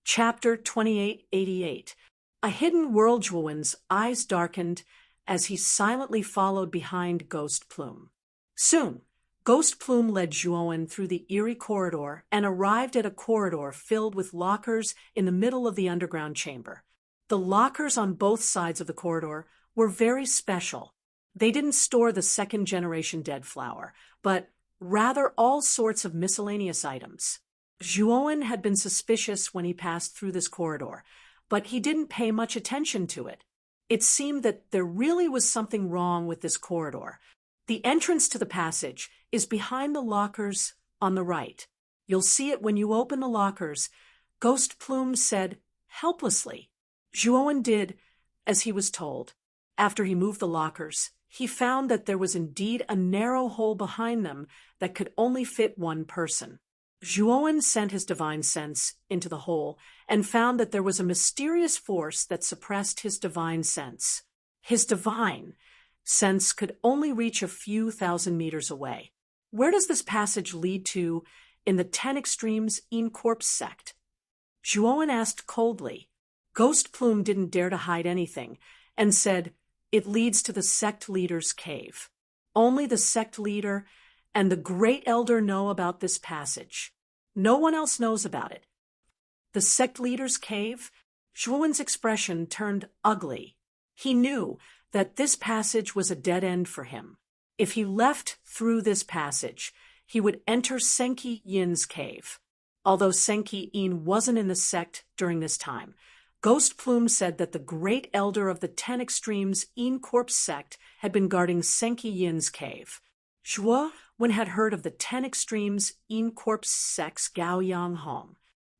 Chapter 2888. A hidden world. Zhuowen's eyes darkened as he silently followed behind Ghost Plume. Soon, Ghost Plume led Zhuowen through the eerie corridor and arrived at a corridor filled with lockers in the middle of the underground chamber. The lockers on both sides of the corridor were very special. They didn't store the second-generation dead flower, but rather all sorts of miscellaneous items. Zhuowen had been suspicious when he passed through this corridor, but he didn't pay much attention to it. It seemed that there really was something wrong with this corridor. The entrance to the passage is behind the lockers on the right. You'll see it when you open the lockers, Ghost Plume said helplessly. Zhuowen did as he was told. After he moved the lockers, he found that there was indeed a narrow hole behind them that could only fit one person. Zhuowen sent his divine sense into the hole and found that there was a mysterious force that suppressed his divine sense. His divine sense could only reach a few thousand meters away. Where does this passage lead to in the 10 Extremes Corps sect? Zhuowen asked coldly. Ghost Plume didn't dare to hide anything and said, "It leads to the sect leader's cave. Only the sect leader and the great elder know about this passage. No one else knows about it." The sect leader's cave? Zhuowen's expression turned ugly. He knew that this passage was a dead end for him. If he left through this passage, he would enter Senki Yin's cave. Although Senki Yin wasn't in the sect during this time, Ghost Plume said that the great elder of the 10 Extremes Corps sect had been guarding Senki Yin's cave. Zhuowen had heard of the 10 Extremes Corps sect's Gaoyang home.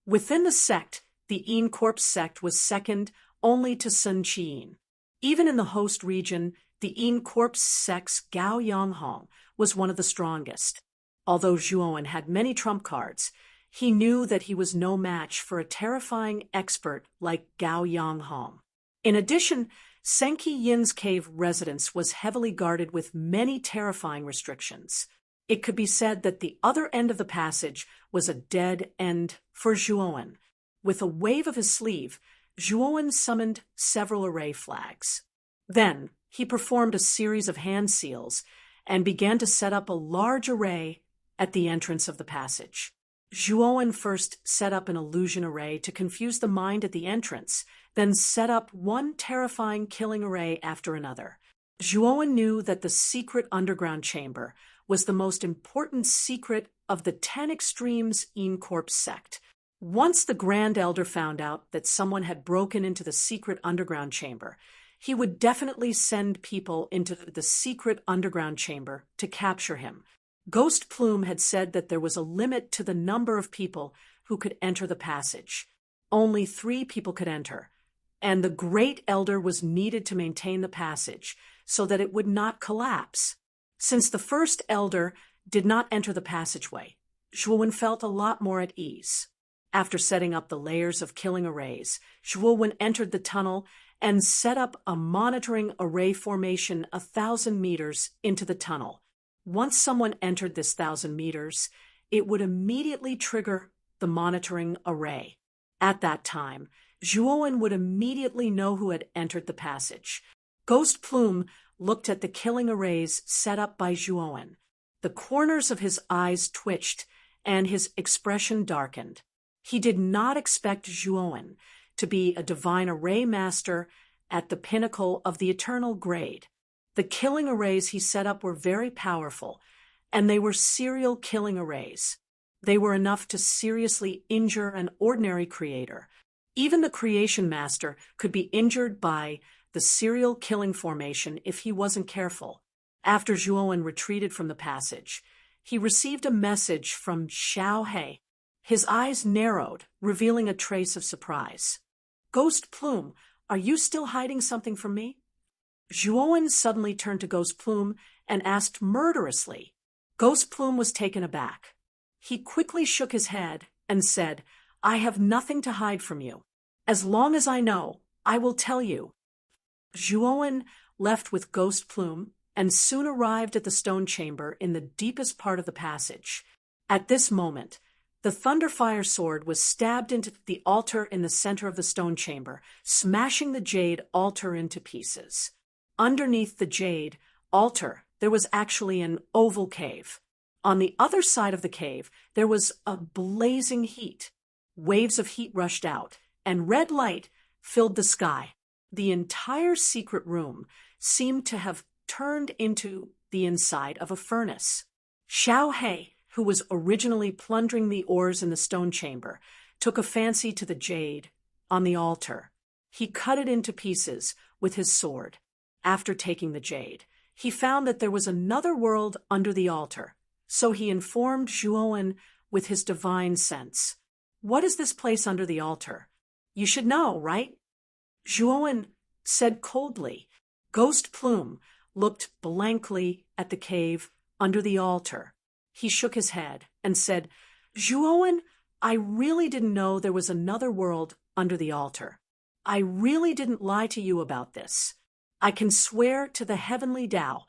Within the sect, the Corps sect was second only to Sun Qiyin. Even in the host region, the Corps sect's Gaoyang home was one of the strongest. Although Zhuowen had many trump cards, he knew that he was no match for a terrifying expert like Gao Yanghong. In addition, Senki Yin's cave residence was heavily guarded with many terrifying restrictions. It could be said that the other end of the passage was a dead end for Zhuowen. With a wave of his sleeve, Zhuowen summoned several array flags. Then he performed a series of hand seals and began to set up a large array at the entrance of the passage. Zhuowen first set up an illusion array to confuse the mind at the entrance, then set up one terrifying killing array after another. Zhuowen knew that the secret underground chamber was the most important secret of the 10 Extremes Corps sect. Once the Grand Elder found out that someone had broken into the secret underground chamber, he would definitely send people into the secret underground chamber to capture him. Ghost Plume had said that there was a limit to the number of people who could enter the passage. Only 3 people could enter, and the Great Elder was needed to maintain the passage so that it would not collapse. Since the first Elder did not enter the passageway, Zhuowen felt a lot more at ease. After setting up the layers of killing arrays, Zhuowen entered the tunnel and set up a monitoring array formation 1,000 meters into the tunnel. Once someone entered this 1,000 meters, it would immediately trigger the monitoring array. At that time, Zhuowen would immediately know who had entered the passage. Ghost Plume looked at the killing arrays set up by Zhuowen. The corners of his eyes twitched, and his expression darkened. He did not expect Zhuowen to be a divine array master at the pinnacle of the eternal grade. The killing arrays he set up were very powerful, and they were serial killing arrays. They were enough to seriously injure an ordinary creator. Even the creation master could be injured by the serial killing formation if he wasn't careful. After Zhuowen retreated from the passage, he received a message from Xiao He. His eyes narrowed, revealing a trace of surprise. "Ghost Plume, are you still hiding something from me?" Zhuowen suddenly turned to Ghost Plume and asked murderously. Ghost Plume was taken aback. He quickly shook his head and said, "I have nothing to hide from you. As long as I know, I will tell you." Zhuowen left with Ghost Plume and soon arrived at the stone chamber in the deepest part of the passage. At this moment, The Thunderfire sword was stabbed into the altar in the center of the stone chamber, smashing the jade altar into pieces. Underneath the jade altar, there was actually an oval cave. On the other side of the cave, there was a blazing heat. Waves of heat rushed out, and red light filled the sky. The entire secret room seemed to have turned into the inside of a furnace. Xiao He, who was originally plundering the ores in the stone chamber, took a fancy to the jade on the altar. He cut it into pieces with his sword. After taking the jade, he found that there was another world under the altar, so he informed Zhuowen with his divine sense. "What is this place under the altar? You should know, right?" Zhuowen said coldly. Ghost Plume looked blankly at the cave under the altar. He shook his head and said, "Zhuowen, I really didn't know there was another world under the altar. I really didn't lie to you about this. I can swear to the heavenly Tao."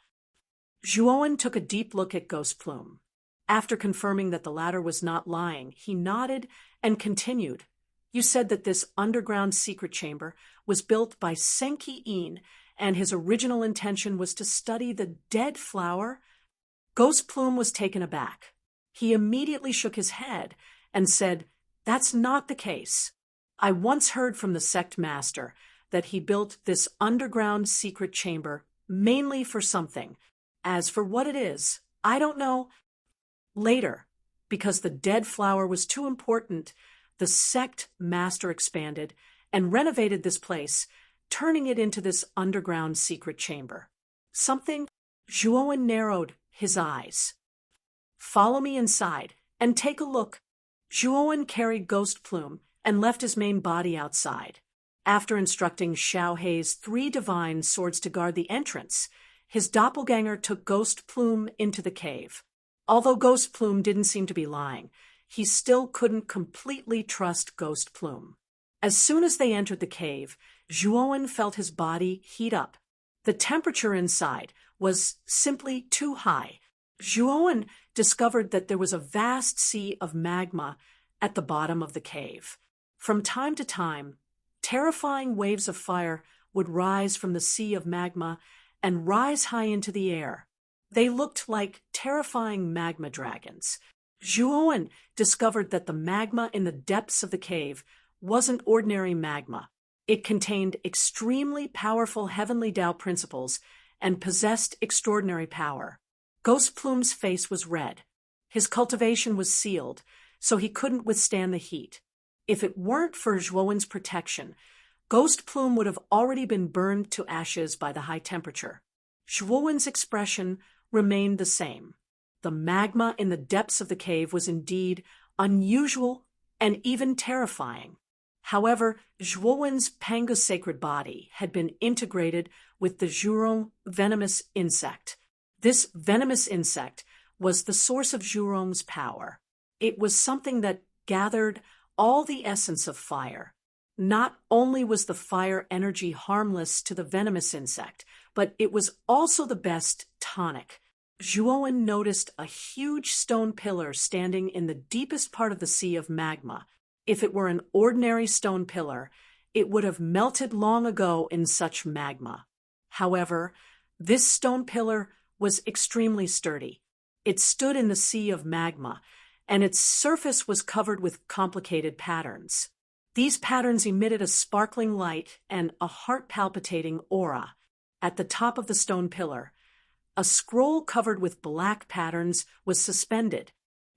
Zhuowen took a deep look at Ghost Plume. After confirming that the latter was not lying, he nodded and continued. "You said that this underground secret chamber was built by Senki Yin, and his original intention was to study the dead flower?" Ghost Plume was taken aback. He immediately shook his head and said, "That's not the case. I once heard from the sect master that he built this underground secret chamber mainly for something. As for what it is, I don't know." Later, because the dead flower was too important, the sect master expanded and renovated this place, turning it into this underground secret chamber. Something? Zhuowen narrowed his eyes. "Follow me inside and take a look." Zhuowen carried Ghost Plume and left his main body outside. After instructing Xiao He's 3 divine swords to guard the entrance, his doppelganger took Ghost Plume into the cave. Although Ghost Plume didn't seem to be lying, he still couldn't completely trust Ghost Plume. As soon as they entered the cave, Zhuowen felt his body heat up. The temperature inside was simply too high. Zhuowen discovered that there was a vast sea of magma at the bottom of the cave. From time to time, terrifying waves of fire would rise from the sea of magma and rise high into the air. They looked like terrifying magma dragons. Zhuowen discovered that the magma in the depths of the cave wasn't ordinary magma. It contained extremely powerful heavenly Tao principles and possessed extraordinary power. Ghost Plume's face was red. His cultivation was sealed, so he couldn't withstand the heat. If it weren't for Zhuowen's protection, Ghost Plume would have already been burned to ashes by the high temperature. Zhuowen's expression remained the same. The magma in the depths of the cave was indeed unusual and even terrifying. However, Zhuowen's Pangu sacred body had been integrated with the Zhurong venomous insect. This venomous insect was the source of Zhurong's power. It was something that gathered all the essence of fire. Not only was the fire energy harmless to the venomous insect, but it was also the best tonic. Zhuowen noticed a huge stone pillar standing in the deepest part of the sea of magma. If it were an ordinary stone pillar, it would have melted long ago in such magma. However, this stone pillar was extremely sturdy. It stood in the sea of magma, and its surface was covered with complicated patterns. These patterns emitted a sparkling light and a heart-palpitating aura. At the top of the stone pillar, a scroll covered with black patterns was suspended.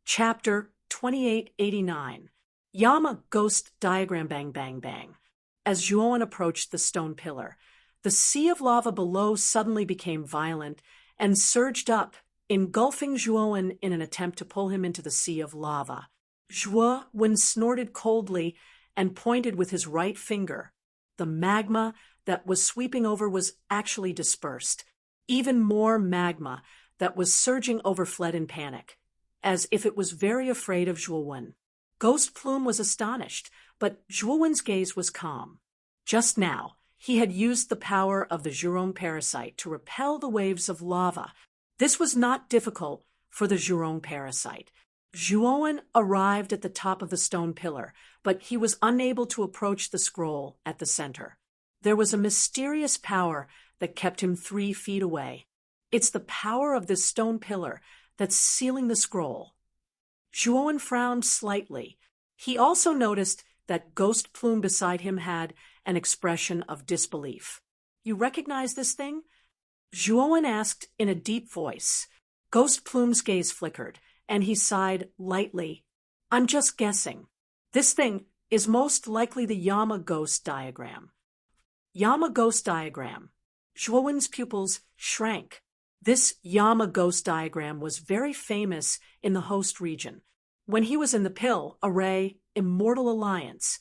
Chapter 2889. Yama Ghost Diagram Bang Bang Bang. As Zhuowen approached the stone pillar, the sea of lava below suddenly became violent and surged up, engulfing Zhuowen in an attempt to pull him into the sea of lava. Zhuowen snorted coldly and pointed with his right finger. The magma that was sweeping over was actually dispersed. Even more magma that was surging over fled in panic, as if it was very afraid of Zhuowen. Ghost Plume was astonished, but Zhuowen's gaze was calm. Just now, he had used the power of the Zhurong parasite to repel the waves of lava. This was not difficult for the Zhurong parasite. Zhuowen arrived at the top of the stone pillar, but he was unable to approach the scroll at the center. There was a mysterious power that kept him 3 feet away. It's the power of this stone pillar that's sealing the scroll. Zhuowen frowned slightly. He also noticed that Ghost Plume beside him had an expression of disbelief. "You recognize this thing?" Zhuowen asked in a deep voice. Ghost Plume's gaze flickered, and he sighed lightly. "I'm just guessing. This thing is most likely the Yama Ghost diagram." Yama Ghost diagram. Zhuowen's pupils shrank. This Yama Ghost diagram was very famous in the host region. When he was in the Pill Array Immortal Alliance,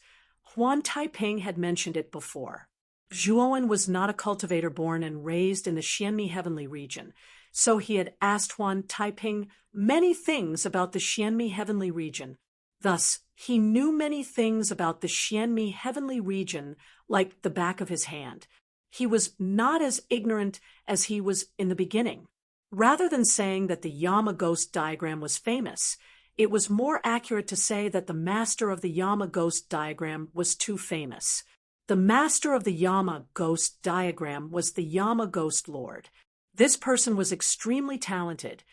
Huan Taiping had mentioned it before. Zhuowen was not a cultivator born and raised in the Xianmi Heavenly region, so he had asked Huan Taiping many things about the Xianmi Heavenly region. Thus, he knew many things about the Xianmi Heavenly region like the back of his hand. He was not as ignorant as he was in the beginning. Rather than saying that the Yama Ghost diagram was famous, it was more accurate to say that the master of the Yama Ghost diagram was too famous. The master of the Yama Ghost diagram was the Yama Ghost Lord. This person was extremely talented,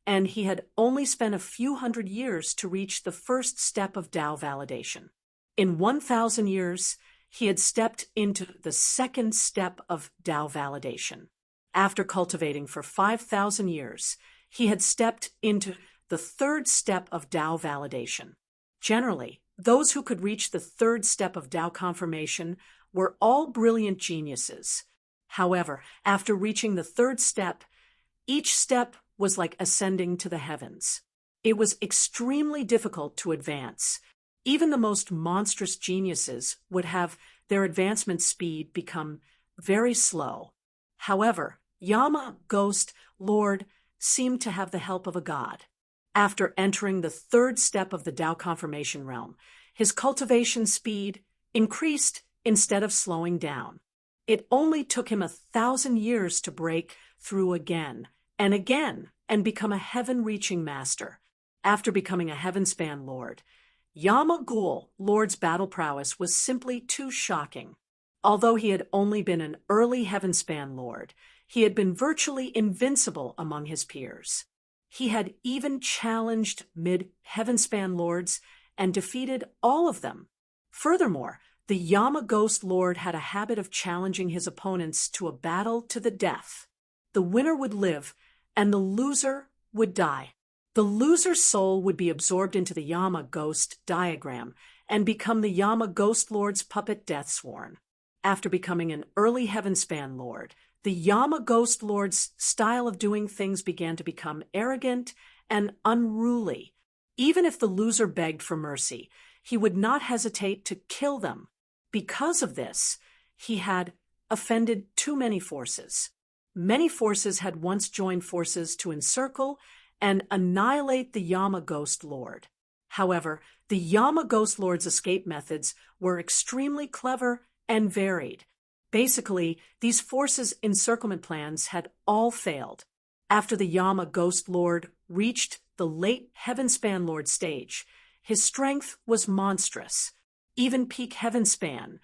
and he had only spent a few hundred years to reach the first step of Tao validation. In 1,000 years, he had stepped into the second step of Tao validation. After cultivating for 5,000 years, he had stepped into the third step of Tao validation. Generally, those who could reach the third step of Tao confirmation were all brilliant geniuses. However, after reaching the third step, each step was like ascending to the heavens. It was extremely difficult to advance. Even the most monstrous geniuses would have their advancement speed become very slow. However, Yama Ghost Lord seemed to have the help of a god. After entering the third step of the Tao confirmation realm, his cultivation speed increased instead of slowing down. It only took him 1,000 years to break through again and become a heaven-reaching master. After becoming a heaven-span lord, Yama Ghoul Lord's battle prowess was simply too shocking. Although he had only been an early heaven-span lord, he had been virtually invincible among his peers. He had even challenged mid-heaven-span lords and defeated all of them. Furthermore, the Yama Ghost Lord had a habit of challenging his opponents to a battle to the death. The winner would live, and the loser would die. The loser's soul would be absorbed into the Yama Ghost diagram and become the Yama Ghost Lord's puppet Deathsworn. After becoming an early heaven-span lord, the Yama Ghost Lord's style of doing things began to become arrogant and unruly. Even if the loser begged for mercy, he would not hesitate to kill them. Because of this, he had offended too many forces. Many forces had once joined forces to encircle and annihilate the Yama Ghost Lord. However, the Yama Ghost Lord's escape methods were extremely clever and varied. Basically, these forces' encirclement plans had all failed. After the Yama Ghost Lord reached the late Heavenspan Lord stage, his strength was monstrous. Even peak Heavenspan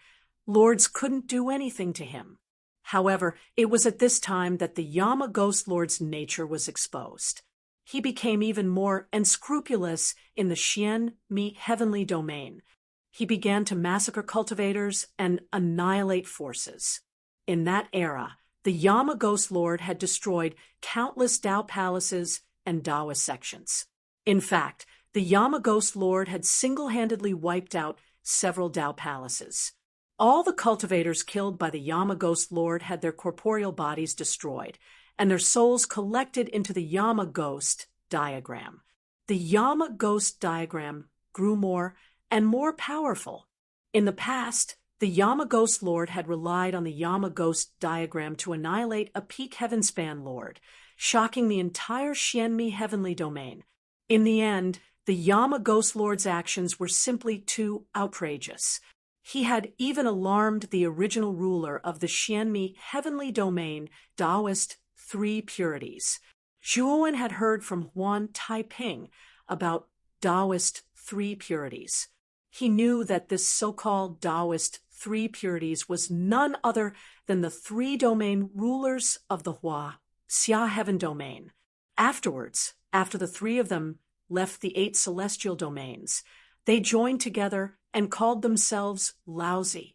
Lords couldn't do anything to him. However, it was at this time that the Yama Ghost Lord's nature was exposed. He became even more unscrupulous in the Xianmi heavenly domain. He began to massacre cultivators and annihilate forces. In that era, the Yama Ghost Lord had destroyed countless Tao palaces and Taoist sections. In fact, the Yama Ghost Lord had single-handedly wiped out several Tao palaces. All the cultivators killed by the Yama Ghost Lord had their corporeal bodies destroyed, and their souls collected into the Yama Ghost diagram. The Yama Ghost diagram grew more and more powerful. In the past, the Yama Ghost Lord had relied on the Yama Ghost diagram to annihilate a peak Heavenspan Lord, shocking the entire Xianmi heavenly domain. In the end, the Yama Ghost Lord's actions were simply too outrageous. He had even alarmed the original ruler of the Xianmi heavenly domain, Taoist 3 purities. Zhuowen had heard from Huan Taiping about Taoist three purities. He knew that this so-called Taoist three purities was none other than the three domain rulers of the Hua, Xia heaven domain. Afterwards, after the three of them left the 8 celestial domains, they joined together and called themselves Laozi.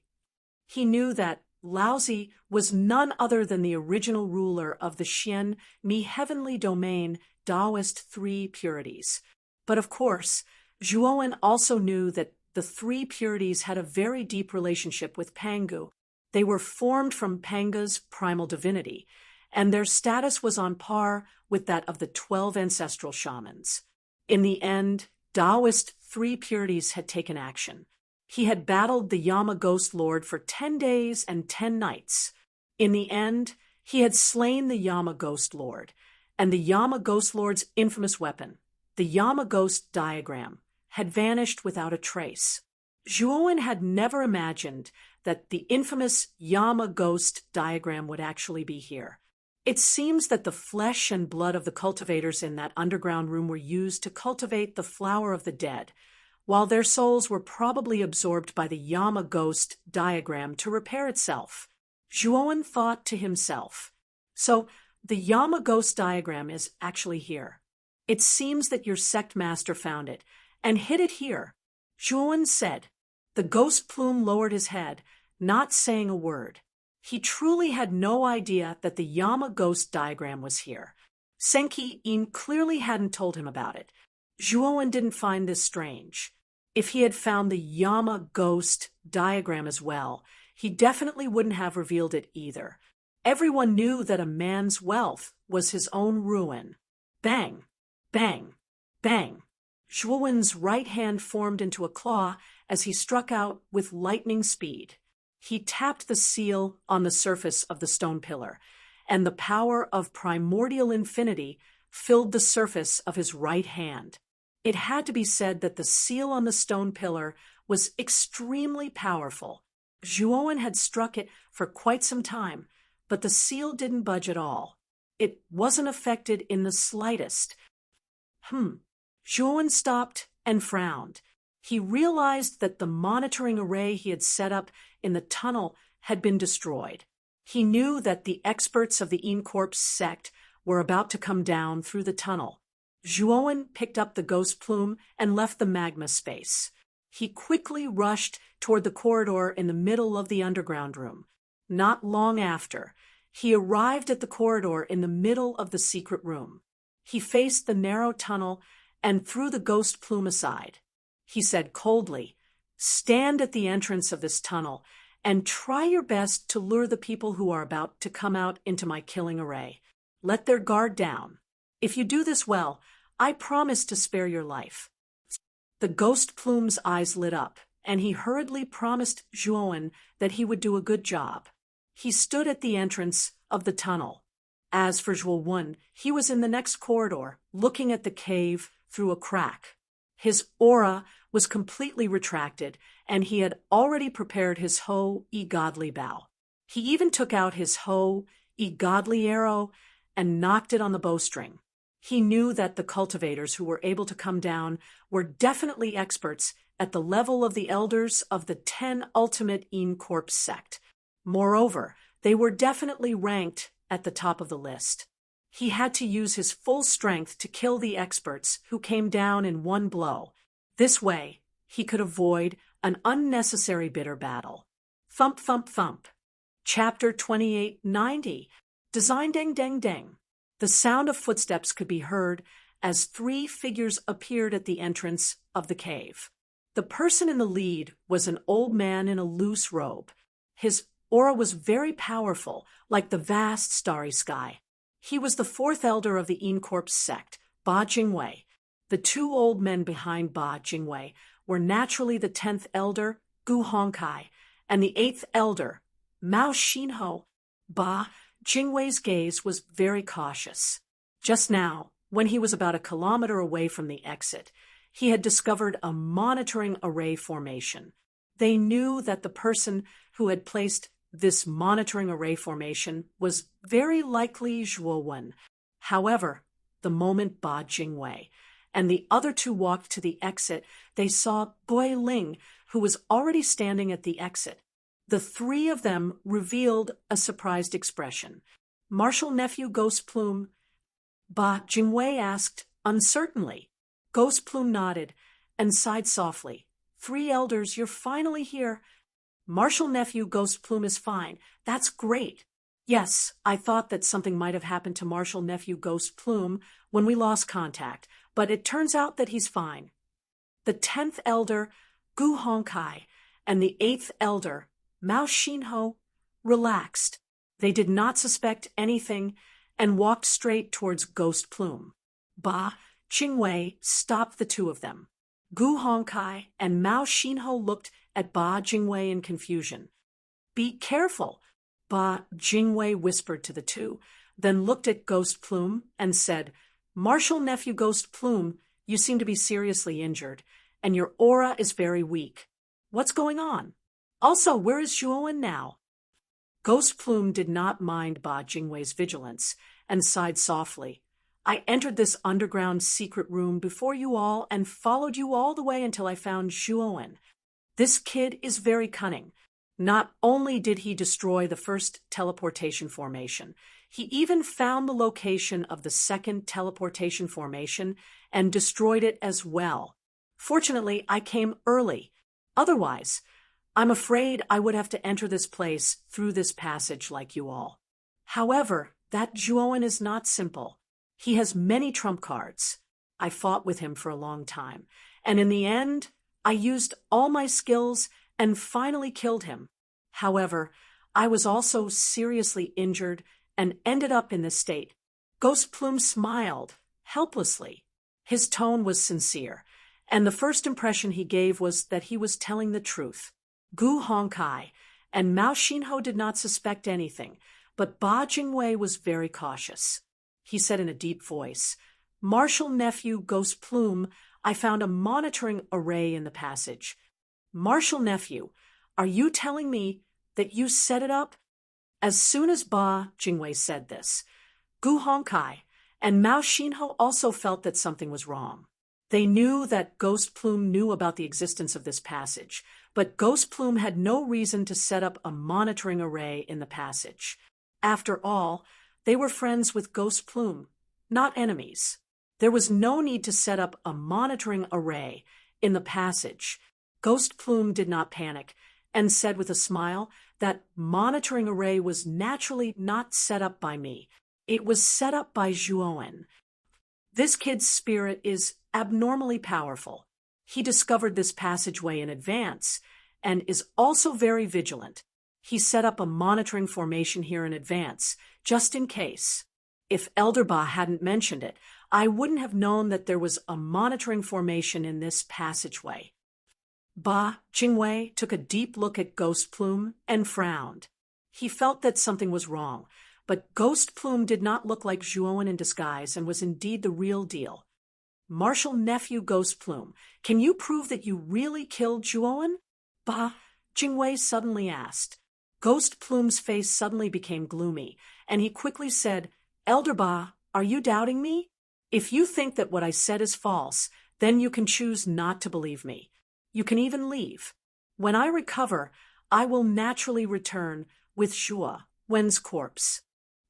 He knew that Laozi was none other than the original ruler of the Xian Mi heavenly domain Taoist three purities. But of course, Zhuowen also knew that the three purities had a very deep relationship with Pangu. They were formed from Panga's primal divinity, and their status was on par with that of the 12 ancestral shamans. In the end, Taoist three purities had taken action. He had battled the Yama Ghost Lord for 10 days and 10 nights. In the end, he had slain the Yama Ghost Lord, and the Yama Ghost Lord's infamous weapon, the Yama Ghost diagram, had vanished without a trace. Zhuowen had never imagined that the infamous Yama Ghost diagram would actually be here. It seems that the flesh and blood of the cultivators in that underground room were used to cultivate the flower of the dead, while their souls were probably absorbed by the Yama Ghost diagram to repair itself. Zhuowen thought to himself, so the Yama Ghost diagram is actually here. It seems that your sect master found it and hid it here. Zhuowen said. The ghost plume lowered his head, not saying a word. He truly had no idea that the Yama Ghost diagram was here. Senki Yin clearly hadn't told him about it. Zhuowen didn't find this strange. If he had found the Yama Ghost diagram as well, he definitely wouldn't have revealed it either. Everyone knew that a man's wealth was his own ruin. Bang! Bang! Bang! Zhuowen's right hand formed into a claw as he struck out with lightning speed. He tapped the seal on the surface of the stone pillar, and the power of primordial infinity filled the surface of his right hand. It had to be said that the seal on the stone pillar was extremely powerful. Zhuowen had struck it for quite some time, but the seal didn't budge at all. It wasn't affected in the slightest. Zhuowen stopped and frowned. He realized that the monitoring array he had set up in the tunnel had been destroyed. He knew that the experts of the Yin Corpse sect were about to come down through the tunnel. Zhuowen picked up the ghost plume and left the magma space. He quickly rushed toward the corridor in the middle of the underground room. Not long after, he arrived at the corridor in the middle of the secret room. He faced the narrow tunnel and threw the ghost plume aside. He said coldly, "Stand at the entrance of this tunnel and try your best to lure the people who are about to come out into my killing array. Let their guard down. If you do this well, I promise to spare your life." The ghost plume's eyes lit up, and he hurriedly promised Zhuowen that he would do a good job. He stood at the entrance of the tunnel. As for Zhuowen, he was in the next corridor, looking at the cave through a crack. His aura was completely retracted, and he had already prepared his Ho-E Godly bow. He even took out his Ho-E Godly arrow and knocked it on the bowstring. He knew that the cultivators who were able to come down were definitely experts at the level of the elders of the 10 ultimate Yin Corpse sect. Moreover, they were definitely ranked at the top of the list. He had to use his full strength to kill the experts who came down in one blow. This way, he could avoid an unnecessary bitter battle. Thump, thump, thump. Chapter 2890. Design deng deng deng. The sound of footsteps could be heard as 3 figures appeared at the entrance of the cave. The person in the lead was an old man in a loose robe. His aura was very powerful, like the vast starry sky. He was the 4th elder of the Yin Corpse sect, Ba Jingwei. The 2 old men behind Ba Jingwei were naturally the 10th elder, Gu Hongkai, and the 8th elder, Mao Xinho. Ba Jingwei's gaze was very cautious. Just now, when he was about a kilometer away from the exit, he had discovered a monitoring array formation. They knew that the person who had placed this monitoring array formation was very likely Zhuowen. However, the moment Ba Jingwei, and the other two walked to the exit, they saw Bui Ling, who was already standing at the exit. The three of them revealed a surprised expression. "Marshal Nephew Ghost Plume?" Ba Jingwei asked uncertainly. Ghost Plume nodded and sighed softly. "Three elders, you're finally here." "Marshal Nephew Ghost Plume is fine. That's great." "Yes, I thought that something might have happened to Marshal Nephew Ghost Plume when we lost contact, but it turns out that he's fine." The 10th elder, Gu Hongkai, and the 8th elder, Mao Xinho, relaxed. They did not suspect anything and walked straight towards Ghost Plume. Ba Jingwei stopped the two of them. Gu Hongkai and Mao Xinho looked at Ba Jingwei in confusion. "Be careful," Ba Jingwei whispered to the two, then looked at Ghost Plume and said, "Marshal Nephew Ghost Plume, you seem to be seriously injured, and your aura is very weak. What's going on? Also, where is Zhuowen now?" Ghost Plume did not mind Ba Jingwei's vigilance and sighed softly. "I entered this underground secret room before you all and followed you all the way until I found Zhuowen. This kid is very cunning. Not only did he destroy the first teleportation formation, he even found the location of the second teleportation formation and destroyed it as well. Fortunately, I came early. Otherwise, I'm afraid I would have to enter this place through this passage like you all. However, that Zhuowen is not simple. He has many trump cards. I fought with him for a long time, and in the end, I used all my skills and finally killed him. However, I was also seriously injured and ended up in this state." Ghost Plume smiled, helplessly. His tone was sincere, and the first impression he gave was that he was telling the truth. Gu Hongkai and Mao Xinho did not suspect anything, but Ba Jingwei was very cautious. He said in a deep voice, "Marshal Nephew Ghost Plume, I found a monitoring array in the passage." "Marshal Nephew, are you telling me that you set it up?" As soon as Ba Jingwei said this, Gu Hongkai and Mao Xinho also felt that something was wrong. They knew that Ghost Plume knew about the existence of this passage, but Ghost Plume had no reason to set up a monitoring array in the passage. After all, they were friends with Ghost Plume, not enemies. There was no need to set up a monitoring array in the passage. Ghost Plume did not panic and said with a smile that monitoring array was naturally not set up by me. It was set up by Zhuowen. This kid's spirit is abnormally powerful. He discovered this passageway in advance and is also very vigilant. He set up a monitoring formation here in advance, just in case. If Elder Ba hadn't mentioned it, I wouldn't have known that there was a monitoring formation in this passageway. Ba Jingwei took a deep look at Ghost Plume and frowned. He felt that something was wrong, but Ghost Plume did not look like Zhuowen in disguise and was indeed the real deal. "Marshal Nephew Ghost Plume, can you prove that you really killed Zhuowen?" Ba Jingwei suddenly asked. Ghost Plume's face suddenly became gloomy, and he quickly said, "Elder Ba, are you doubting me? If you think that what I said is false, then you can choose not to believe me. You can even leave. When I recover, I will naturally return with Zhuowen's corpse.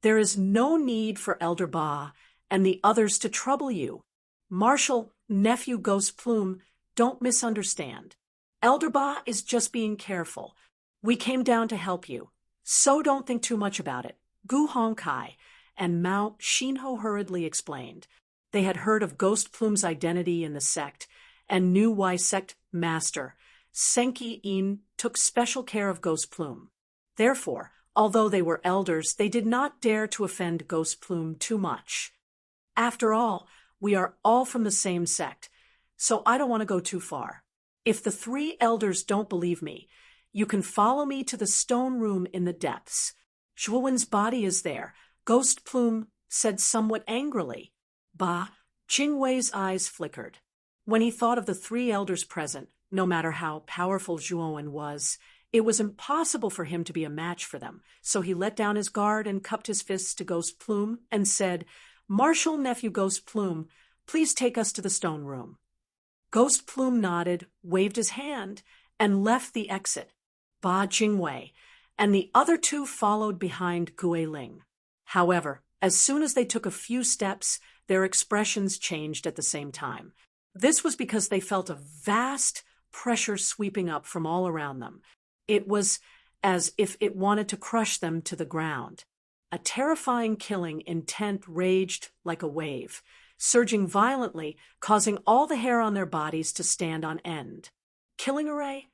There is no need for Elder Ba and the others to trouble you. Marshal Nephew Ghost Plume, don't misunderstand. Elder Ba is just being careful. We came down to help you, so don't think too much about it." Gu Hongkai and Mao Xinho hurriedly explained. They had heard of Ghost Plume's identity in the sect and knew why sect master Senki Yin took special care of Ghost Plume. Therefore, although they were elders, they did not dare to offend Ghost Plume too much. "After all, we are all from the same sect, so I don't want to go too far. If the three elders don't believe me, you can follow me to the stone room in the depths. Zhuowen's body is there," Ghost Plume said somewhat angrily. Ba Jingwei's eyes flickered. When he thought of the three elders present, no matter how powerful Zhuowen was, it was impossible for him to be a match for them, so he let down his guard and cupped his fists to Ghost Plume and said, "Marshal Nephew Ghost Plume, Please take us to the stone room." Ghost Plume nodded, waved his hand, and left the exit. Ba Jingwei and the other two followed behind Gui Ling. However, as soon as they took a few steps, their expressions changed at the same time. This was because they felt a vast pressure sweeping up from all around them. It was as if it wanted to crush them to the ground. A terrifying killing intent raged like a wave, surging violently, causing all the hair on their bodies to stand on end. Killing array?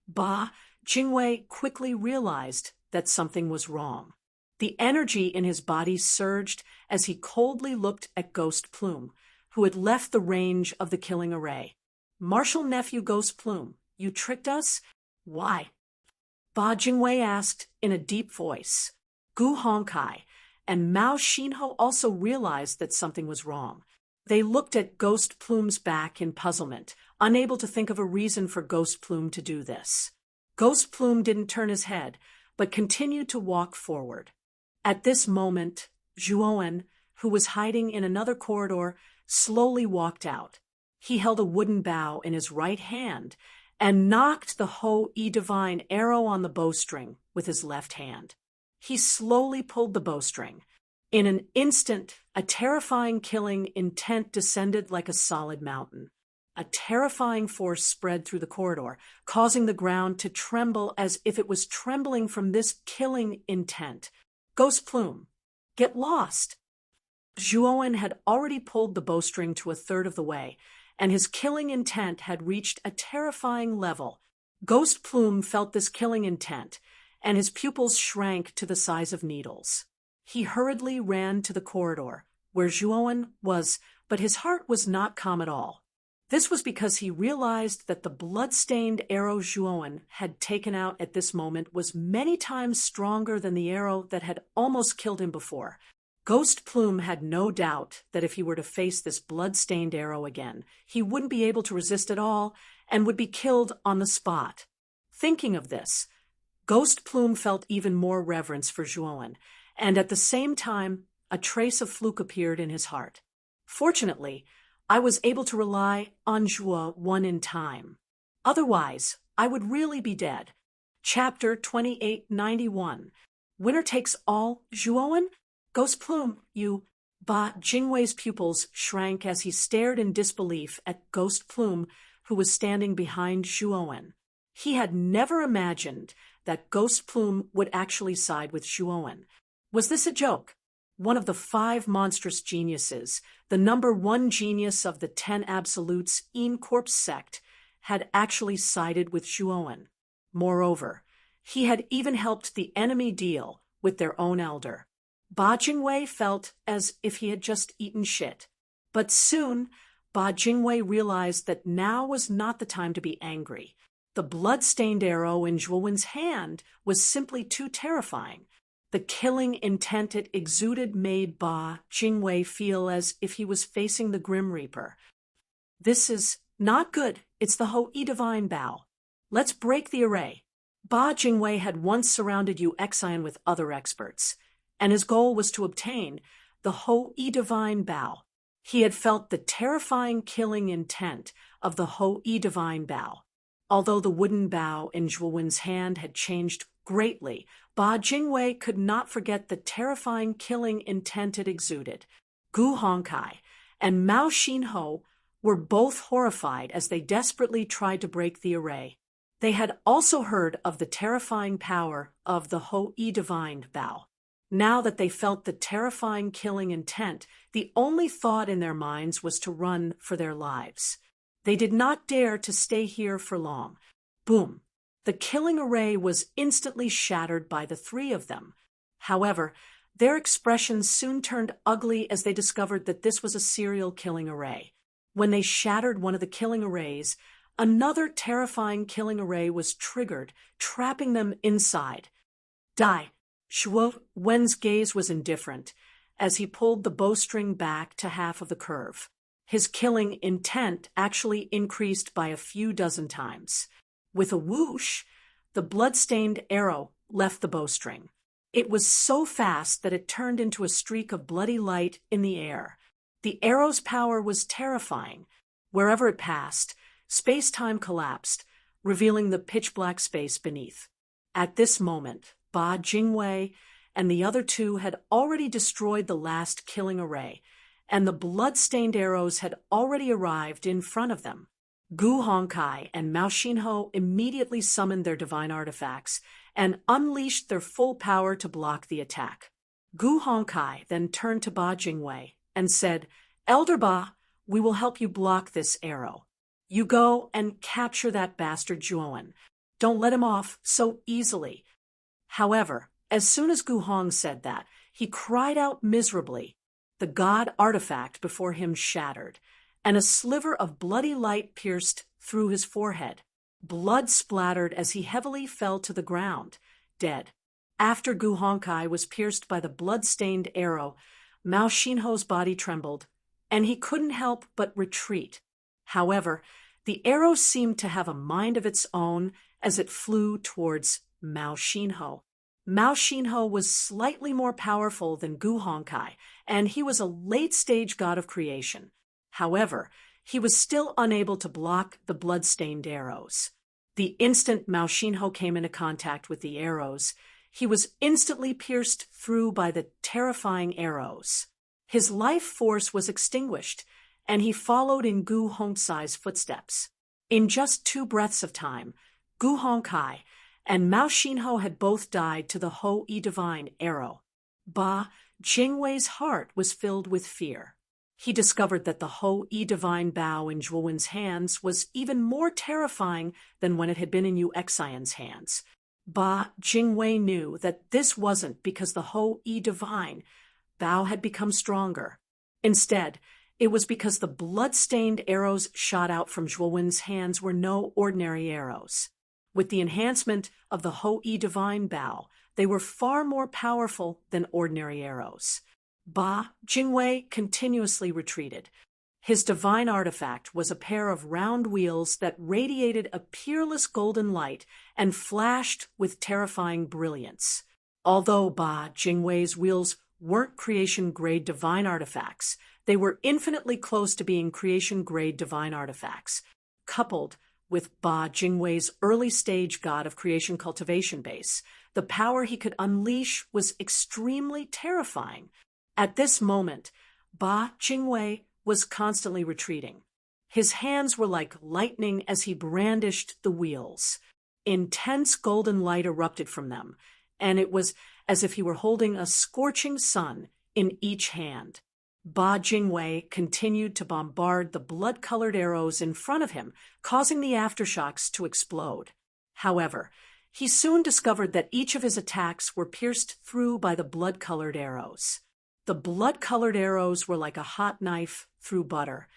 Ba Jingwei quickly realized that something was wrong. The energy in his body surged as he coldly looked at Ghost Plume, who had left the range of the killing array. "Martial nephew Ghost Plume, you tricked us? Why?" Ba Jingwei asked in a deep voice. Gu Hongkai and Mao Xinho also realized that something was wrong. They looked at Ghost Plume's back in puzzlement, unable to think of a reason for Ghost Plume to do this. Ghost Plume didn't turn his head, but continued to walk forward. At this moment, Zhuowen, who was hiding in another corridor, slowly walked out. He held a wooden bow in his right hand and knocked the Ho-E Divine arrow on the bowstring with his left hand. He slowly pulled the bowstring. In an instant, a terrifying killing intent descended like a solid mountain. A terrifying force spread through the corridor, causing the ground to tremble as if it was trembling from this killing intent. Ghost Plume, get lost! Zhuowen had already pulled the bowstring to a third of the way, and his killing intent had reached a terrifying level. Ghost Plume felt this killing intent, and his pupils shrank to the size of needles. He hurriedly ran to the corridor, where Zhuowen was, but his heart was not calm at all. This was because he realized that the blood-stained arrow Zhuowen had taken out at this moment was many times stronger than the arrow that had almost killed him before. Ghost Plume had no doubt that if he were to face this blood-stained arrow again, he wouldn't be able to resist at all and would be killed on the spot. Thinking of this, Ghost Plume felt even more reverence for Zhuowen, and at the same time, a trace of fluke appeared in his heart. Fortunately, I was able to rely on Zhuowen in time. Otherwise, I would really be dead. Chapter 2891. Winner takes all, Zhuowen? Ghost Plume, you... Ba Jingwei's pupils shrank as he stared in disbelief at Ghost Plume, who was standing behind Zhuowen. He had never imagined that Ghost Plume would actually side with Zhuowen. Was this a joke? One of the 5 monstrous geniuses, the number 1 genius of the 10 absolutes En Corpse sect, had actually sided with Zhuowen. Moreover, he had even helped the enemy deal with their own elder. Ba Jingwei felt as if he had just eaten shit. But soon, Ba Jingwei realized that now was not the time to be angry. The blood-stained arrow in Zhuowen's hand was simply too terrifying. The killing intent it exuded made Ba Jingwei feel as if he was facing the Grim Reaper. "This is not good. It's the Ho-E Divine Bow. Let's break the array." Ba Jingwei had once surrounded Yu Xian with other experts, and his goal was to obtain the Ho-E Divine Bow. He had felt the terrifying killing intent of the Ho-E Divine Bow. Although the wooden bow in Zhuowen's hand had changed greatly, Ba Jingwei could not forget the terrifying killing intent it exuded. Gu Hongkai and Mao Xinho were both horrified as they desperately tried to break the array. They had also heard of the terrifying power of the Ho-E Divine Bow. Now that they felt the terrifying killing intent, the only thought in their minds was to run for their lives. They did not dare to stay here for long. Boom! The killing array was instantly shattered by the 3 of them. However, their expressions soon turned ugly as they discovered that this was a serial killing array. When they shattered one of the killing arrays, another terrifying killing array was triggered, trapping them inside. Die! Zhuowen's gaze was indifferent as he pulled the bowstring back to half of the curve. His killing intent actually increased by a few dozen times. With a whoosh, the blood-stained arrow left the bowstring. It was so fast that it turned into a streak of bloody light in the air. The arrow's power was terrifying. Wherever it passed, space-time collapsed, revealing the pitch-black space beneath. At this moment, Ba Jingwei and the other two had already destroyed the last killing array, and the blood-stained arrows had already arrived in front of them. Gu Hongkai and Mao Xinho immediately summoned their divine artifacts and unleashed their full power to block the attack. Gu Hongkai then turned to Ba Jingwei and said, "Elder Ba, we will help you block this arrow. You go and capture that bastard Zhuowen. Don't let him off so easily." However, as soon as Gu Hong said that, he cried out miserably. The god artifact before him shattered, and a sliver of bloody light pierced through his forehead. Blood splattered as he heavily fell to the ground, dead. After Gu Hongkai was pierced by the blood-stained arrow, Mao Xinho's body trembled, and he couldn't help but retreat. However, the arrow seemed to have a mind of its own as it flew towards Mao Xinho. Mao Xinho was slightly more powerful than Gu Hongkai, and he was a late-stage god of creation. However, he was still unable to block the blood-stained arrows. The instant Mao Xinho came into contact with the arrows, he was instantly pierced through by the terrifying arrows. His life force was extinguished, and he followed in Gu Hongkai's footsteps. In just 2 breaths of time, Gu Hongkai and Mao Xinho had both died to the Ho-E divine arrow. Ba Jingwei's heart was filled with fear. He discovered that the Ho-E divine bow in Zhuowen's hands was even more terrifying than when it had been in Yu Xian's hands. Ba Jingwei knew that this wasn't because the Ho-E divine bow had become stronger. Instead, it was because the blood-stained arrows shot out from Zhuowen's hands were no ordinary arrows. With the enhancement of the Ho-E divine bow, they were far more powerful than ordinary arrows. Ba Jingwei continuously retreated. His divine artifact was a pair of round wheels that radiated a peerless golden light and flashed with terrifying brilliance. Although Ba Jingwei's wheels weren't creation-grade divine artifacts, they were infinitely close to being creation-grade divine artifacts. Coupled with Ba Jingwei's early-stage god of creation cultivation base, the power he could unleash was extremely terrifying. At this moment, Ba Jingwei was constantly retreating. His hands were like lightning as he brandished the wheels. Intense golden light erupted from them, and it was as if he were holding a scorching sun in each hand. Ba Jingwei continued to bombard the blood-colored arrows in front of him, causing the aftershocks to explode. However, he soon discovered that each of his attacks were pierced through by the blood-colored arrows. The blood-colored arrows were like a hot knife through butter,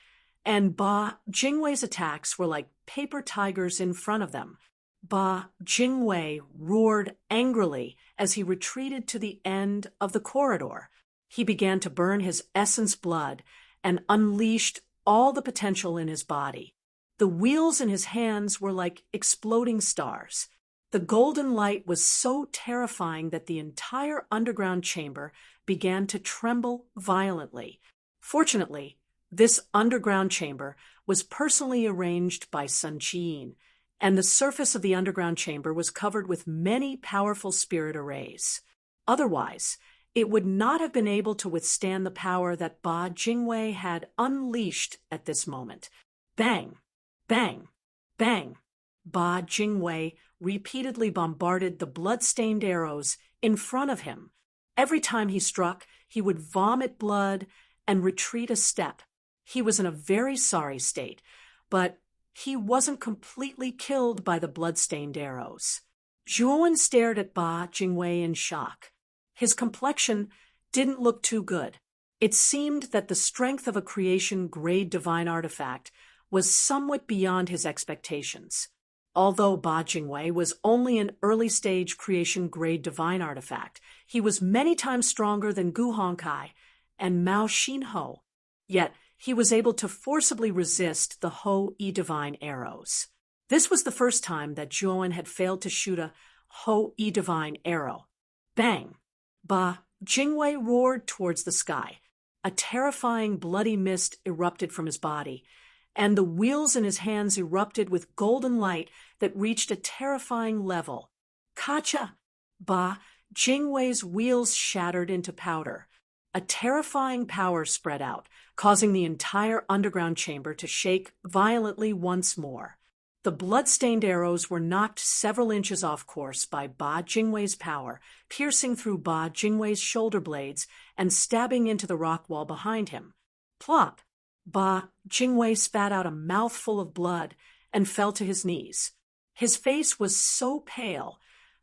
and Ba Jingwei's attacks were like paper tigers in front of them. Ba Jingwei roared angrily as he retreated to the end of the corridor. He began to burn his essence blood and unleashed all the potential in his body. The wheels in his hands were like exploding stars. The golden light was so terrifying that the entire underground chamber began to tremble violently. Fortunately, this underground chamber was personally arranged by Sun Qiyin, and the surface of the underground chamber was covered with many powerful spirit arrays. Otherwise, it would not have been able to withstand the power that Ba Jingwei had unleashed at this moment. Bang! Bang! Bang! Ba Jingwei repeatedly bombarded the blood-stained arrows in front of him. Every time he struck, he would vomit blood and retreat a step. He was in a very sorry state, but he wasn't completely killed by the blood-stained arrows. Zhuowen stared at Ba Jingwei in shock. His complexion didn't look too good. It seemed that the strength of a creation-grade divine artifact was somewhat beyond his expectations. Although Ba Jingwei was only an early-stage creation-grade divine artifact, he was many times stronger than Gu Hongkai and Mao Xinho. Yet, he was able to forcibly resist the Ho-E divine arrows. This was the first time that Zhuowen had failed to shoot a Ho-E divine arrow. Bang! Ba Jingwei roared towards the sky. A terrifying bloody mist erupted from his body, and the wheels in his hands erupted with golden light that reached a terrifying level. Kacha! Ba Jingwei's wheels shattered into powder. A terrifying power spread out, causing the entire underground chamber to shake violently once more. The blood-stained arrows were knocked several inches off course by Ba Jingwei's power, piercing through Ba Jingwei's shoulder blades and stabbing into the rock wall behind him. Plop! Ba Jingwei spat out a mouthful of blood and fell to his knees. His face was so pale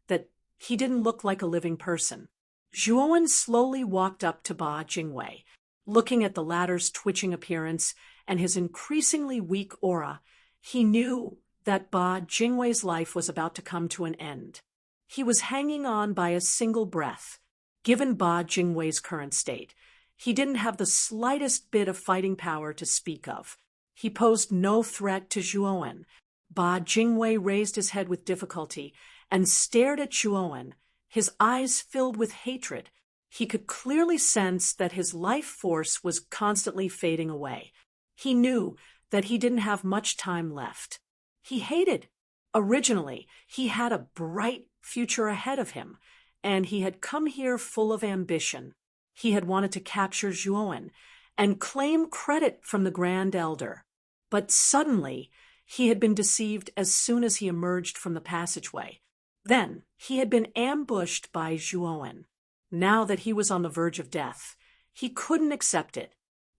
that he didn't look like a living person. Zhuowen slowly walked up to Ba Jingwei. Looking at the latter's twitching appearance and his increasingly weak aura, he knew that Ba Jingwei's life was about to come to an end. He was hanging on by a single breath. Given Ba Jingwei's current state, he didn't have the slightest bit of fighting power to speak of. He posed no threat to Zhuowen. Ba Jingwei raised his head with difficulty and stared at Zhuowen, his eyes filled with hatred. He could clearly sense that his life force was constantly fading away. He knew that he didn't have much time left. He hated. Originally, he had a bright future ahead of him, and he had come here full of ambition. He had wanted to capture Zhuowen and claim credit from the Grand Elder. But suddenly, he had been deceived as soon as he emerged from the passageway. Then, he had been ambushed by Zhuowen. Now that he was on the verge of death, he couldn't accept it.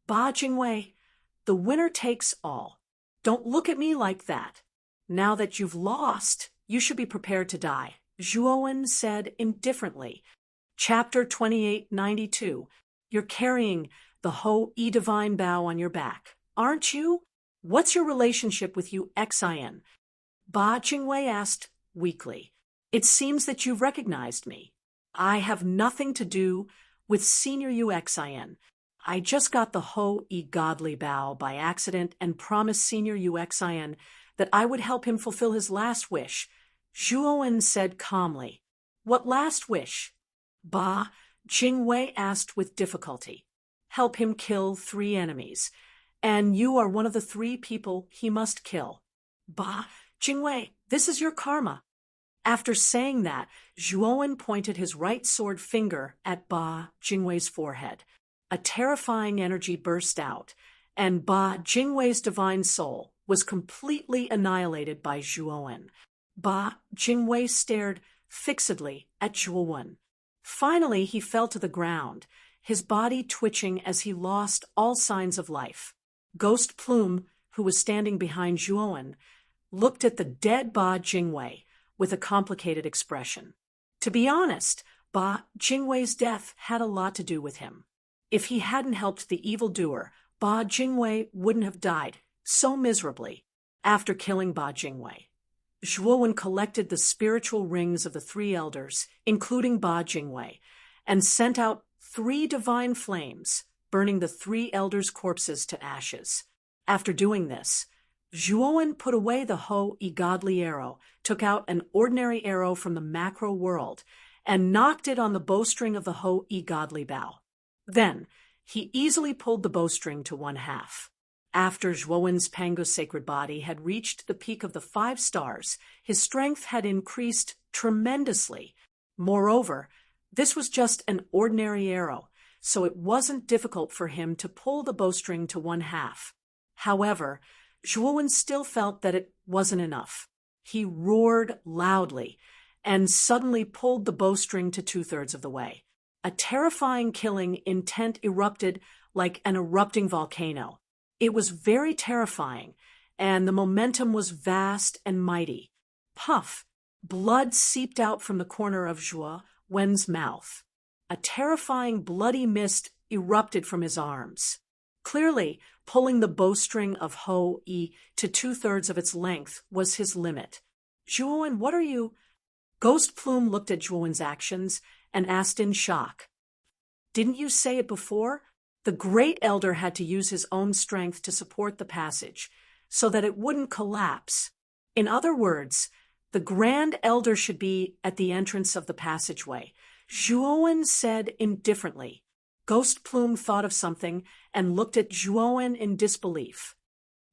Ba Jingwei, the winner takes all. Don't look at me like that. Now that you've lost, you should be prepared to die, Zhuowen said indifferently. Chapter 2892. You're carrying the Ho-E Divine Bow on your back, aren't you? What's your relationship with UXIN? Ba Jingwei asked weakly. It seems that you've recognized me. I have nothing to do with Senior UXIN. I just got the Ho-E Godly Bow by accident and promised Senior UXIN that I would help him fulfill his last wish. Zhuowen said calmly. What last wish? Ba Jingwei asked with difficulty. Help him kill 3 enemies, and you are one of the 3 people he must kill. Ba Jingwei, this is your karma. After saying that, Zhuowen pointed his right sword finger at Ba Jingwei's forehead. A terrifying energy burst out, and Ba Jingwei's divine soul was completely annihilated by Zhuowen. Ba Jingwei stared fixedly at Zhuowen. Finally, he fell to the ground, his body twitching as he lost all signs of life. Ghost Plume, who was standing behind Zhuowen, looked at the dead Ba Jingwei with a complicated expression. To be honest, Ba Jingwei's death had a lot to do with him. If he hadn't helped the evildoer, Ba Jingwei wouldn't have died so miserably. After killing Ba Jingwei, Zhuowen collected the spiritual rings of the 3 elders, including Ba Jingwei, and sent out 3 divine flames, burning the 3 elders' corpses to ashes. After doing this, Zhuowen put away the Ho-E Godly Arrow, took out an ordinary arrow from the macro world, and knocked it on the bowstring of the Ho-E Godly Bow. Then, he easily pulled the bowstring to 1/2. After Zhuowen's Pango sacred body had reached the peak of the 5 stars, his strength had increased tremendously. Moreover, this was just an ordinary arrow, so it wasn't difficult for him to pull the bowstring to 1/2. However, Zhuowen still felt that it wasn't enough. He roared loudly and suddenly pulled the bowstring to 2/3 of the way. A terrifying killing intent erupted like an erupting volcano. It was very terrifying, and the momentum was vast and mighty. Puff! Blood seeped out from the corner of Zhuowen's mouth. A terrifying bloody mist erupted from his arms. Clearly, pulling the bowstring of Ho-E to 2/3 of its length was his limit. Zhuowen, what are you? Ghost Plume looked at Zhuowen's actions and asked in shock. Didn't you say it before? The Great Elder had to use his own strength to support the passage, so that it wouldn't collapse. In other words, the Grand Elder should be at the entrance of the passageway. Zhuowen said indifferently. Ghost Plume thought of something and looked at Zhuowen in disbelief.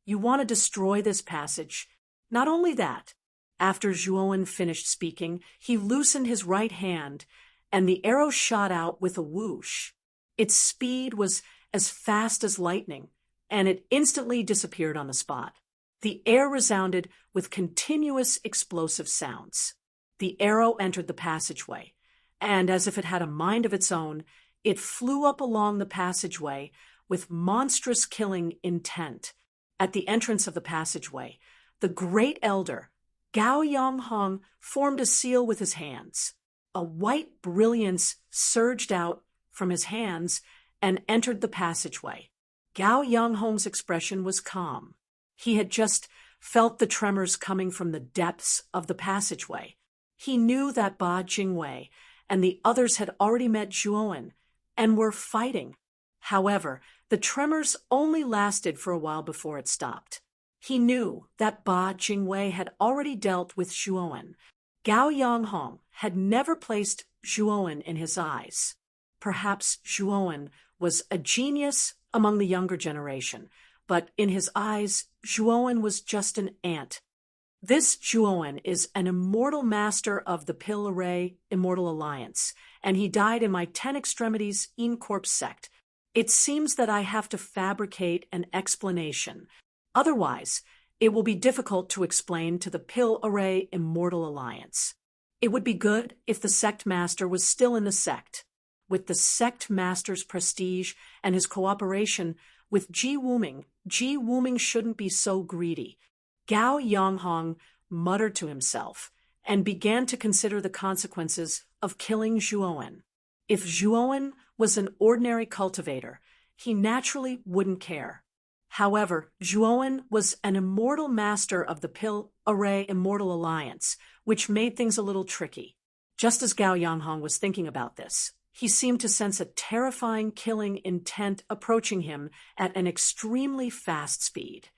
You want to destroy this passage? Not only that, after Zhuowen finished speaking, he loosened his right hand, and the arrow shot out with a whoosh. Its speed was as fast as lightning, and it instantly disappeared on the spot. The air resounded with continuous explosive sounds. The arrow entered the passageway, and as if it had a mind of its own, it flew up along the passageway with monstrous killing intent. At the entrance of the passageway, the great elder, Gao Yanghong, formed a seal with his hands. A white brilliance surged out from his hands and entered the passageway. Gao Yanghong's expression was calm. He had just felt the tremors coming from the depths of the passageway. He knew that Ba Jingwei and the others had already met Zhuowen and were fighting. However, the tremors only lasted for a while before it stopped. He knew that Ba Jingwei had already dealt with Zhuowen. Gao Yanghong had never placed Zhuowen in his eyes. Perhaps Zhuowen was a genius among the younger generation, but in his eyes, Zhuowen was just an ant. This Zhuowen is an immortal master of the Pill Array Immortal Alliance, and he died in my 10 Extremities Incorp sect. It seems that I have to fabricate an explanation. Otherwise, it will be difficult to explain to the Pill Array Immortal Alliance. It would be good if the sect master was still in the sect. With the sect master's prestige and his cooperation with Ji Wuming shouldn't be so greedy. Gao Yanghong muttered to himself and began to consider the consequences of killing Zhuowen. If Zhuowen was an ordinary cultivator, he naturally wouldn't care. However, Zhuowen was an immortal master of the Pill Array Immortal Alliance, which made things a little tricky. Just as Gao Yanghong was thinking about this, he seemed to sense a terrifying killing intent approaching him at an extremely fast speed.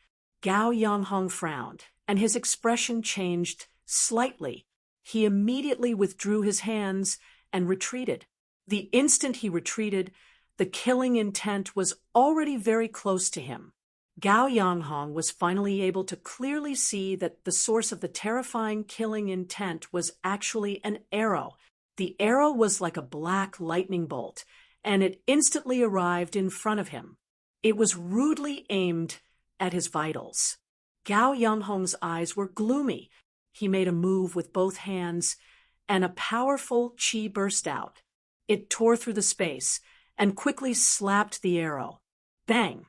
Gao Yanghong frowned, and his expression changed slightly. He immediately withdrew his hands and retreated. The instant he retreated, the killing intent was already very close to him. Gao Yanghong was finally able to clearly see that the source of the terrifying killing intent was actually an arrow. The arrow was like a black lightning bolt, and it instantly arrived in front of him. It was rudely aimed at his vitals. Gao Yanghong's eyes were gloomy. He made a move with both hands, and a powerful qi burst out. It tore through the space and quickly slapped the arrow. Bang!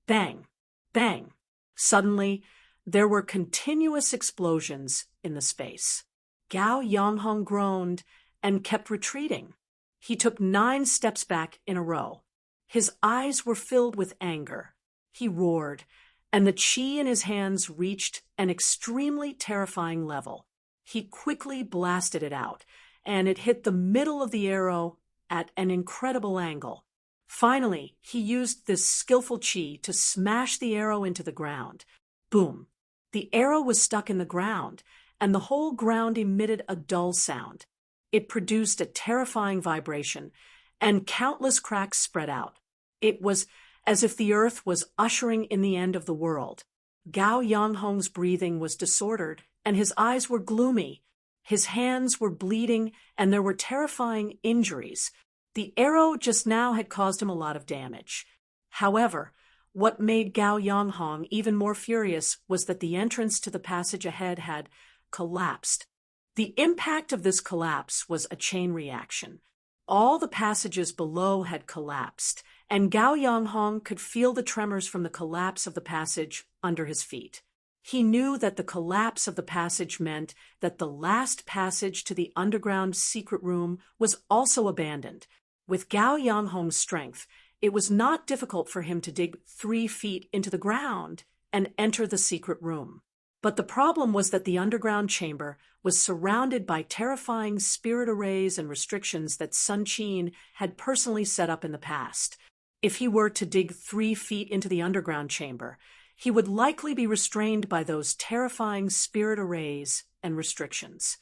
Bang! Bang! Suddenly, there were continuous explosions in the space. Gao Yanghong groaned and kept retreating. He took 9 steps back in a row. His eyes were filled with anger. He roared, and the qi in his hands reached an extremely terrifying level. He quickly blasted it out, and it hit the middle of the arrow at an incredible angle. Finally, he used this skillful qi to smash the arrow into the ground. Boom! The arrow was stuck in the ground, and the whole ground emitted a dull sound. It produced a terrifying vibration, and countless cracks spread out. It was as if the earth was ushering in the end of the world. Gao Yanghong's breathing was disordered, and his eyes were gloomy. His hands were bleeding, and there were terrifying injuries. The arrow just now had caused him a lot of damage. However, what made Gao Yanghong even more furious was that the entrance to the passage ahead had collapsed. The impact of this collapse was a chain reaction. All the passages below had collapsed, and Gao Yanghong could feel the tremors from the collapse of the passage under his feet. He knew that the collapse of the passage meant that the last passage to the underground secret room was also abandoned. With Gao Yanghong's strength, it was not difficult for him to dig 3 feet into the ground and enter the secret room. But the problem was that the underground chamber was surrounded by terrifying spirit arrays and restrictions that Sun Qin had personally set up in the past. If he were to dig 3 feet into the underground chamber, he would likely be restrained by those terrifying spirit arrays and restrictions.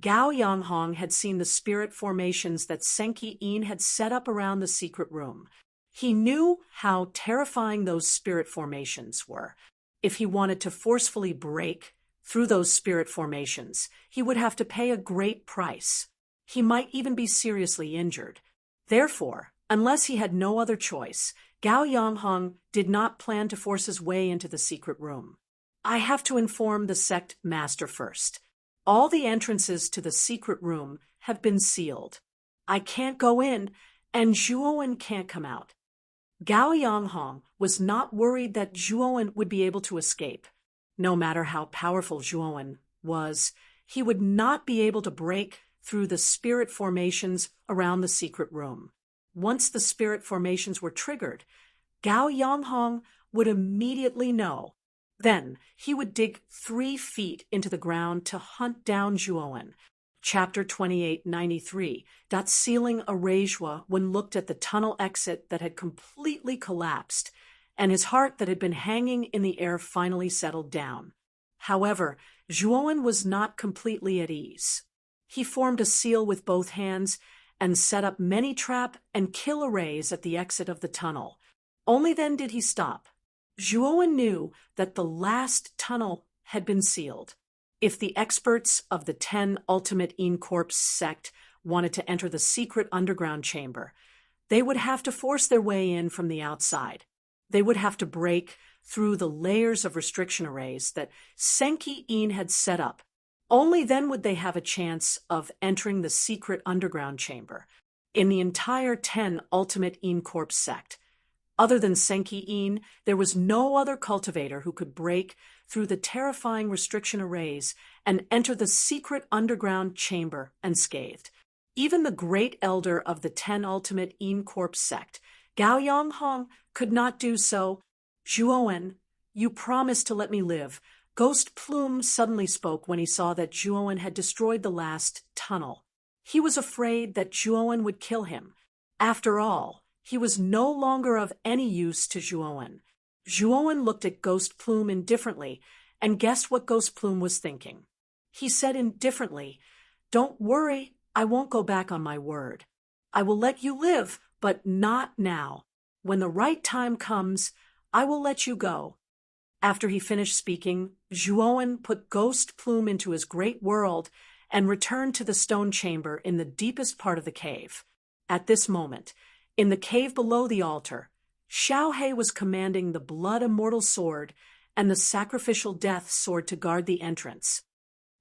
Gao Yanghong had seen the spirit formations that Senki Yin had set up around the secret room. He knew how terrifying those spirit formations were. If he wanted to forcefully break through those spirit formations, he would have to pay a great price. He might even be seriously injured. Therefore, unless he had no other choice, Gao Yanghong did not plan to force his way into the secret room. I have to inform the sect master first. All the entrances to the secret room have been sealed. I can't go in, and Zhuowen can't come out. Gao Yanghong was not worried that Zhuowen would be able to escape. No matter how powerful Zhuowen was, he would not be able to break through the spirit formations around the secret room. Once the spirit formations were triggered, Gao Yanghong would immediately know. Then he would dig 3 feet into the ground to hunt down Zhuowen. Chapter 2893, sealing a Reizhua when looked at the tunnel exit that had completely collapsed, and his heart that had been hanging in the air finally settled down. However, Zhuowen was not completely at ease. He formed a seal with both hands and set up many trap and kill arrays at the exit of the tunnel. Only then did he stop. Zhuowen knew that the last tunnel had been sealed. If the experts of the 10 Ultimate Yin Corps sect wanted to enter the secret underground chamber, they would have to force their way in from the outside. They would have to break through the layers of restriction arrays that Senki Yin had set up. Only then would they have a chance of entering the secret underground chamber. In the entire 10 Ultimate Yin Corps sect, other than Senki Yin, there was no other cultivator who could break through the terrifying restriction arrays and enter the secret underground chamber unscathed. Even the great elder of the 10 Ultimate Yin Corps sect, Gao Yanghong, could not do so. Zhuowen, you promised to let me live. Ghost Plume suddenly spoke when he saw that Zhuowen had destroyed the last tunnel. He was afraid that Zhuowen would kill him. After all, he was no longer of any use to Zhuowen. Zhuowen looked at Ghost Plume indifferently and guessed what Ghost Plume was thinking. He said indifferently, "Don't worry, I won't go back on my word. I will let you live, but not now. When the right time comes, I will let you go." After he finished speaking, Zhuowen put Ghost Plume into his great world and returned to the stone chamber in the deepest part of the cave. At this moment, in the cave below the altar, Xiaohe was commanding the Blood Immortal Sword and the Sacrificial Death Sword to guard the entrance.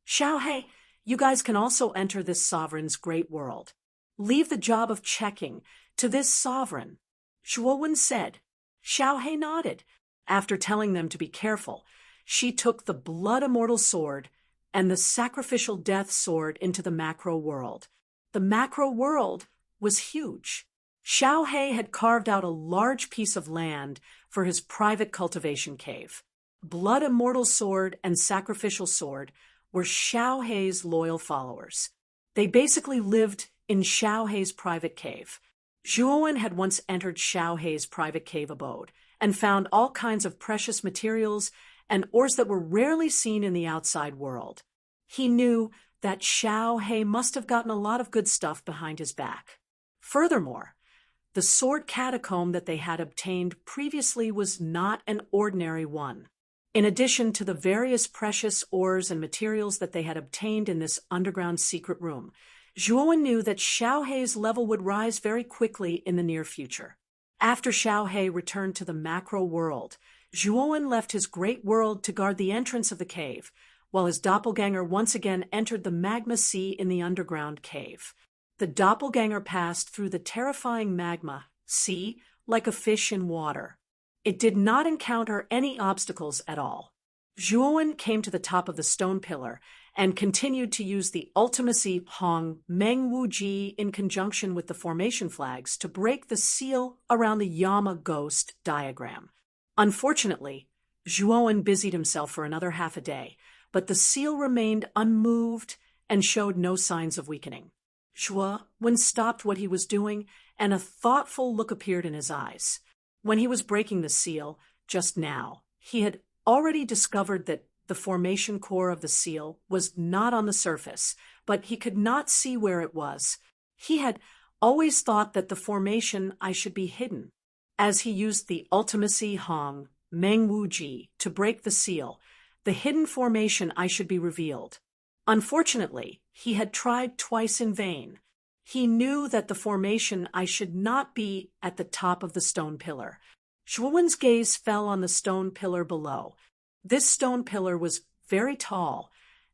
"Xiaohe, you guys can also enter this sovereign's great world. Leave the job of checking to this sovereign," Zhuowen said. Xiaohe nodded. After telling them to be careful, she took the Blood Immortal Sword and the Sacrificial Death Sword into the macro world. The macro world was huge. Xiaohe had carved out a large piece of land for his private cultivation cave. Blood Immortal Sword and Sacrificial Sword were Xiaohe's loyal followers. They basically lived in Xiaohe's private cave. Zhuowen had once entered Xiaohe's private cave abode and found all kinds of precious materials and ores that were rarely seen in the outside world. He knew that Xiaohe must have gotten a lot of good stuff behind his back. Furthermore, the sword catacomb that they had obtained previously was not an ordinary one. In addition to the various precious ores and materials that they had obtained in this underground secret room, Zhuowen knew that Xiaohe's level would rise very quickly in the near future. After Xiaohe returned to the macro world, Zhuowen left his great world to guard the entrance of the cave, while his doppelganger once again entered the magma sea in the underground cave. The doppelganger passed through the terrifying magma sea like a fish in water. It did not encounter any obstacles at all. Zhuowen came to the top of the stone pillar and continued to use the Ultimacy Hong Meng Wu Ji in conjunction with the formation flags to break the seal around the Yama ghost diagram. Unfortunately, Zhuowen busied himself for another half a day, but the seal remained unmoved and showed no signs of weakening. Zhuowen stopped what he was doing, and a thoughtful look appeared in his eyes. When he was breaking the seal, just now, he had already discovered that the formation core of the seal was not on the surface, but he could not see where it was. He had always thought that the formation eye should be hidden. As he used the ultimacy Hong Meng Wu Ji to break the seal, the hidden formation eye should be revealed. Unfortunately, he had tried twice in vain. He knew that the formation eye should not be at the top of the stone pillar. Zhuowen's gaze fell on the stone pillar below. This stone pillar was very tall,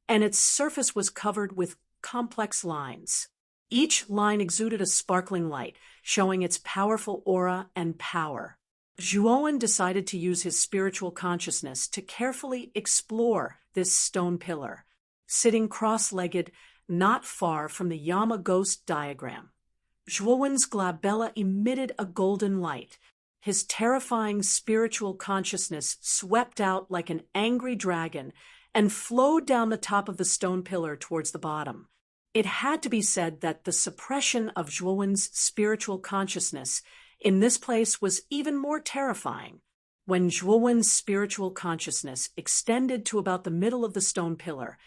and its surface was covered with complex lines. Each line exuded a sparkling light, showing its powerful aura and power. Zhuowen decided to use his spiritual consciousness to carefully explore this stone pillar, sitting cross-legged not far from the Yama ghost diagram. Zhuowen's glabella emitted a golden light. His terrifying spiritual consciousness swept out like an angry dragon and flowed down the top of the stone pillar towards the bottom. It had to be said that the suppression of Zhuowen's spiritual consciousness in this place was even more terrifying. When Zhuowen's spiritual consciousness extended to about the middle of the stone pillar,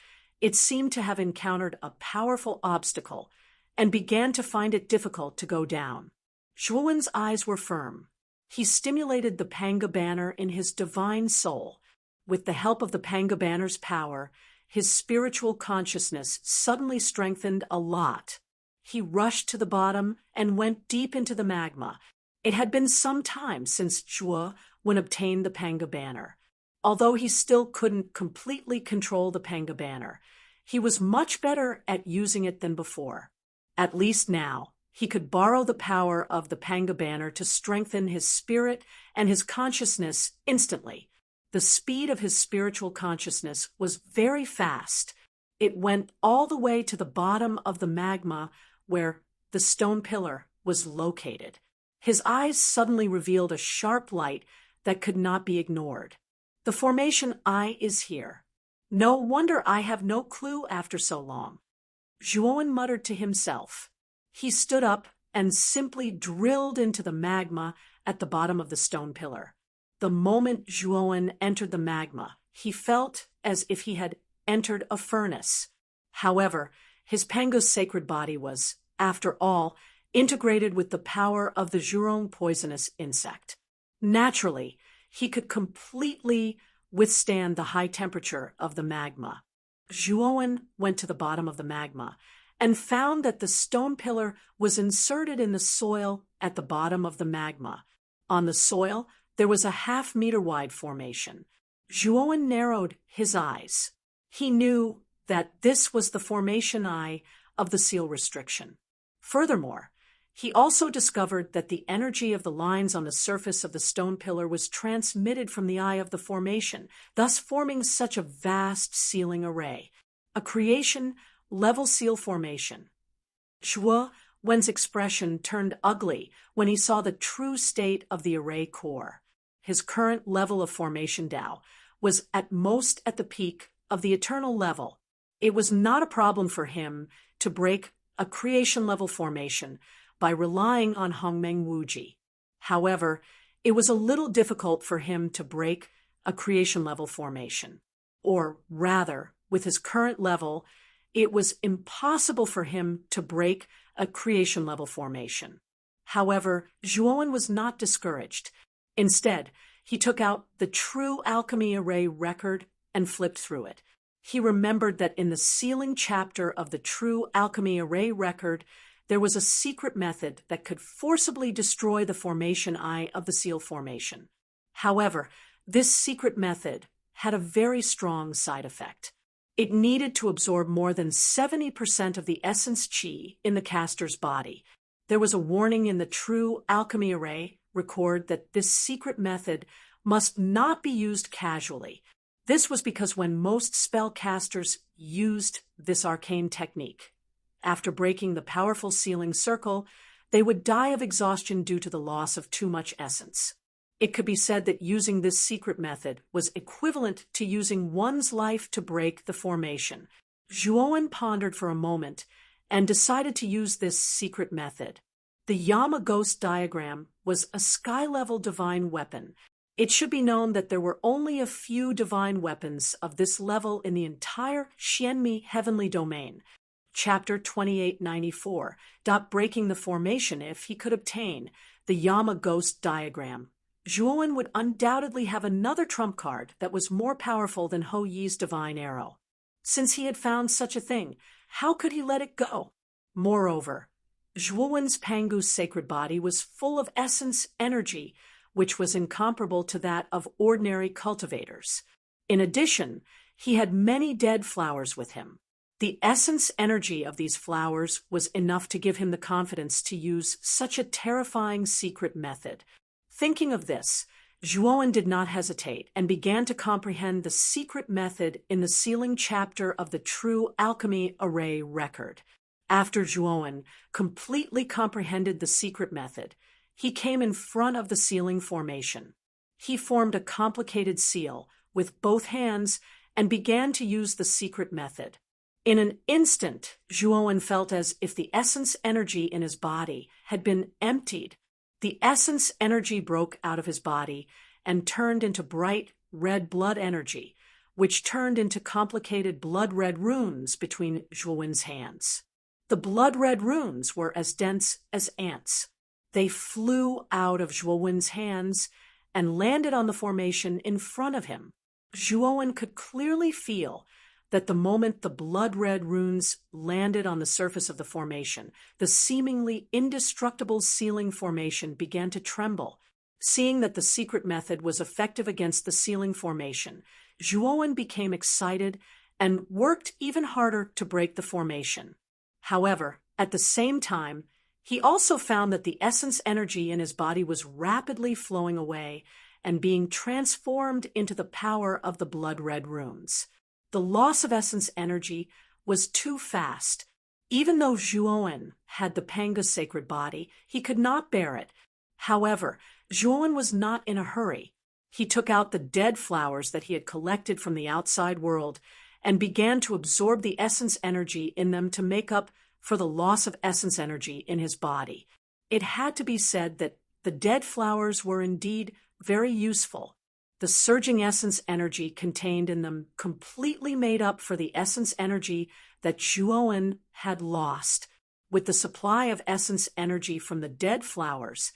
it seemed to have encountered a powerful obstacle and began to find it difficult to go down. Zhuowen's eyes were firm. He stimulated the Panga banner in his divine soul. With the help of the Panga banner's power, his spiritual consciousness suddenly strengthened a lot. He rushed to the bottom and went deep into the magma. It had been some time since Zhuo obtained the Panga banner. Although he still couldn't completely control the Panga banner, he was much better at using it than before. At least now, he could borrow the power of the Panga banner to strengthen his spirit and his consciousness instantly. The speed of his spiritual consciousness was very fast. It went all the way to the bottom of the magma where the stone pillar was located. His eyes suddenly revealed a sharp light that could not be ignored. The formation eye is here. No wonder I have no clue after so long. Zhuowen muttered to himself. He stood up and simply drilled into the magma at the bottom of the stone pillar. The moment Zhuowen entered the magma, he felt as if he had entered a furnace. However, his Panga's sacred body was, after all, integrated with the power of the Zhurong poisonous insect. Naturally, he could completely withstand the high temperature of the magma. Zhuowen went to the bottom of the magma and found that the stone pillar was inserted in the soil at the bottom of the magma. On the soil, there was a half-meter-wide formation. Zhuowen narrowed his eyes. He knew that this was the formation eye of the seal restriction. Furthermore, he also discovered that the energy of the lines on the surface of the stone pillar was transmitted from the eye of the formation, thus forming such a vast sealing array, a creation-level seal formation. Zhuowen's expression turned ugly when he saw the true state of the array core. His current level of formation Dao was at most at the peak of the eternal level. It was not a problem for him to break a creation-level formation by relying on Hongmeng Wuji. However, it was a little difficult for him to break a creation-level formation. Or rather, with his current level, it was impossible for him to break a creation-level formation. However, Zhuowen was not discouraged. Instead, he took out the True Alchemy Array record and flipped through it. He remembered that in the sealing chapter of the True Alchemy Array record, there was a secret method that could forcibly destroy the formation eye of the seal formation. However, this secret method had a very strong side effect. It needed to absorb more than 70% of the essence qi in the caster's body. There was a warning in the True Alchemy Array record that this secret method must not be used casually. This was because when most spellcasters used this arcane technique, after breaking the powerful sealing circle, they would die of exhaustion due to the loss of too much essence. It could be said that using this secret method was equivalent to using one's life to break the formation. Zhuowen pondered for a moment and decided to use this secret method. The Yama ghost diagram was a sky-level divine weapon. It should be known that there were only a few divine weapons of this level in the entire Xianmi heavenly domain. Chapter 2894, breaking the formation if he could obtain the Yama ghost diagram. Zhuowen would undoubtedly have another trump card that was more powerful than Hou Yi's divine arrow. Since he had found such a thing, how could he let it go? Moreover, Zhuowen's Pangu's sacred body was full of essence energy, which was incomparable to that of ordinary cultivators. In addition, he had many dead flowers with him. The essence energy of these flowers was enough to give him the confidence to use such a terrifying secret method. Thinking of this, Zhuowen did not hesitate and began to comprehend the secret method in the sealing chapter of the True Alchemy Array record. After Zhuowen completely comprehended the secret method, he came in front of the sealing formation. He formed a complicated seal with both hands and began to use the secret method. In an instant, Zhuowen felt as if the essence energy in his body had been emptied. The essence energy broke out of his body and turned into bright red blood energy, which turned into complicated blood-red runes between Zhuowen's hands. The blood-red runes were as dense as ants. They flew out of Zhuowen's hands and landed on the formation in front of him. Zhuowen could clearly feel that the moment the blood-red runes landed on the surface of the formation, the seemingly indestructible sealing formation began to tremble. Seeing that the secret method was effective against the sealing formation, Zhuowen became excited and worked even harder to break the formation. However, at the same time, he also found that the essence energy in his body was rapidly flowing away and being transformed into the power of the blood-red runes. The loss of essence energy was too fast. Even though Zhuowen had the Panga's sacred body, he could not bear it. However, Zhuowen was not in a hurry. He took out the dead flowers that he had collected from the outside world and began to absorb the essence energy in them to make up for the loss of essence energy in his body. It had to be said that the dead flowers were indeed very useful. The surging essence energy contained in them completely made up for the essence energy that Zhuowen had lost. With the supply of essence energy from the dead flowers,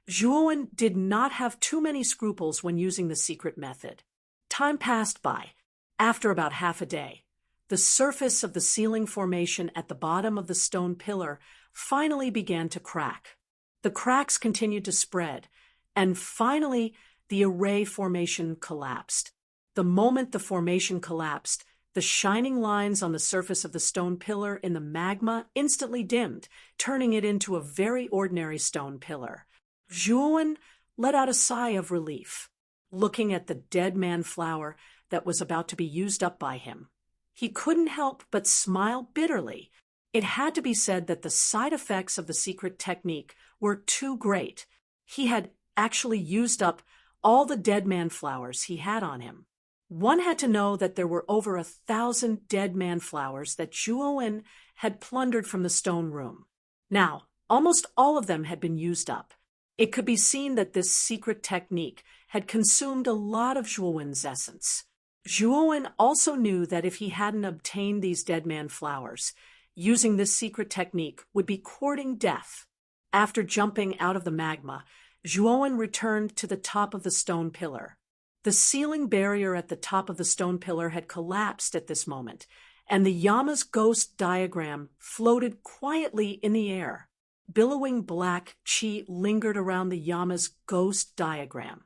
Zhuowen did not have too many scruples when using the secret method. Time passed by. After about half a day, the surface of the sealing formation at the bottom of the stone pillar finally began to crack. The cracks continued to spread, and finally the array formation collapsed. The moment the formation collapsed, the shining lines on the surface of the stone pillar in the magma instantly dimmed, turning it into a very ordinary stone pillar. Zhuowen let out a sigh of relief, looking at the dead man flower that was about to be used up by him. He couldn't help but smile bitterly. It had to be said that the side effects of the secret technique were too great. He had actually used up all the dead man flowers he had on him. One had to know that there were over 1,000 dead man flowers that Zhuowen had plundered from the stone room. Now, almost all of them had been used up. It could be seen that this secret technique had consumed a lot of Zhuowen's essence. Zhuowen also knew that if he hadn't obtained these dead man flowers, using this secret technique would be courting death. After jumping out of the magma, Zhuowen returned to the top of the stone pillar. The sealing barrier at the top of the stone pillar had collapsed at this moment, and the Yama's ghost diagram floated quietly in the air. Billowing black chi lingered around the Yama's ghost diagram,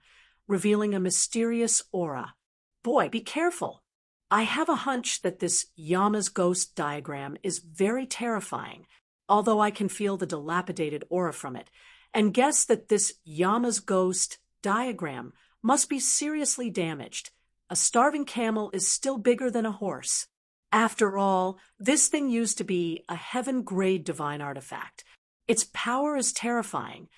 revealing a mysterious aura. Boy, be careful. I have a hunch that this Yama's ghost diagram is very terrifying, although I can feel the dilapidated aura from it, and guess that this Yama's ghost diagram must be seriously damaged. A starving camel is still bigger than a horse. After all, this thing used to be a heaven-grade divine artifact. Its power is terrifying.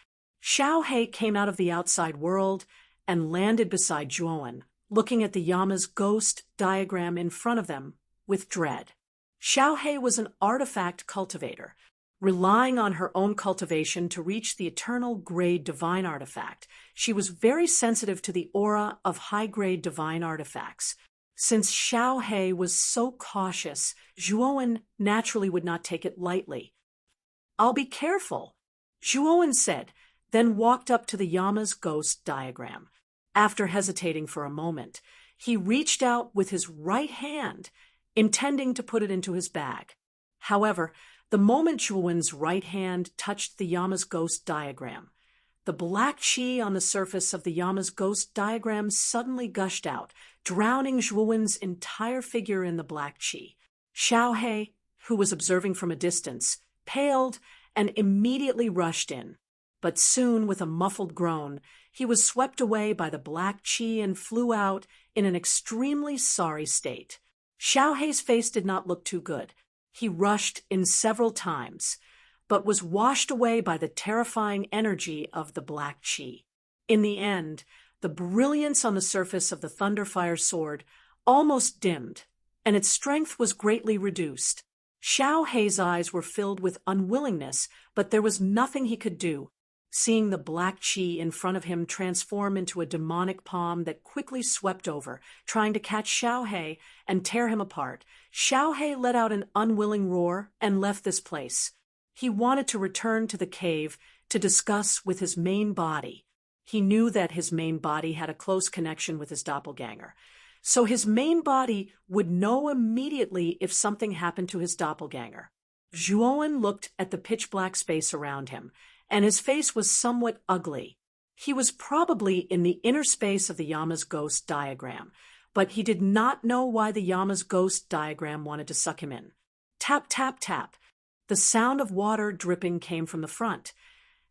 Xiao He came out of the outside world and landed beside Zhuowen, looking at the Yama's ghost diagram in front of them with dread. Xiao He was an artifact cultivator. relying on her own cultivation to reach the eternal grade divine artifact. She was very sensitive to the aura of high-grade divine artifacts. Since Xiao He was so cautious, Zhuowen naturally would not take it lightly. "I'll be careful," Zhuowen said, then walked up to the Yama's ghost diagram. After hesitating for a moment, he reached out with his right hand, intending to put it into his bag. However, the moment Zhuowen's right hand touched the Yama's ghost diagram, the black qi on the surface of the Yama's ghost diagram suddenly gushed out, drowning Zhuowen's entire figure in the black qi. Xiao He, who was observing from a distance, paled and immediately rushed in. But soon, with a muffled groan, he was swept away by the black qi and flew out in an extremely sorry state. Xiao He's face did not look too good. He rushed in several times, but was washed away by the terrifying energy of the black qi. In the end, the brilliance on the surface of the Thunderfire sword almost dimmed, and its strength was greatly reduced. Xiao He's eyes were filled with unwillingness, but there was nothing he could do. Seeing the black qi in front of him transform into a demonic palm that quickly swept over, trying to catch Xiao He and tear him apart, Xiao He let out an unwilling roar and left this place. He wanted to return to the cave to discuss with his main body. He knew that his main body had a close connection with his doppelganger, so his main body would know immediately if something happened to his doppelganger. Zhuowen looked at the pitch-black space around him, and his face was somewhat ugly. He was probably in the inner space of the Yama's ghost diagram, but he did not know why the Yama's ghost diagram wanted to suck him in. Tap, tap, tap. The sound of water dripping came from the front,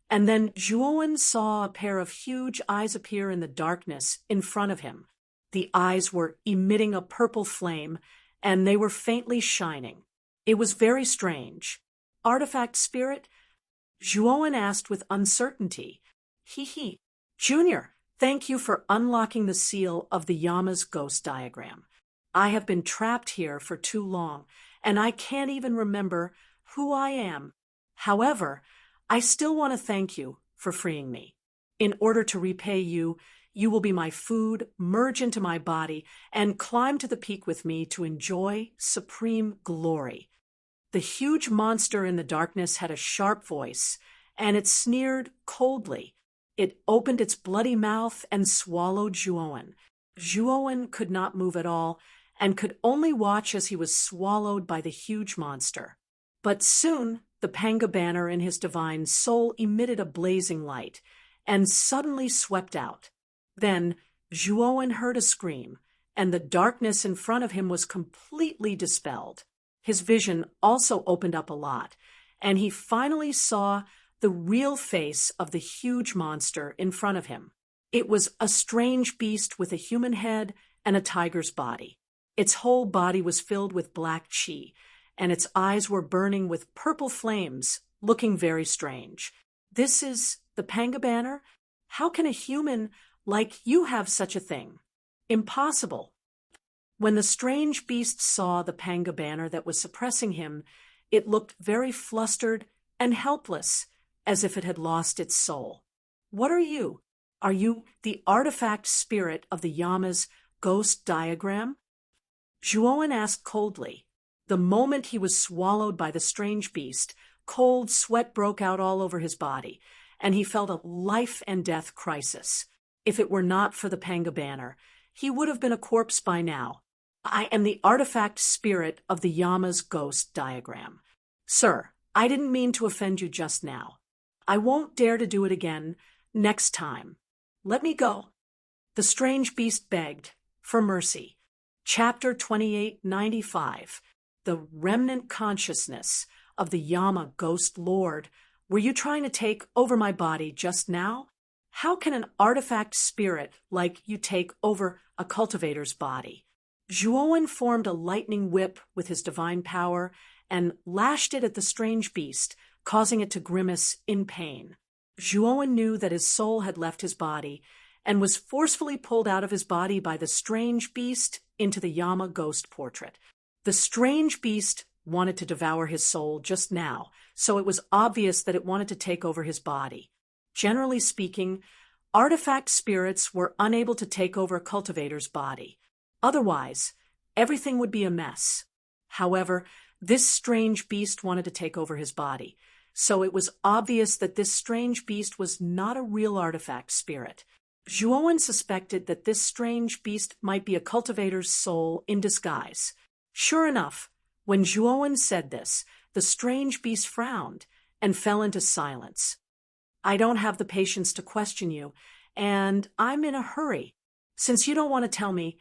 and then Zhuowen saw a pair of huge eyes appear in the darkness in front of him. The eyes were emitting a purple flame, and they were faintly shining. It was very strange. "Artifact spirit?" Zhuowen asked with uncertainty. "He. Junior, thank you for unlocking the seal of the Yama's ghost diagram. I have been trapped here for too long, and I can't even remember who I am. However, I still want to thank you for freeing me. In order to repay you, you will be my food, merge into my body, and climb to the peak with me to enjoy supreme glory." The huge monster in the darkness had a sharp voice, and it sneered coldly. It opened its bloody mouth and swallowed Zhuowen. Zhuowen could not move at all, and could only watch as he was swallowed by the huge monster. But soon, the Panga banner in his divine soul emitted a blazing light, and suddenly swept out. Then, Zhuowen heard a scream, and the darkness in front of him was completely dispelled. His vision also opened up a lot, and he finally saw the real face of the huge monster in front of him. It was a strange beast with a human head and a tiger's body. Its whole body was filled with black qi, and its eyes were burning with purple flames, looking very strange. "This is the Panga banner? How can a human like you have such a thing?" "Impossible." When the strange beast saw the Panga banner that was suppressing him, it looked very flustered and helpless, as if it had lost its soul. "What are you? Are you the artifact spirit of the Yama's ghost diagram?" Zhuowen asked coldly. The moment he was swallowed by the strange beast, cold sweat broke out all over his body, and he felt a life and death crisis. If it were not for the Panga banner, he would have been a corpse by now. "I am the artifact spirit of the Yama's ghost diagram. Sir, I didn't mean to offend you just now. I won't dare to do it again next time. Let me go." The strange beast begged for mercy. Chapter 2895. The Remnant Consciousness of the Yama Ghost Lord. "Were you trying to take over my body just now? How can an artifact spirit like you take over a cultivator's body?" Zhuowen formed a lightning whip with his divine power and lashed it at the strange beast, causing it to grimace in pain. Zhuowen knew that his soul had left his body and was forcefully pulled out of his body by the strange beast into the Yama ghost portrait. The strange beast wanted to devour his soul just now, so it was obvious that it wanted to take over his body. Generally speaking, artifact spirits were unable to take over a cultivator's body. Otherwise, everything would be a mess. However, this strange beast wanted to take over his body, so it was obvious that this strange beast was not a real artifact spirit. Zhuowen suspected that this strange beast might be a cultivator's soul in disguise. Sure enough, when Zhuowen said this, the strange beast frowned and fell into silence. "I don't have the patience to question you, and I'm in a hurry. Since you don't want to tell me,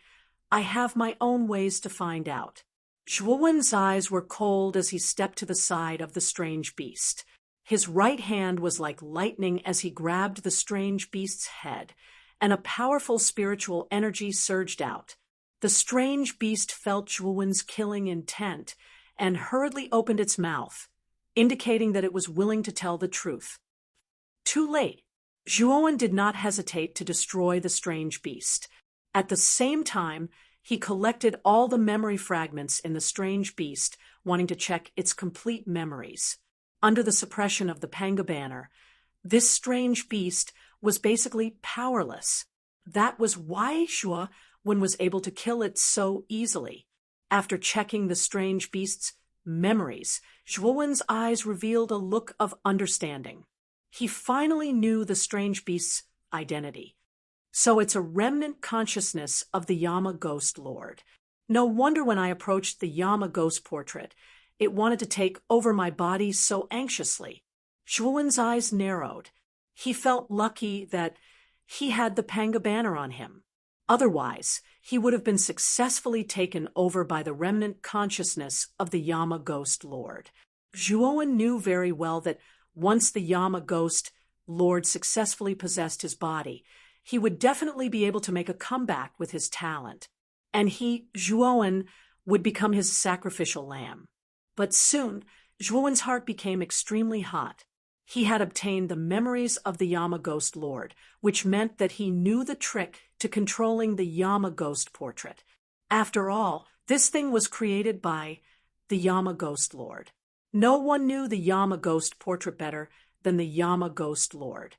I have my own ways to find out." Zhuowen's eyes were cold as he stepped to the side of the strange beast. His right hand was like lightning as he grabbed the strange beast's head, and a powerful spiritual energy surged out. The strange beast felt Zhuowen's killing intent and hurriedly opened its mouth, indicating that it was willing to tell the truth. Too late. Zhuowen did not hesitate to destroy the strange beast. At the same time, he collected all the memory fragments in the strange beast, wanting to check its complete memories. Under the suppression of the Panga banner, this strange beast was basically powerless. That was why Zhuowen was able to kill it so easily. After checking the strange beast's memories, Zhuowen's eyes revealed a look of understanding. He finally knew the strange beast's identity. So it's a remnant consciousness of the Yama Ghost Lord. No wonder when I approached the Yama Ghost portrait, it wanted to take over my body so anxiously. Zhuowen's eyes narrowed. He felt lucky that he had the Panga banner on him. Otherwise, he would have been successfully taken over by the remnant consciousness of the Yama Ghost Lord. Zhuowen knew very well that once the Yama Ghost Lord successfully possessed his body, he would definitely be able to make a comeback with his talent, and he, Zhuowen, would become his sacrificial lamb. But soon, Zhuowen's heart became extremely hot. He had obtained the memories of the Yama Ghost Lord, which meant that he knew the trick to controlling the Yama Ghost portrait. After all, this thing was created by the Yama Ghost Lord. No one knew the Yama Ghost portrait better than the Yama Ghost Lord.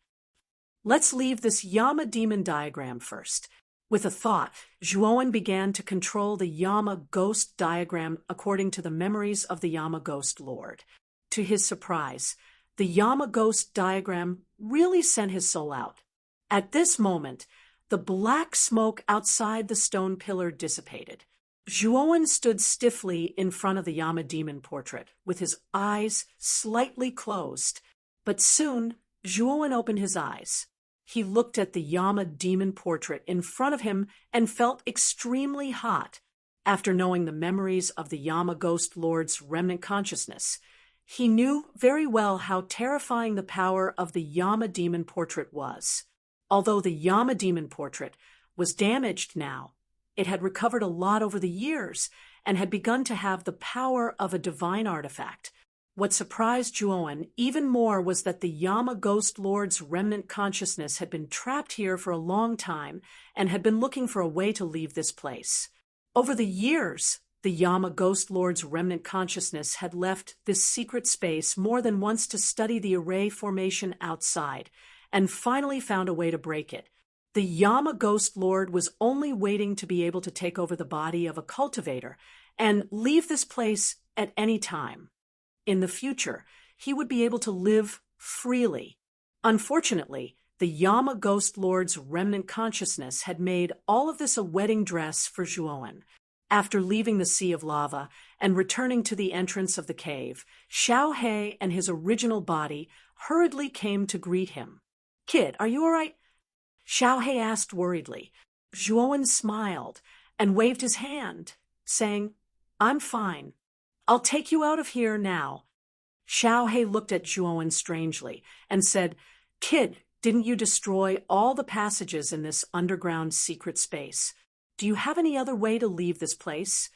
Let's leave this Yama demon diagram first. With a thought, Zhuowen began to control the Yama Ghost diagram according to the memories of the Yama Ghost Lord. To his surprise, the Yama Ghost diagram really sent his soul out. At this moment, the black smoke outside the stone pillar dissipated. Zhuowen stood stiffly in front of the Yama demon portrait, with his eyes slightly closed. But soon, Zhuowen opened his eyes. He looked at the Yama demon portrait in front of him and felt extremely hot. After knowing the memories of the Yama Ghost Lord's remnant consciousness, he knew very well how terrifying the power of the Yama demon portrait was. Although the Yama demon portrait was damaged now, it had recovered a lot over the years and had begun to have the power of a divine artifact. What surprised Zhuowen even more was that the Yama Ghost Lord's remnant consciousness had been trapped here for a long time and had been looking for a way to leave this place. Over the years, the Yama Ghost Lord's remnant consciousness had left this secret space more than once to study the array formation outside, and finally found a way to break it. The Yama Ghost Lord was only waiting to be able to take over the body of a cultivator and leave this place at any time. In the future, he would be able to live freely. Unfortunately, the Yama Ghost Lord's remnant consciousness had made all of this a wedding dress for Zhuowen. After leaving the Sea of Lava and returning to the entrance of the cave, Xiaohe and his original body hurriedly came to greet him. "Kid, are you all right?" Xiaohe asked worriedly. Zhuowen smiled and waved his hand, saying, "I'm fine. I'll take you out of here now." Xiaohe looked at Zhuowen strangely and said, "Kid, didn't you destroy all the passages in this underground secret space? Do you have any other way to leave this place?"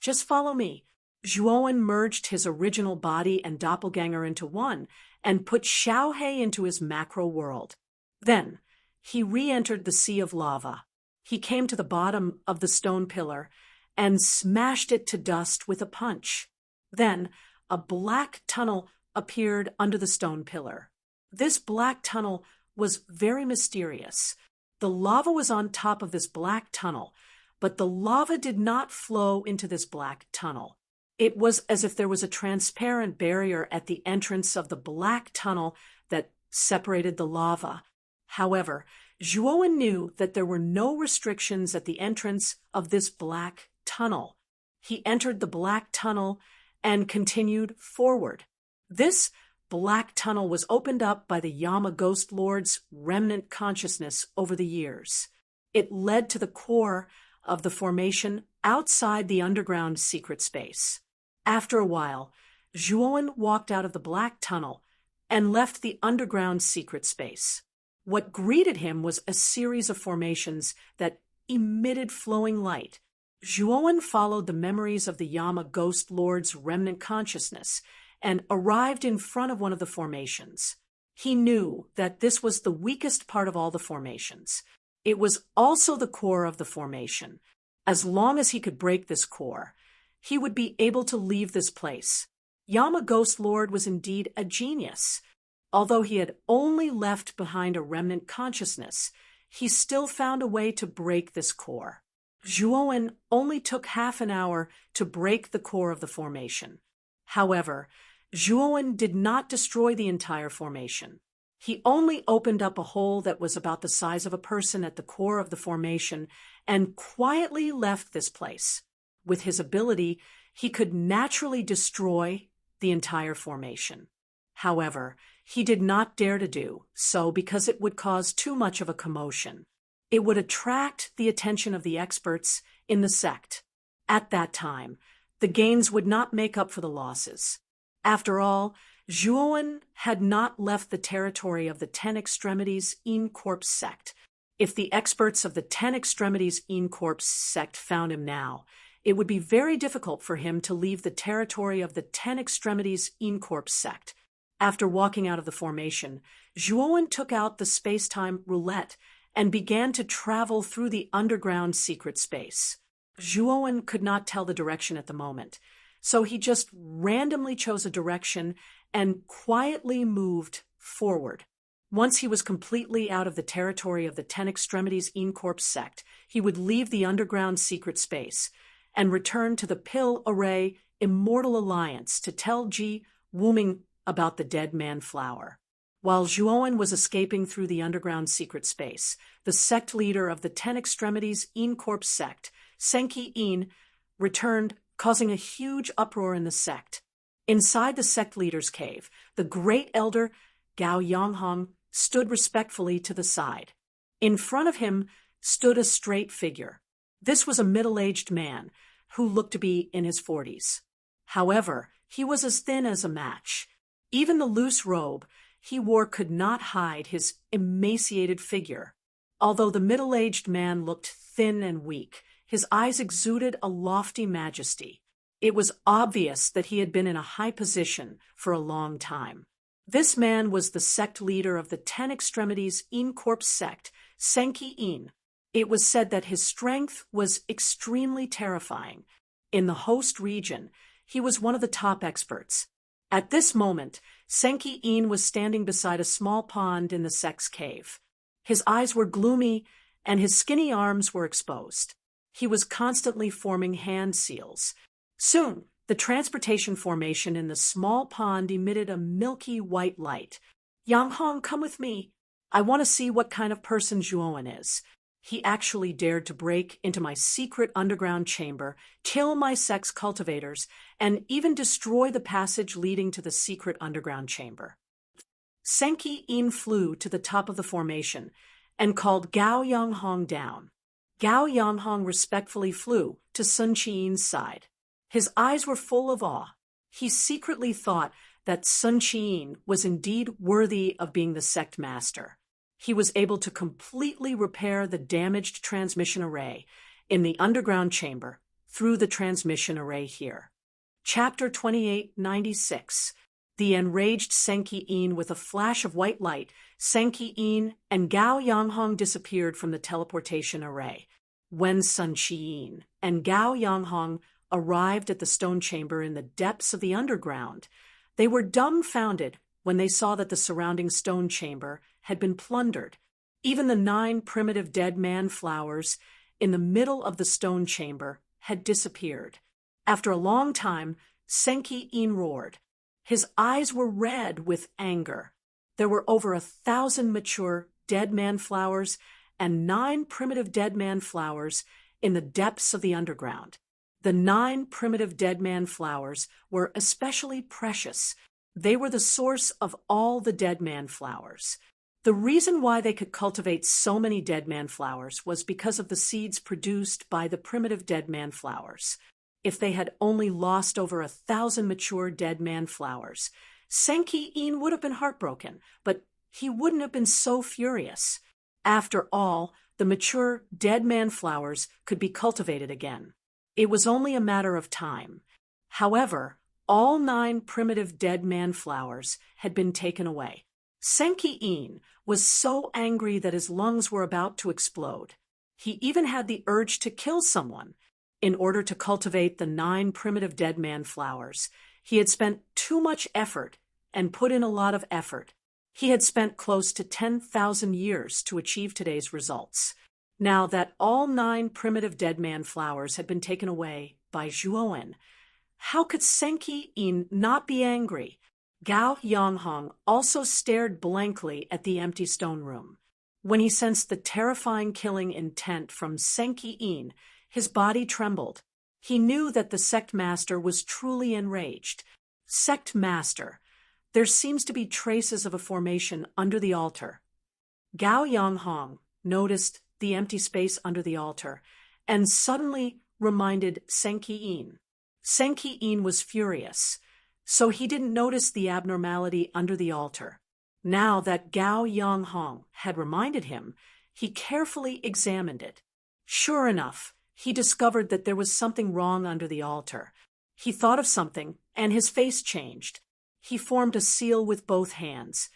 "Just follow me." Zhuowen merged his original body and doppelganger into one and put Xiaohe into his macro world. Then, he re-entered the Sea of Lava. He came to the bottom of the stone pillar and smashed it to dust with a punch. Then, a black tunnel appeared under the stone pillar. This black tunnel was very mysterious. The lava was on top of this black tunnel, but the lava did not flow into this black tunnel. It was as if there was a transparent barrier at the entrance of the black tunnel that separated the lava. However, Zhuowen knew that there were no restrictions at the entrance of this black tunnel. He entered the black tunnel and continued forward. This black tunnel was opened up by the Yama Ghost Lord's remnant consciousness over the years. It led to the core of the formation outside the underground secret space. After a while, Zhuowen walked out of the black tunnel and left the underground secret space. What greeted him was a series of formations that emitted flowing light. Zhuowen followed the memories of the Yama Ghost Lord's remnant consciousness and arrived in front of one of the formations. He knew that this was the weakest part of all the formations. It was also the core of the formation. As long as he could break this core, he would be able to leave this place. Yama Ghost Lord was indeed a genius. Although he had only left behind a remnant consciousness, he still found a way to break this core. Zhuowen only took half an hour to break the core of the formation. However, Zhuowen did not destroy the entire formation. He only opened up a hole that was about the size of a person at the core of the formation and quietly left this place. With his ability, he could naturally destroy the entire formation. However, he did not dare to do so because it would cause too much of a commotion. It would attract the attention of the experts in the sect. At that time, the gains would not make up for the losses. After all, Zhuowen had not left the territory of the Ten Extremities In Corps sect. If the experts of the Ten Extremities In Corps sect found him now, it would be very difficult for him to leave the territory of the Ten Extremities In Corps sect. After walking out of the formation, Zhuowen took out the space-time roulette and began to travel through the underground secret space. Zhuowen could not tell the direction at the moment, so he just randomly chose a direction and quietly moved forward. Once he was completely out of the territory of the Ten Extremities In Corps sect, he would leave the underground secret space and return to the Pill Array Immortal Alliance to tell Ji Wuming about the Dead Man Flower. While Zhuowen was escaping through the underground secret space, the sect leader of the Ten Extremities In Corps sect, Senki In, returned, causing a huge uproar in the sect. Inside the sect leader's cave, the great elder, Gao Yanghong, stood respectfully to the side. In front of him stood a straight figure. This was a middle-aged man who looked to be in his 40s. However, he was as thin as a match. Even the loose robe he wore could not hide his emaciated figure. Although the middle-aged man looked thin and weak, his eyes exuded a lofty majesty. It was obvious that he had been in a high position for a long time. This man was the sect leader of the Ten Extremities In Corps sect, Senki In. It was said that his strength was extremely terrifying. In the host region, he was one of the top experts. At this moment, Senki In was standing beside a small pond in the sect's cave. His eyes were gloomy, and his skinny arms were exposed. He was constantly forming hand seals. Soon, the transportation formation in the small pond emitted a milky white light. "Yanghong, come with me. I want to see what kind of person Zhuowen is. He actually dared to break into my secret underground chamber, kill my sect's cultivators, and even destroy the passage leading to the secret underground chamber." Senki In flew to the top of the formation and called Gao Yanghong down. Gao Yanghong respectfully flew to Sun Qi's side. His eyes were full of awe. He secretly thought that Sun Qi was indeed worthy of being the sect master. He was able to completely repair the damaged transmission array in the underground chamber through the transmission array here. Chapter 2896. The enraged Senki In. With a flash of white light, Senki In and Gao Yanghong disappeared from the teleportation array. When Sun Qi and Gao Yanghong arrived at the stone chamber in the depths of the underground, they were dumbfounded when they saw that the surrounding stone chamber had been plundered. Even the 9 primitive dead man flowers in the middle of the stone chamber had disappeared. After a long time, Senki-in roared. His eyes were red with anger. There were over 1,000 mature dead man flowers and 9 primitive dead man flowers in the depths of the underground. The 9 primitive dead man flowers were especially precious. They were the source of all the dead man flowers. The reason why they could cultivate so many dead man flowers was because of the seeds produced by the primitive dead man flowers. If they had only lost over 1,000 mature dead man flowers, Senki-in would have been heartbroken, but he wouldn't have been so furious. After all, the mature dead man flowers could be cultivated again. It was only a matter of time. However, all 9 primitive dead man flowers had been taken away. Senki-in was so angry that his lungs were about to explode. He even had the urge to kill someone. In order to cultivate the 9 primitive dead man flowers, he had spent too much effort and put in a lot of effort. He had spent close to 10,000 years to achieve today's results. Now that all 9 primitive dead man flowers had been taken away by Zhuowen, how could Senki-in not be angry? Gao Yanghong also stared blankly at the empty stone room. When he sensed the terrifying killing intent from Senki-in, his body trembled. He knew that the sect master was truly enraged. Sect master, there seems to be traces of a formation under the altar. Gao Yanghong noticed the empty space under the altar and suddenly reminded Senki-in. Senki-in was furious, so he didn't notice the abnormality under the altar. Now that Gao Yanghong had reminded him, he carefully examined it. Sure enough, he discovered that there was something wrong under the altar. He thought of something, and his face changed. He formed a seal with both hands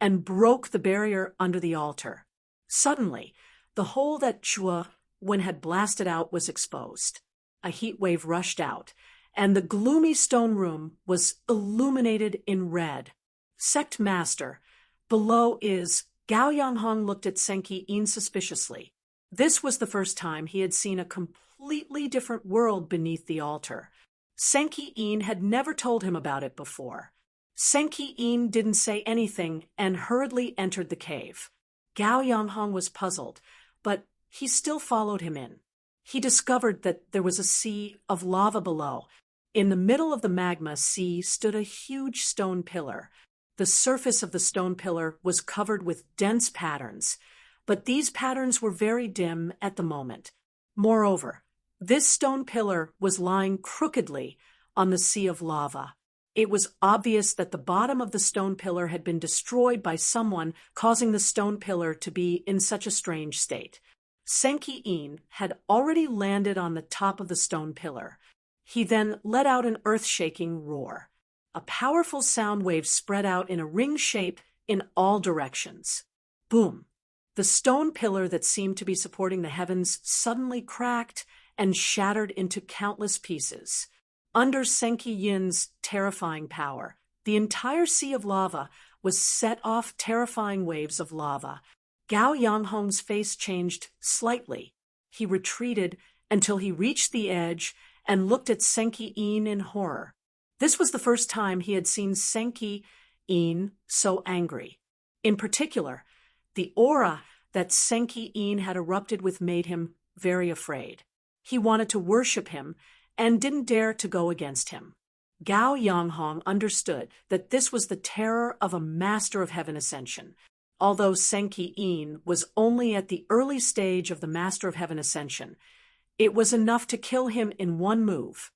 and broke the barrier under the altar. Suddenly, the hole that Zhuowen had blasted out was exposed. A heat wave rushed out, and the gloomy stone room was illuminated in red. Sect master, below is... Gao Yanghong looked at Senki-in suspiciously. This was the first time he had seen a completely different world beneath the altar. Senki-in had never told him about it before. Senki-in didn't say anything and hurriedly entered the cave. Gao Yanghong was puzzled, but he still followed him in. He discovered that there was a sea of lava below. In the middle of the magma sea stood a huge stone pillar. The surface of the stone pillar was covered with dense patterns, but these patterns were very dim at the moment. Moreover, this stone pillar was lying crookedly on the sea of lava. It was obvious that the bottom of the stone pillar had been destroyed by someone, causing the stone pillar to be in such a strange state. Senki-in had already landed on the top of the stone pillar. He then let out an earth-shaking roar. A powerful sound wave spread out in a ring shape in all directions. Boom! The stone pillar that seemed to be supporting the heavens suddenly cracked and shattered into countless pieces. Under Senki-in's terrifying power, the entire sea of lava was set off terrifying waves of lava. Gao Yanghong's face changed slightly. He retreated until he reached the edge and looked at Senki-in in horror. This was the first time he had seen Senki-in so angry. In particular, the aura that Senki-in had erupted with made him very afraid. He wanted to worship him and didn't dare to go against him. Gao Yanghong understood that this was the terror of a master of heaven ascension. Although Senki-in was only at the early stage of the master of heaven ascension, it was enough to kill him in one move.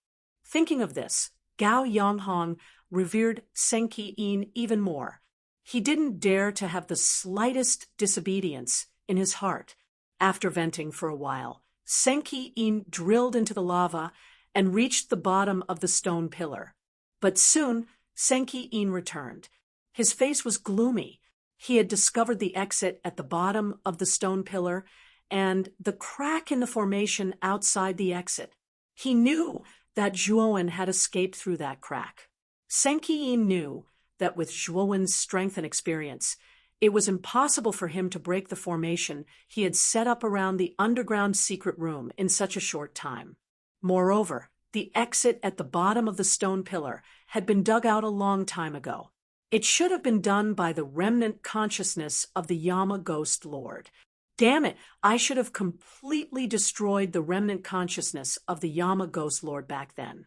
Thinking of this, Gao Yanghong revered Senki-in even more. He didn't dare to have the slightest disobedience in his heart. After venting for a while, Senki-in drilled into the lava and reached the bottom of the stone pillar. But soon, Senki-in returned. His face was gloomy. He had discovered the exit at the bottom of the stone pillar and the crack in the formation outside the exit. He knew that Zhuowen had escaped through that crack. Senki-yin knew that with Zhuowen's strength and experience, it was impossible for him to break the formation he had set up around the underground secret room in such a short time. Moreover, the exit at the bottom of the stone pillar had been dug out a long time ago. It should have been done by the remnant consciousness of the Yama Ghost Lord. Damn it, I should have completely destroyed the remnant consciousness of the Yama Ghost Lord back then.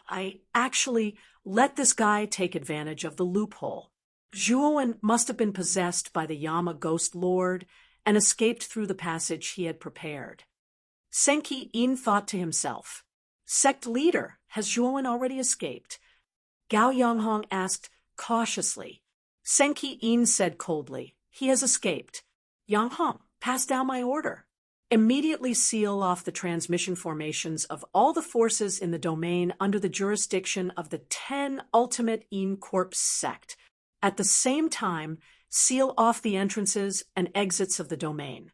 I actually let this guy take advantage of the loophole. Zhuowen must have been possessed by the Yama Ghost Lord and escaped through the passage he had prepared. Senki-yin thought to himself, "Sect leader, has Zhuowen already escaped?" Gao Yanghong asked cautiously. Senki-yin said coldly, "He has escaped." "Yanghong, pass down my order. Immediately seal off the transmission formations of all the forces in the domain under the jurisdiction of the 10 Ultimate Yin Corps sect. At the same time, seal off the entrances and exits of the domain.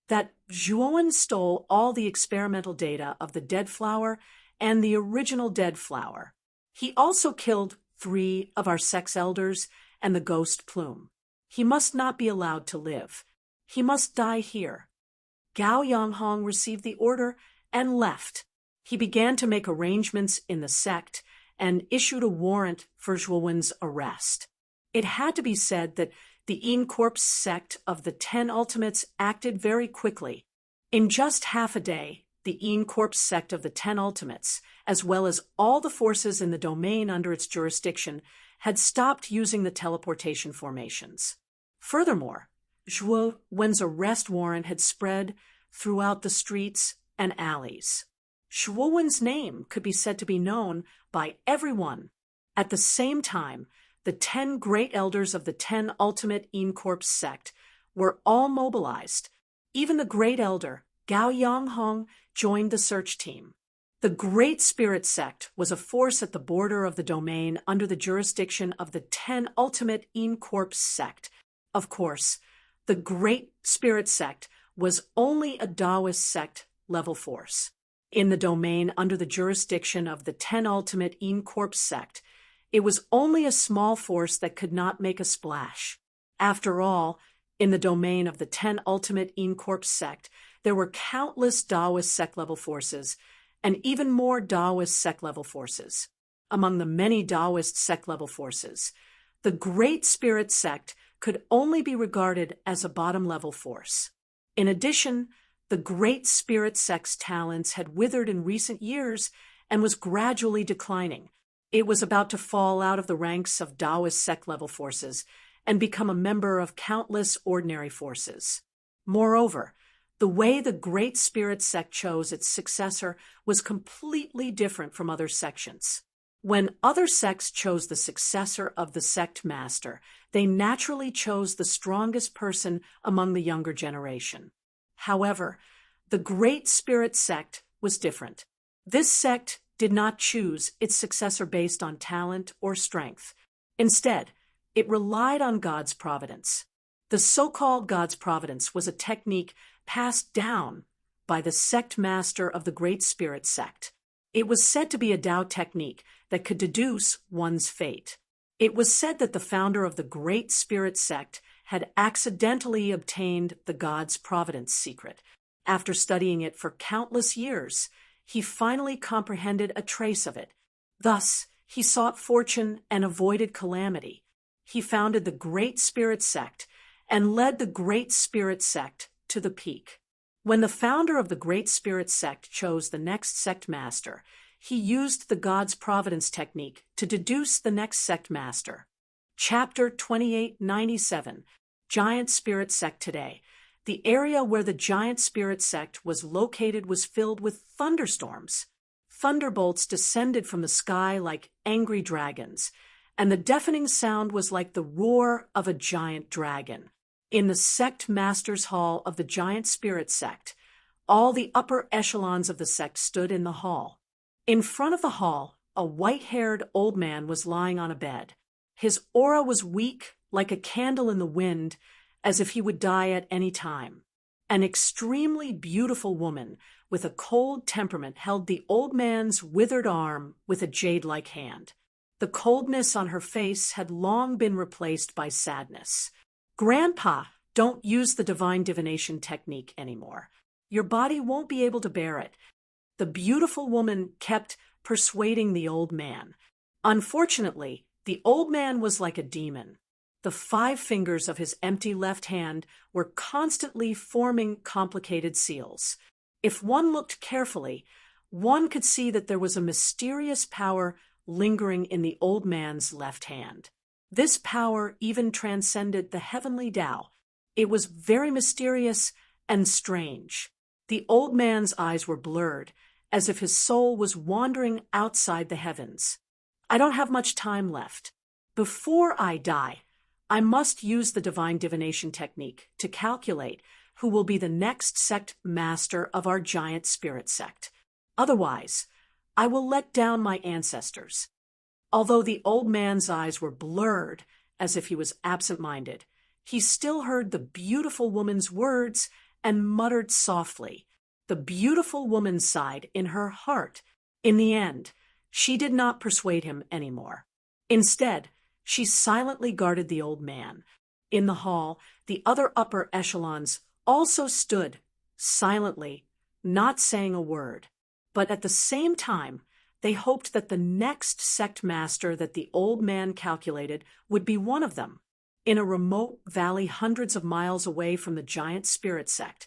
That Zhuowen stole all the experimental data of the dead flower and the original dead flower. He also killed 3 of our sect's elders and the ghost plume. He must not be allowed to live. He must die here." Gao Yanghong received the order and left. He began to make arrangements in the sect and issued a warrant for Zhuowen's arrest. It had to be said that the Yin Corps sect of the 10 Ultimates acted very quickly. In just half a day, the Yin Corps sect of the 10 Ultimates, as well as all the forces in the domain under its jurisdiction, had stopped using the teleportation formations. Furthermore, Zhuowen's arrest warrant had spread throughout the streets and alleys. Zhuowen's name could be said to be known by everyone. At the same time, the 10 great elders of the 10 Ultimate Yin Corps sect were all mobilized. Even the great elder, Gao Yanghong, joined the search team. The Great Spirit sect was a force at the border of the domain under the jurisdiction of the 10 Ultimate Yin Corps sect. Of course, the Great Spirit sect was only a Taoist sect level force. In the domain under the jurisdiction of the 10 Ultimate Yin Corps sect, it was only a small force that could not make a splash. After all, in the domain of the 10 Ultimate Yin Corps sect, there were countless Taoist sect-level forces, and even more Taoist sect-level forces. Among the many Taoist sect-level forces, the Great Spirit sect could only be regarded as a bottom-level force. In addition, the Great Spirit sect's talents had withered in recent years and was gradually declining. It was about to fall out of the ranks of Taoist sect-level forces and become a member of countless ordinary forces. Moreover, the way the Great Spirit sect chose its successor was completely different from other sections. When other sects chose the successor of the sect master, they naturally chose the strongest person among the younger generation. However, the Great Spirit sect was different. This sect did not choose its successor based on talent or strength. Instead, it relied on God's providence. The so-called God's providence was a technique passed down by the sect master of the Great Spirit sect. It was said to be a Tao technique that could deduce one's fate. It was said that the founder of the Great Spirit sect had accidentally obtained the God's providence secret. After studying it for countless years, he finally comprehended a trace of it. Thus, he sought fortune and avoided calamity. He founded the Great Spirit sect and led the Great Spirit sect to the peak. When the founder of the Great Spirit sect chose the next sect master, he used the God's providence technique to deduce the next sect master. Chapter 2897, Giant Spirit Sect Today. The area where the Giant Spirit sect was located was filled with thunderstorms. Thunderbolts descended from the sky like angry dragons, and the deafening sound was like the roar of a giant dragon. In the sect master's hall of the Giant Spirit sect, all the upper echelons of the sect stood in the hall. In front of the hall, a white-haired old man was lying on a bed. His aura was weak, like a candle in the wind, as if he would die at any time. An extremely beautiful woman with a cold temperament held the old man's withered arm with a jade-like hand. The coldness on her face had long been replaced by sadness. "Grandpa, don't use the divine divination technique anymore. Your body won't be able to bear it." The beautiful woman kept persuading the old man. Unfortunately, the old man was like a demon. The 5 fingers of his empty left hand were constantly forming complicated seals. If one looked carefully, one could see that there was a mysterious power lingering in the old man's left hand. This power even transcended the heavenly Tao. It was very mysterious and strange. The old man's eyes were blurred, as if his soul was wandering outside the heavens. "I don't have much time left. Before I die, I must use the divine divination technique to calculate who will be the next sect master of our giant spirit sect. Otherwise, I will let down my ancestors." Although the old man's eyes were blurred, as if he was absent-minded, he still heard the beautiful woman's words and muttered softly. The beautiful woman sighed in her heart. In the end, she did not persuade him anymore. Instead, she silently guarded the old man. In the hall, the other upper echelons also stood, silently, not saying a word. But at the same time, they hoped that the next sect master that the old man calculated would be one of them. In a remote valley hundreds of miles away from the giant spirit sect,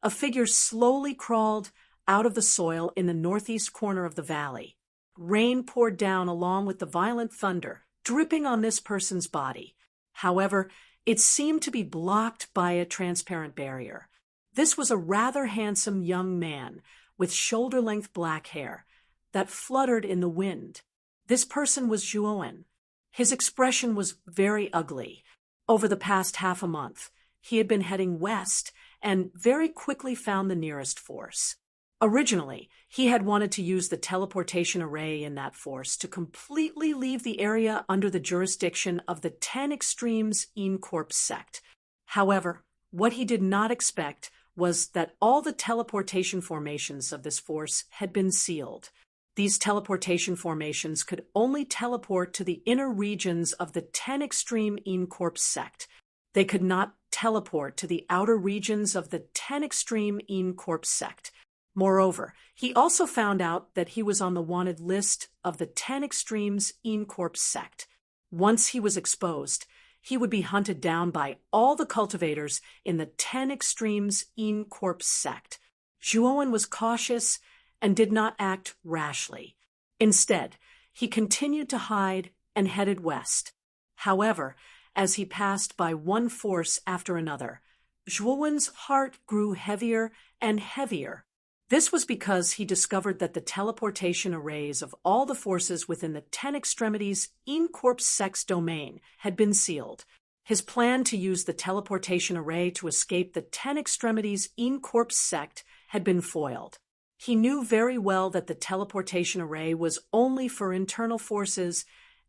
a figure slowly crawled out of the soil in the northeast corner of the valley. Rain poured down along with the violent thunder, dripping on this person's body. However, it seemed to be blocked by a transparent barrier. This was a rather handsome young man with shoulder-length black hair that fluttered in the wind. This person was Zhuowen. His expression was very ugly. Over the past half a month, he had been heading west and very quickly found the nearest force. Originally, he had wanted to use the teleportation array in that force to completely leave the area under the jurisdiction of the 10 Extremes Corp sect. However, what he did not expect was that all the teleportation formations of this force had been sealed. These teleportation formations could only teleport to the inner regions of the 10 Extreme Corp sect. They could not teleport to the outer regions of the 10 Extreme Corp sect. Moreover, he also found out that he was on the wanted list of the 10 Extremes Corp sect. Once he was exposed, he would be hunted down by all the cultivators in the 10 Extremes Corp sect. Zhuowen was cautious and did not act rashly. Instead, he continued to hide and headed west. However, as he passed by one force after another, Zhuowen's heart grew heavier and heavier. This was because he discovered that the teleportation arrays of all the forces within the 10 Extremities Corp sect's domain had been sealed. His plan to use the teleportation array to escape the 10 Extremities Corp sect had been foiled. He knew very well that the teleportation array was only for internal forces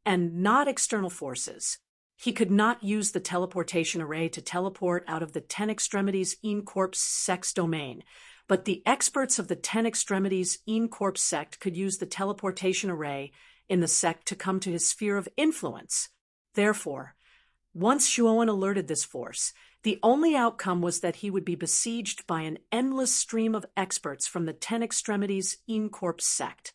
and not external forces. He could not use the teleportation array to teleport out of the 10 Extremities Corp sect's domain, but the experts of the 10 Extremities Corp sect could use the teleportation array in the sect to come to his sphere of influence. Therefore, once Zhuowen alerted this force, the only outcome was that he would be besieged by an endless stream of experts from the 10 Extremities Corp sect.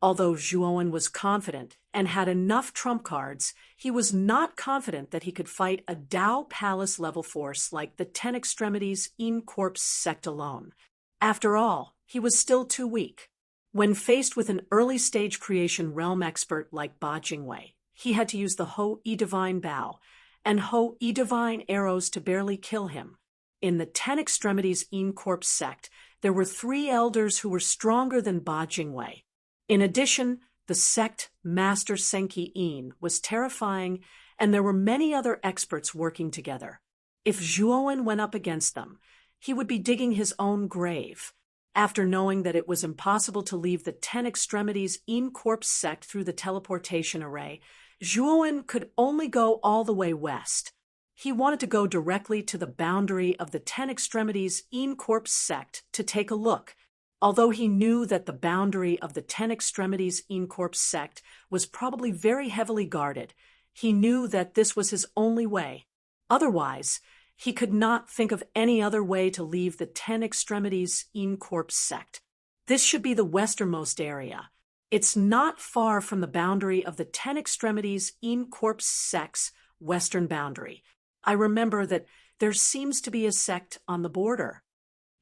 Although Zhuowen was confident and had enough trump cards, he was not confident that he could fight a Tao Palace-level force like the 10 Extremities Corp sect alone. After all, he was still too weak. When faced with an early-stage creation realm expert like Ba Jingwei, he had to use the Ho-E Divine Bow and Ho-E Divine Arrows to barely kill him. In the 10 Extremities Corp sect, there were 3 elders who were stronger than Ba Jingwei. In addition, the sect Master Senki was terrifying, and there were many other experts working together. If Zhuowen went up against them, he would be digging his own grave. After knowing that it was impossible to leave the 10 Extremities Corp sect through the teleportation array, Zhuowen could only go all the way west. He wanted to go directly to the boundary of the Ten Extremities Corps sect to take a look. Although he knew that the boundary of the Ten Extremities Corps sect was probably very heavily guarded, he knew that this was his only way. Otherwise, he could not think of any other way to leave the Ten Extremities Corps sect. This should be the westernmost area. It's not far from the boundary of the Ten Extremities Corps sect's western boundary. I remember that there seems to be a sect on the border.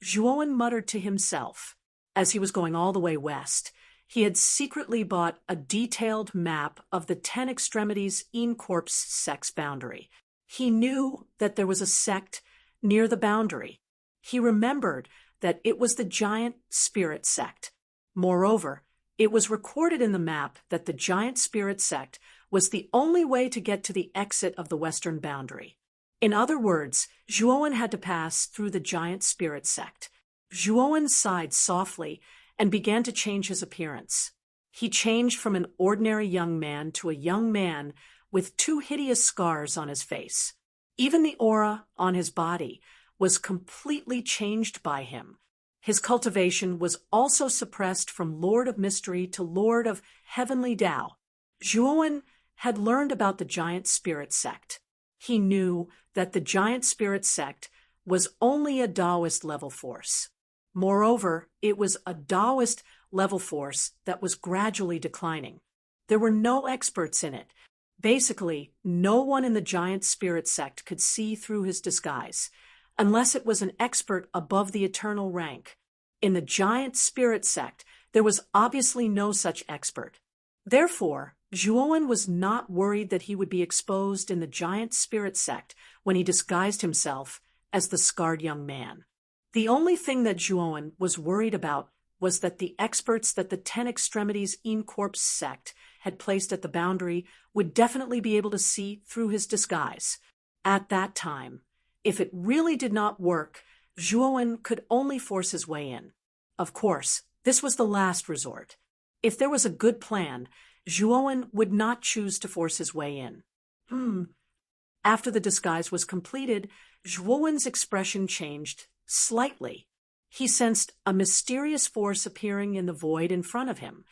Zhuowen muttered to himself. As he was going all the way west, he had secretly bought a detailed map of the Ten Extremities Corps sect's boundary. He knew that there was a sect near the boundary. He remembered that it was the Giant Spirit sect. Moreover, it was recorded in the map that the Giant Spirit sect was the only way to get to the exit of the western boundary. In other words, Zhuowen had to pass through the Giant Spirit sect. Zhuowen sighed softly and began to change his appearance. He changed from an ordinary young man to a young man with 2 hideous scars on his face. Even the aura on his body was completely changed by him. His cultivation was also suppressed from Lord of Mystery to Lord of Heavenly Tao. Zhuowen had learned about the Giant Spirit sect. He knew that the Giant Spirit sect was only a Taoist level force. Moreover, it was a Taoist level force that was gradually declining. There were no experts in it. Basically, no one in the Giant Spirit sect could see through his disguise, unless it was an expert above the eternal rank. In the Giant Spirit sect, there was obviously no such expert. Therefore, Zhuowen was not worried that he would be exposed in the Giant Spirit sect when he disguised himself as the scarred young man. The only thing that Zhuowen was worried about was that the experts that the Ten Extremities Corps sect had placed at the boundary would definitely be able to see through his disguise. At that time, if it really did not work, Zhuowen could only force his way in. Of course, this was the last resort. If there was a good plan, Zhuowen would not choose to force his way in. After the disguise was completed, Zhuowen's expression changed slightly. He sensed a mysterious force appearing in the void in front of him.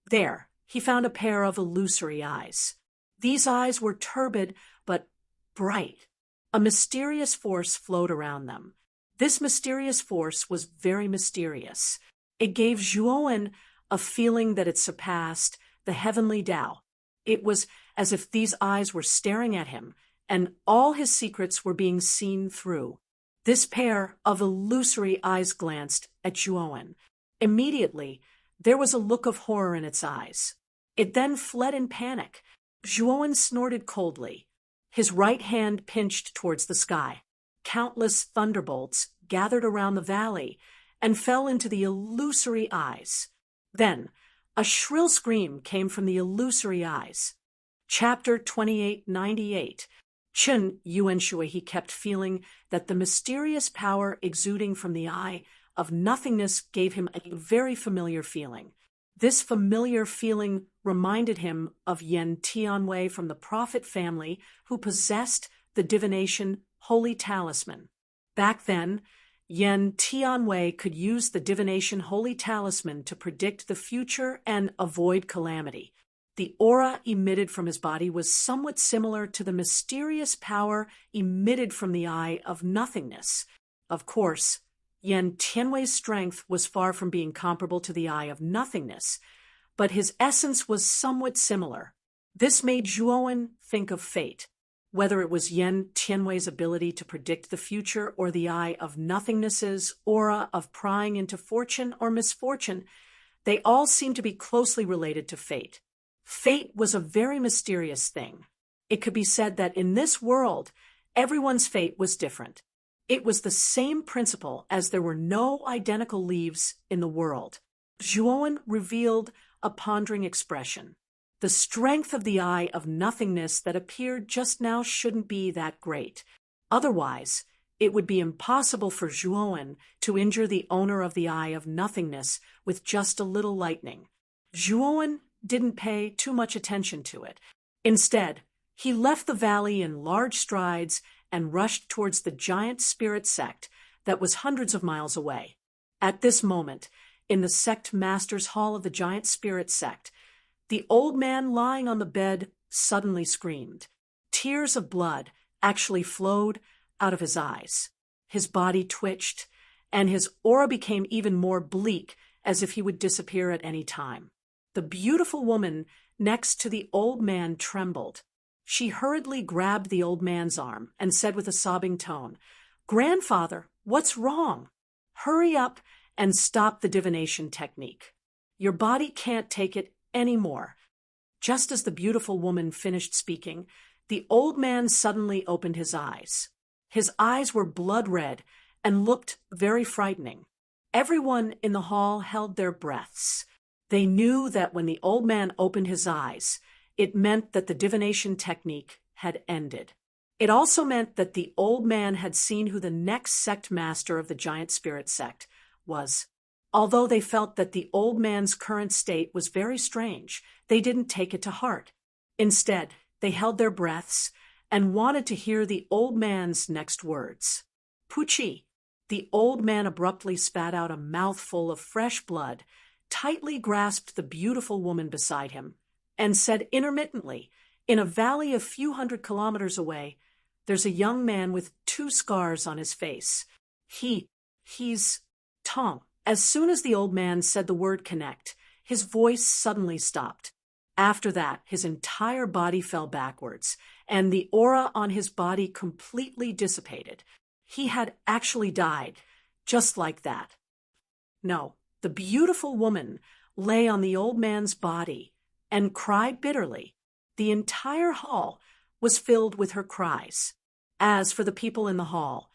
There, he found a pair of illusory eyes. These eyes were turbid but bright. A mysterious force flowed around them. This mysterious force was very mysterious. It gave Zhuowen a feeling that it surpassed the heavenly Tao. It was as if these eyes were staring at him, and all his secrets were being seen through. This pair of illusory eyes glanced at Zhuowen. Immediately, there was a look of horror in its eyes. It then fled in panic. Zhuowen snorted coldly. His right hand pinched towards the sky. Countless thunderbolts gathered around the valley and fell into the illusory eyes. Then, a shrill scream came from the illusory eyes. Chapter 2898. Chen Yuanshui, he kept feeling that the mysterious power exuding from the eye of nothingness gave him a very familiar feeling. This familiar feeling reminded him of Yen Tianwei from the prophet family who possessed the divination Holy Talisman. Back then, Yen Tianwei could use the divination Holy Talisman to predict the future and avoid calamity. The aura emitted from his body was somewhat similar to the mysterious power emitted from the eye of nothingness. Of course, Yen Tianwei's strength was far from being comparable to the eye of nothingness, but his essence was somewhat similar. This made Zhuowen think of fate. Whether it was Yen Tianwei's ability to predict the future or the eye of nothingness's aura of prying into fortune or misfortune, they all seemed to be closely related to fate. Fate was a very mysterious thing. It could be said that in this world, everyone's fate was different. It was the same principle as there were no identical leaves in the world. Zhuowen revealed a pondering expression. The strength of the eye of nothingness that appeared just now shouldn't be that great. Otherwise, it would be impossible for Zhuowen to injure the owner of the eye of nothingness with just a little lightning. Zhuowen didn't pay too much attention to it. Instead, he left the valley in large strides and rushed towards the giant spirit sect that was hundreds of miles away. At this moment, in the sect master's hall of the giant spirit sect, the old man lying on the bed suddenly screamed. Tears of blood actually flowed out of his eyes. His body twitched, and his aura became even more bleak, as if he would disappear at any time. The beautiful woman next to the old man trembled. She hurriedly grabbed the old man's arm and said with a sobbing tone, "Grandfather, what's wrong? Hurry up and stop the divination technique. Your body can't take it anymore." Just as the beautiful woman finished speaking, the old man suddenly opened his eyes. His eyes were blood red and looked very frightening. Everyone in the hall held their breaths. They knew that when the old man opened his eyes, it meant that the divination technique had ended. It also meant that the old man had seen who the next sect master of the giant spirit sect was. Although they felt that the old man's current state was very strange, they didn't take it to heart. Instead, they held their breaths and wanted to hear the old man's next words. "Pucci." The old man abruptly spat out a mouthful of fresh blood, tightly grasped the beautiful woman beside him, and said intermittently, "In a valley a few hundred kilometers away, there's a young man with 2 scars on his face. He's Tom." As soon as the old man said the word connect, his voice suddenly stopped. After that, his entire body fell backwards, and the aura on his body completely dissipated. He had actually died, just like that. No, the beautiful woman lay on the old man's body and cried bitterly. The entire hall was filled with her cries. As for the people in the hall,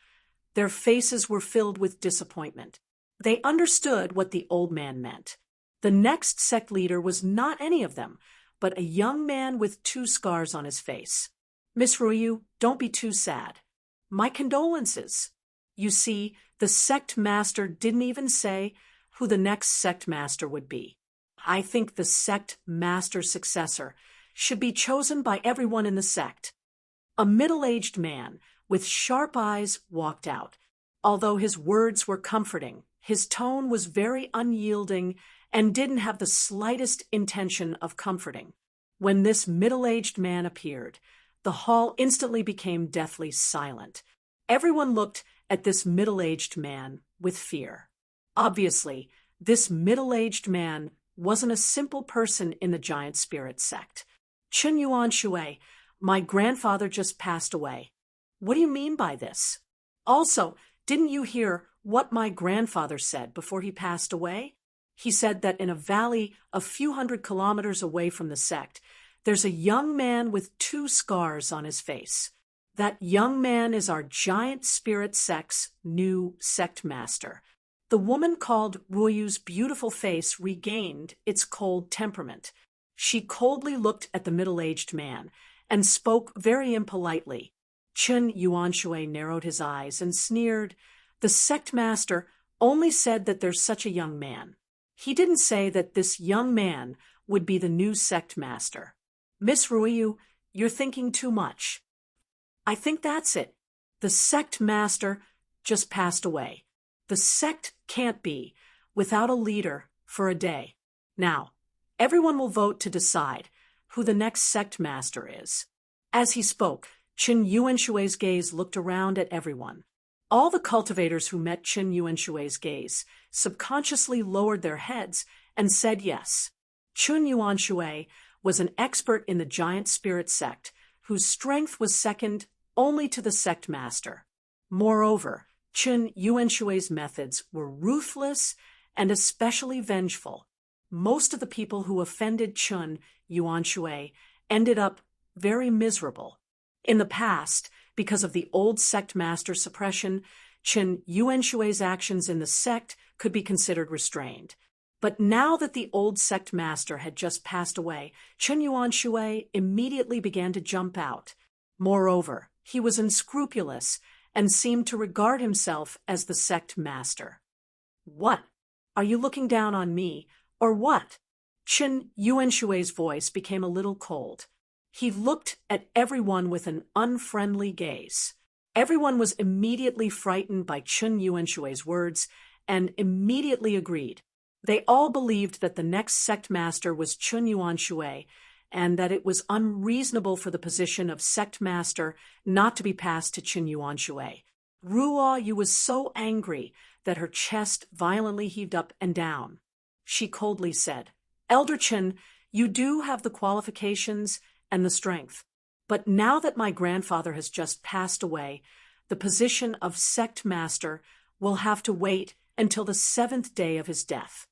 their faces were filled with disappointment. They understood what the old man meant. The next sect leader was not any of them, but a young man with 2 scars on his face. "Miss Ryu, don't be too sad. My condolences." You see, the sect master didn't even say who the next sect master would be. I think the sect master's successor should be chosen by everyone in the sect. A middle-aged man with sharp eyes walked out. Although his words were comforting, his tone was very unyielding and didn't have the slightest intention of comforting. When this middle-aged man appeared, the hall instantly became deathly silent. Everyone looked at this middle-aged man with fear. Obviously, this middle-aged man wasn't a simple person in the giant spirit sect. "Chen Yuan Shui, my grandfather just passed away." "What do you mean by this?" "Also, didn't you hear what my grandfather said before he passed away? He said that in a valley a few hundred kilometers away from the sect, there's a young man with 2 scars on his face. That young man is our giant spirit sect's new sect master." The woman called Ruoyu's beautiful face regained its cold temperament. She coldly looked at the middle-aged man and spoke very impolitely. Chen Yuanshui narrowed his eyes and sneered. "The sect master only said that there's such a young man. He didn't say that this young man would be the new sect master. Miss Ruoyu, you're thinking too much." "I think that's it. The sect master just passed away. The sect can't be without a leader for a day. Now, everyone will vote to decide who the next sect master is." As he spoke, Chen Yuanshui's gaze looked around at everyone. All the cultivators who met Chen Yuanshui's gaze subconsciously lowered their heads and said yes. Chen Yuanshui was an expert in the giant spirit sect, whose strength was second only to the sect master. Moreover, Chen Yuanshui's methods were ruthless and especially vengeful. Most of the people who offended Chen Yuanshui ended up very miserable. In the past, because of the old sect master suppression, Chen Yuanshui's actions in the sect could be considered restrained. But now that the old sect master had just passed away, Chen Yuanshui immediately began to jump out. Moreover, he was unscrupulous and seemed to regard himself as the sect master. "What? Are you looking down on me, or what?" Chen Yuanshui's voice became a little cold. He looked at everyone with an unfriendly gaze. Everyone was immediately frightened by Chun Yuanshui's words and immediately agreed. They all believed that the next sect master was Chun Yuanshui and that it was unreasonable for the position of sect master not to be passed to Chun Yuanshui. Ruo Yu was so angry that her chest violently heaved up and down. She coldly said, "Elder Chen, you do have the qualifications and the strength. But now that my grandfather has just passed away, the position of sect master will have to wait until the 7th day of his death.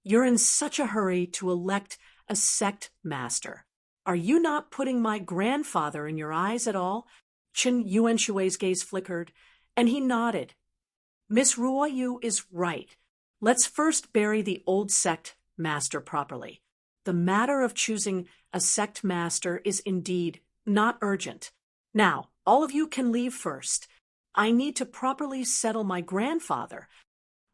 You're in such a hurry to elect a sect master. Are you not putting my grandfather in your eyes at all?" Chen Yuanshui's gaze flickered, and he nodded. "Miss Ruo Yu is right. Let's first bury the old sect master properly. The matter of choosing a sect master is indeed not urgent. Now, all of you can leave first. I need to properly settle my grandfather."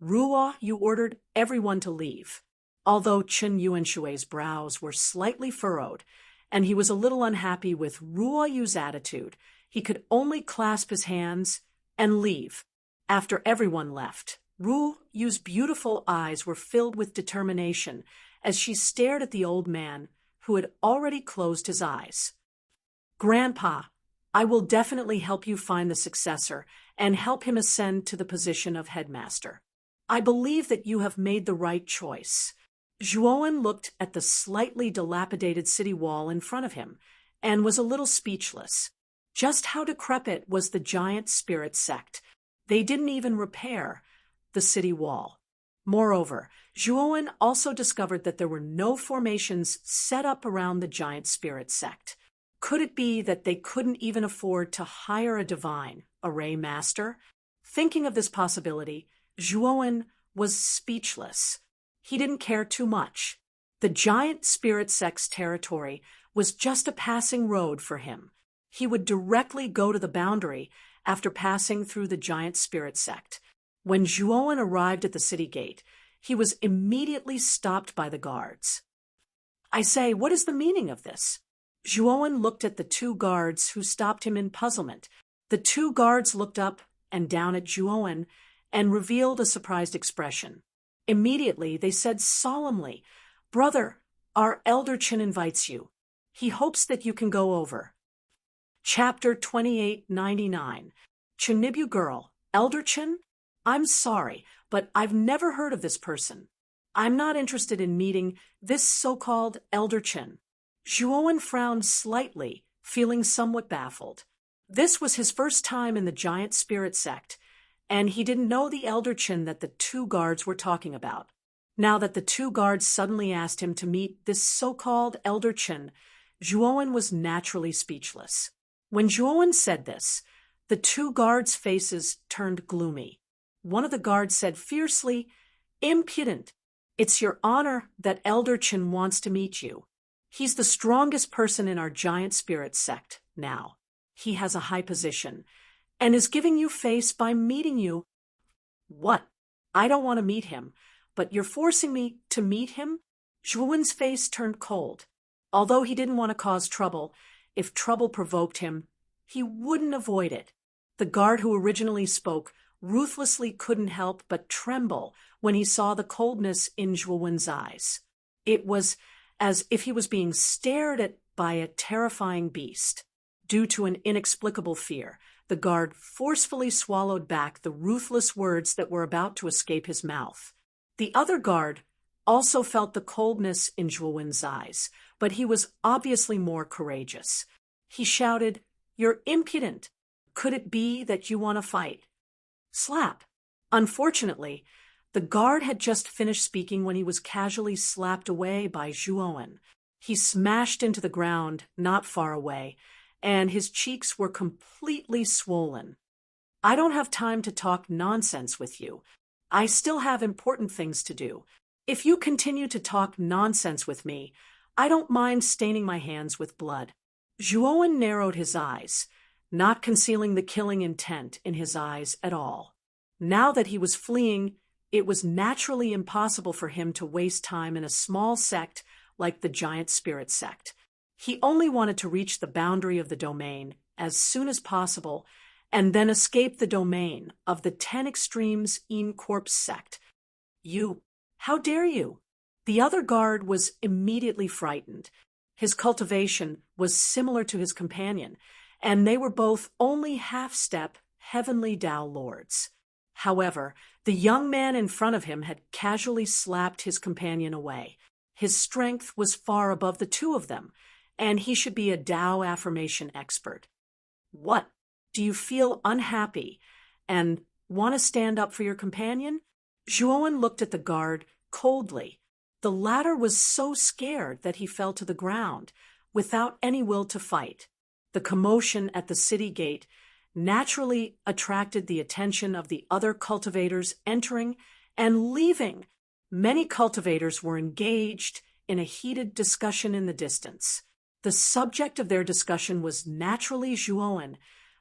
Ruo Yu ordered everyone to leave. Although Chen Yuanshui's brows were slightly furrowed, and he was a little unhappy with Ruo Yu's attitude, he could only clasp his hands and leave. After everyone left, Ruo Yu's beautiful eyes were filled with determination as she stared at the old man, who had already closed his eyes. "Grandpa, I will definitely help you find the successor and help him ascend to the position of headmaster. I believe that you have made the right choice." Zhuowen looked at the slightly dilapidated city wall in front of him and was a little speechless. Just how decrepit was the giant spirit sect? They didn't even repair the city wall. Moreover, Zhuowen also discovered that there were no formations set up around the giant spirit sect. Could it be that they couldn't even afford to hire a divine, a Ray master? Thinking of this possibility, Zhuowen was speechless. He didn't care too much. The giant spirit sect's territory was just a passing road for him. He would directly go to the boundary after passing through the giant spirit sect. When Zhuowen arrived at the city gate, he was immediately stopped by the guards. "I say, what is the meaning of this?" Zhuowen looked at the 2 guards who stopped him in puzzlement. The 2 guards looked up and down at Zhuowen and revealed a surprised expression. Immediately, they said solemnly, "Brother, our Elder Chen invites you. He hopes that you can go over." Chapter 2899. Chunibu Girl, Elder Chen? I'm sorry, but I've never heard of this person. I'm not interested in meeting this so-called Elder Chen. Zhuowen frowned slightly, feeling somewhat baffled. This was his first time in the giant spirit sect, and he didn't know the Elder Chen that the 2 guards were talking about. Now that the 2 guards suddenly asked him to meet this so-called Elder Chen, Zhuowen was naturally speechless. When Zhuowen said this, the 2 guards' faces turned gloomy. One of the guards said fiercely, "Impudent! It's your honor that Elder Chen wants to meet you. He's the strongest person in our giant spirit sect now. He has a high position and is giving you face by meeting you." "What? I don't want to meet him, but you're forcing me to meet him?" Zhuowen's face turned cold. Although he didn't want to cause trouble, if trouble provoked him, he wouldn't avoid it. The guard who originally spoke ruthlessly couldn't help but tremble when he saw the coldness in Zhuowen's eyes. It was as if he was being stared at by a terrifying beast. Due to an inexplicable fear, the guard forcefully swallowed back the ruthless words that were about to escape his mouth. The other guard also felt the coldness in Zhuowen's eyes, but he was obviously more courageous. He shouted, "You're impudent! Could it be that you want to fight?" Slap! Unfortunately, the guard had just finished speaking when he was casually slapped away by Zhuowen. He smashed into the ground not far away, and his cheeks were completely swollen. "I don't have time to talk nonsense with you. I still have important things to do. If you continue to talk nonsense with me, I don't mind staining my hands with blood." Zhuowen narrowed his eyes, not concealing the killing intent in his eyes at all. Now that he was fleeing, it was naturally impossible for him to waste time in a small sect like the giant spirit sect. He only wanted to reach the boundary of the domain as soon as possible and then escape the domain of the 10 Extremes in Corpse sect. You, how dare you? The other guard was immediately frightened. His cultivation was similar to his companion, and they were both only half-step heavenly Tao lords. However, the young man in front of him had casually slapped his companion away. His strength was far above the two of them, and he should be a Tao affirmation expert. What? Do you feel unhappy and want to stand up for your companion? Zhuowen looked at the guard coldly. The latter was so scared that he fell to the ground, without any will to fight. The commotion at the city gate naturally attracted the attention of the other cultivators entering and leaving. Many cultivators were engaged in a heated discussion in the distance. The subject of their discussion was naturally Zhuowen,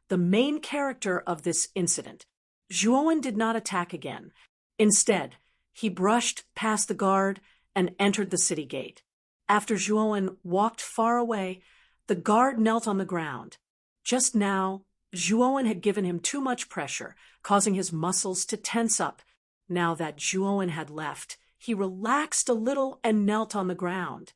the main character of this incident. Zhuowen did not attack again. Instead, he brushed past the guard and entered the city gate. After Zhuowen walked far away, the guard knelt on the ground. Just now, Zhuowen had given him too much pressure, causing his muscles to tense up. Now that Zhuowen had left, he relaxed a little and knelt on the ground.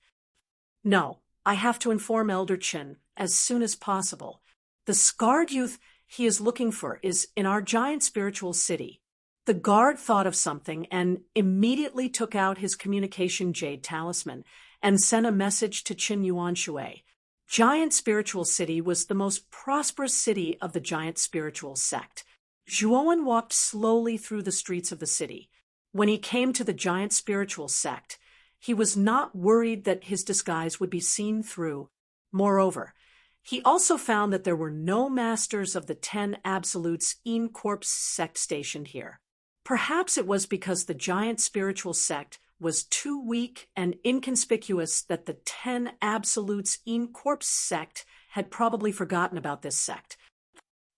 No, I have to inform Elder Qin as soon as possible. The scarred youth he is looking for is in our giant spiritual city. The guard thought of something and immediately took out his communication jade talisman and sent a message to Qin Yuanshui. Giant Spiritual City was the most prosperous city of the giant spiritual sect. Zhuowen walked slowly through the streets of the city. When he came to the giant spiritual sect, he was not worried that his disguise would be seen through. Moreover, he also found that there were no masters of the 10 Absolutes in Corpse sect stationed here. Perhaps it was because the giant spiritual sect was too weak and inconspicuous that the 10 Absolutes in Corpse sect had probably forgotten about this sect.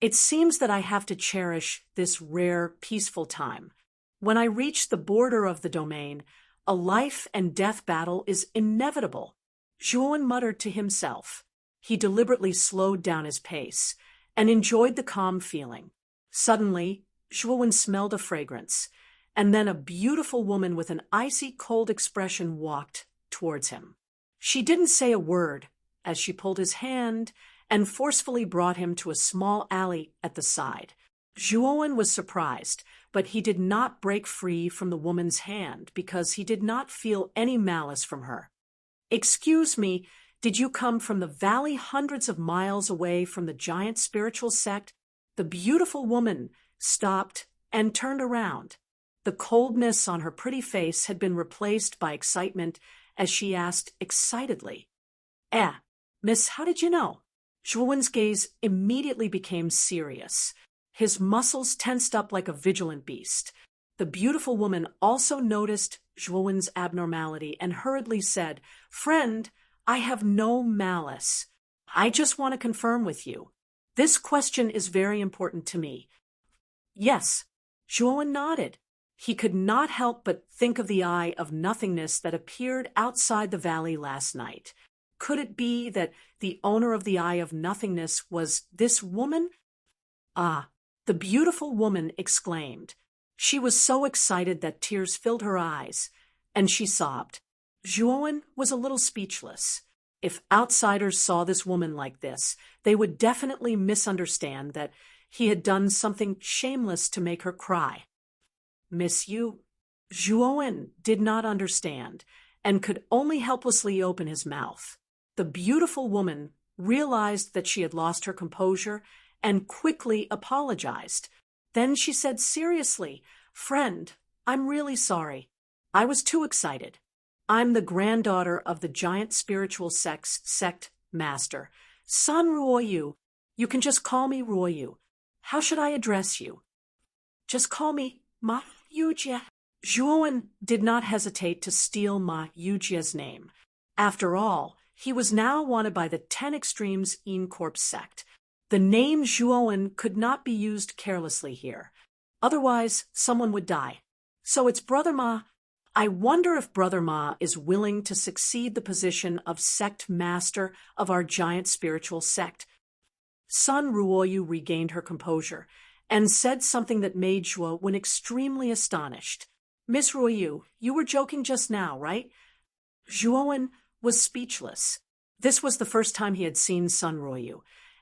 It seems that I have to cherish this rare, peaceful time. When I reach the border of the domain, a life and death battle is inevitable. Zhuowen muttered to himself. He deliberately slowed down his pace and enjoyed the calm feeling. Suddenly, Zhuowen smelled a fragrance, and then a beautiful woman with an icy cold expression walked towards him. She didn't say a word as she pulled his hand and forcefully brought him to a small alley at the side. Zhuowen was surprised, but he did not break free from the woman's hand because he did not feel any malice from her. "Excuse me, did you come from the valley hundreds of miles away from the giant spiritual sect?" The beautiful woman stopped and turned around. The coldness on her pretty face had been replaced by excitement as she asked excitedly, Miss, how did you know?" Zhuowen's gaze immediately became serious. His muscles tensed up like a vigilant beast. The beautiful woman also noticed Zhuowen's abnormality and hurriedly said, "Friend, I have no malice. I just want to confirm with you. This question is very important to me." "Yes." Zhuowen nodded. He could not help but think of the eye of nothingness that appeared outside the valley last night. Could it be that the owner of the eye of nothingness was this woman? "Ah," the beautiful woman exclaimed. She was so excited that tears filled her eyes, and she sobbed. Zhuowen was a little speechless. If outsiders saw this woman like this, they would definitely misunderstand that he had done something shameless to make her cry. "Miss you?" Zhuowen did not understand and could only helplessly open his mouth. The beautiful woman realized that she had lost her composure and quickly apologized. Then she said seriously, "Friend, I'm really sorry. I was too excited. I'm the granddaughter of the giant spiritual sect master, San Ruoyu. You can just call me Ruoyu. How should I address you?" "Just call me Ma Yujie." Zhuowen did not hesitate to steal Ma Yujie's name. After all, he was now wanted by the 10 Extremes in Corpse sect. The name Zhuowen could not be used carelessly here. Otherwise, someone would die. "So it's Brother Ma. I wonder if Brother Ma is willing to succeed the position of sect master of our giant spiritual sect." Sun Ruoyu regained her composure and said something that made Zhuo extremely astonished. Miss Ruoyu, you were joking just now, right? Zhuo was speechless. This was the first time he had seen Sun Ruoyu,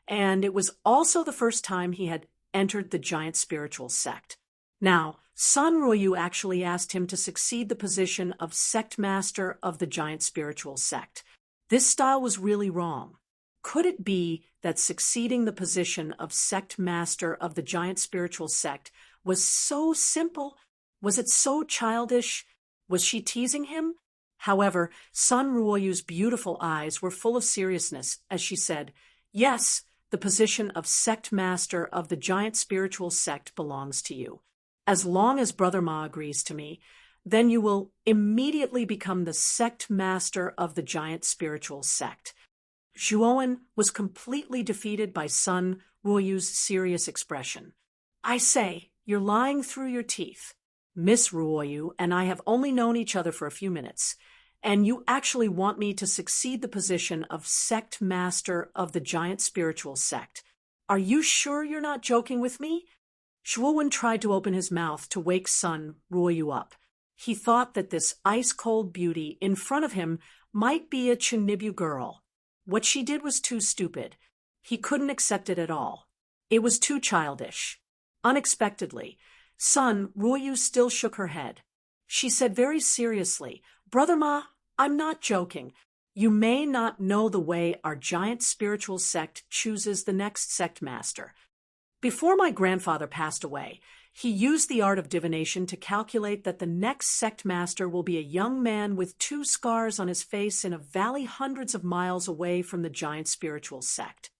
and it was also the first time he had entered the giant spiritual sect. Now, Sun Ruoyu actually asked him to succeed the position of sect master of the giant spiritual sect. This style was really wrong. Could it be that succeeding the position of sect master of the giant spiritual sect was so simple? Was it so childish? Was she teasing him? However, Sun Ruoyu's beautiful eyes were full of seriousness as she said, "Yes, the position of sect master of the giant spiritual sect belongs to you. As long as Brother Ma agrees to me, then you will immediately become the sect master of the giant spiritual sect." Zhuo was completely defeated by Sun Ruoyu's serious expression. "I say, you're lying through your teeth. Miss Ruoyu and I have only known each other for a few minutes, and you actually want me to succeed the position of sect master of the giant spiritual sect. Are you sure you're not joking with me?" Zhuo tried to open his mouth to wake Sun Ruoyu up. He thought that this ice-cold beauty in front of him might be a Chinibyu girl. What she did was too stupid. He couldn't accept it at all. It was too childish. Unexpectedly, Sun Ruoyu still shook her head. She said very seriously, "Brother Ma, I'm not joking. You may not know the way our giant spiritual sect chooses the next sect master. Before my grandfather passed away, he used the art of divination to calculate that the next sect master will be a young man with 2 scars on his face in a valley hundreds of miles away from the giant spiritual sect."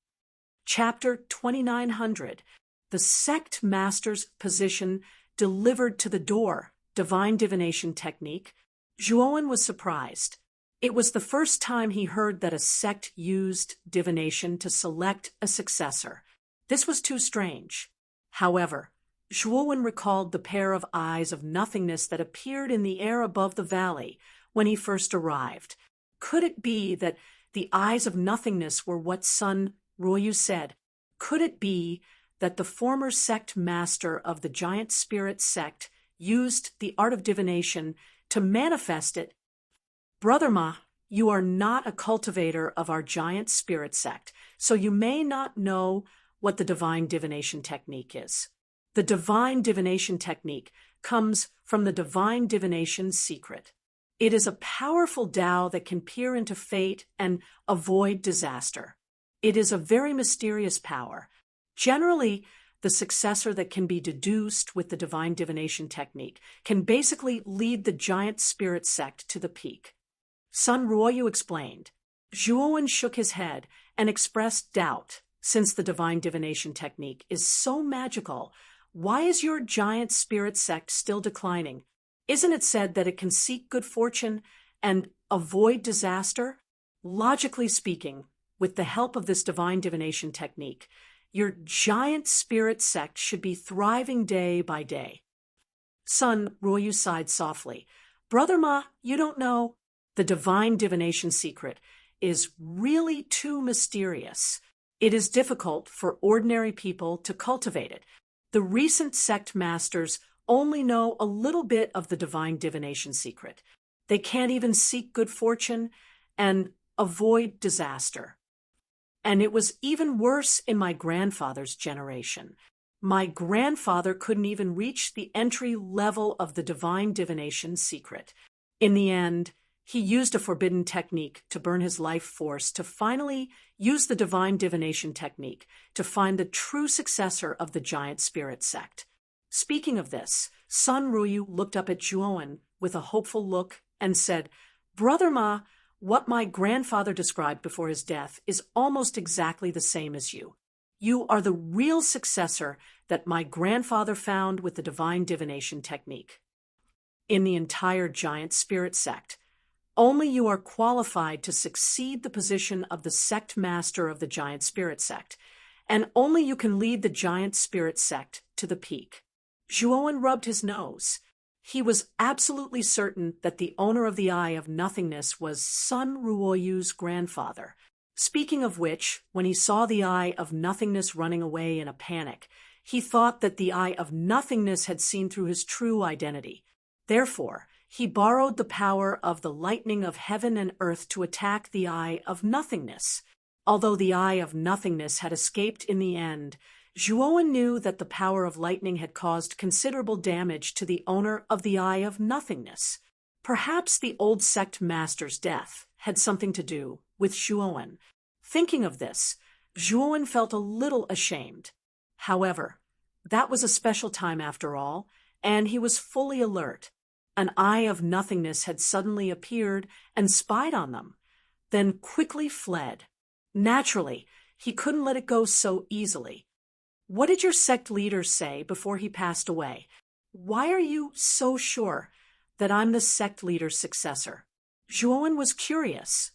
Chapter 2900, The Sect Master's Position Delivered to the Door, Divine Divination Technique. Zhuo was surprised. It was the first time he heard that a sect used divination to select a successor. This was too strange. However, Zhuo recalled the pair of eyes of nothingness that appeared in the air above the valley when he first arrived. Could it be that the eyes of nothingness were what Sun Ruoyu said? Could it be that the former sect master of the giant spirit sect used the art of divination to manifest it? "Brother Ma, you are not a cultivator of our giant spirit sect, so you may not know what the divine divination technique is. The divine divination technique comes from the divine divination secret. It is a powerful Tao that can peer into fate and avoid disaster. It is a very mysterious power. Generally, the successor that can be deduced with the divine divination technique can basically lead the giant spirit sect to the peak." Sun Ruoyu explained. Zhuo shook his head and expressed doubt. "Since the divine divination technique is so magical, why is your giant spirit sect still declining? Isn't it said that it can seek good fortune and avoid disaster? Logically speaking, with the help of this divine divination technique, your giant spirit sect should be thriving day by day." Sun Ruoyu sighed softly. "Brother Ma, you don't know. The divine divination secret is really too mysterious. It is difficult for ordinary people to cultivate it. The recent sect masters only know a little bit of the divine divination secret. They can't even seek good fortune and avoid disaster. And it was even worse in my grandfather's generation. My grandfather couldn't even reach the entry level of the divine divination secret. In the end, he used a forbidden technique to burn his life force to finally use the divine divination technique to find the true successor of the giant spirit sect." Speaking of this, Sun Ruoyu looked up at Zhuo with a hopeful look and said, "Brother Ma, what my grandfather described before his death is almost exactly the same as you. You are the real successor that my grandfather found with the divine divination technique. In the entire giant spirit sect, only you are qualified to succeed the position of the sect master of the giant spirit sect, and only you can lead the giant spirit sect to the peak." Zhuo rubbed his nose. He was absolutely certain that the owner of the Eye of Nothingness was Sun Ruoyu's grandfather. Speaking of which, when he saw the Eye of Nothingness running away in a panic, he thought that the Eye of Nothingness had seen through his true identity. Therefore, he borrowed the power of the lightning of heaven and earth to attack the Eye of Nothingness. Although the Eye of Nothingness had escaped in the end, Zhuowen knew that the power of lightning had caused considerable damage to the owner of the Eye of Nothingness. Perhaps the old sect master's death had something to do with Zhuowen. Thinking of this, Zhuowen felt a little ashamed. However, that was a special time after all, and he was fully alert. An Eye of Nothingness had suddenly appeared and spied on them, then quickly fled. Naturally, he couldn't let it go so easily. What did your sect leader say before he passed away? Why are you so sure that I'm the sect leader's successor? Zhuowen was curious.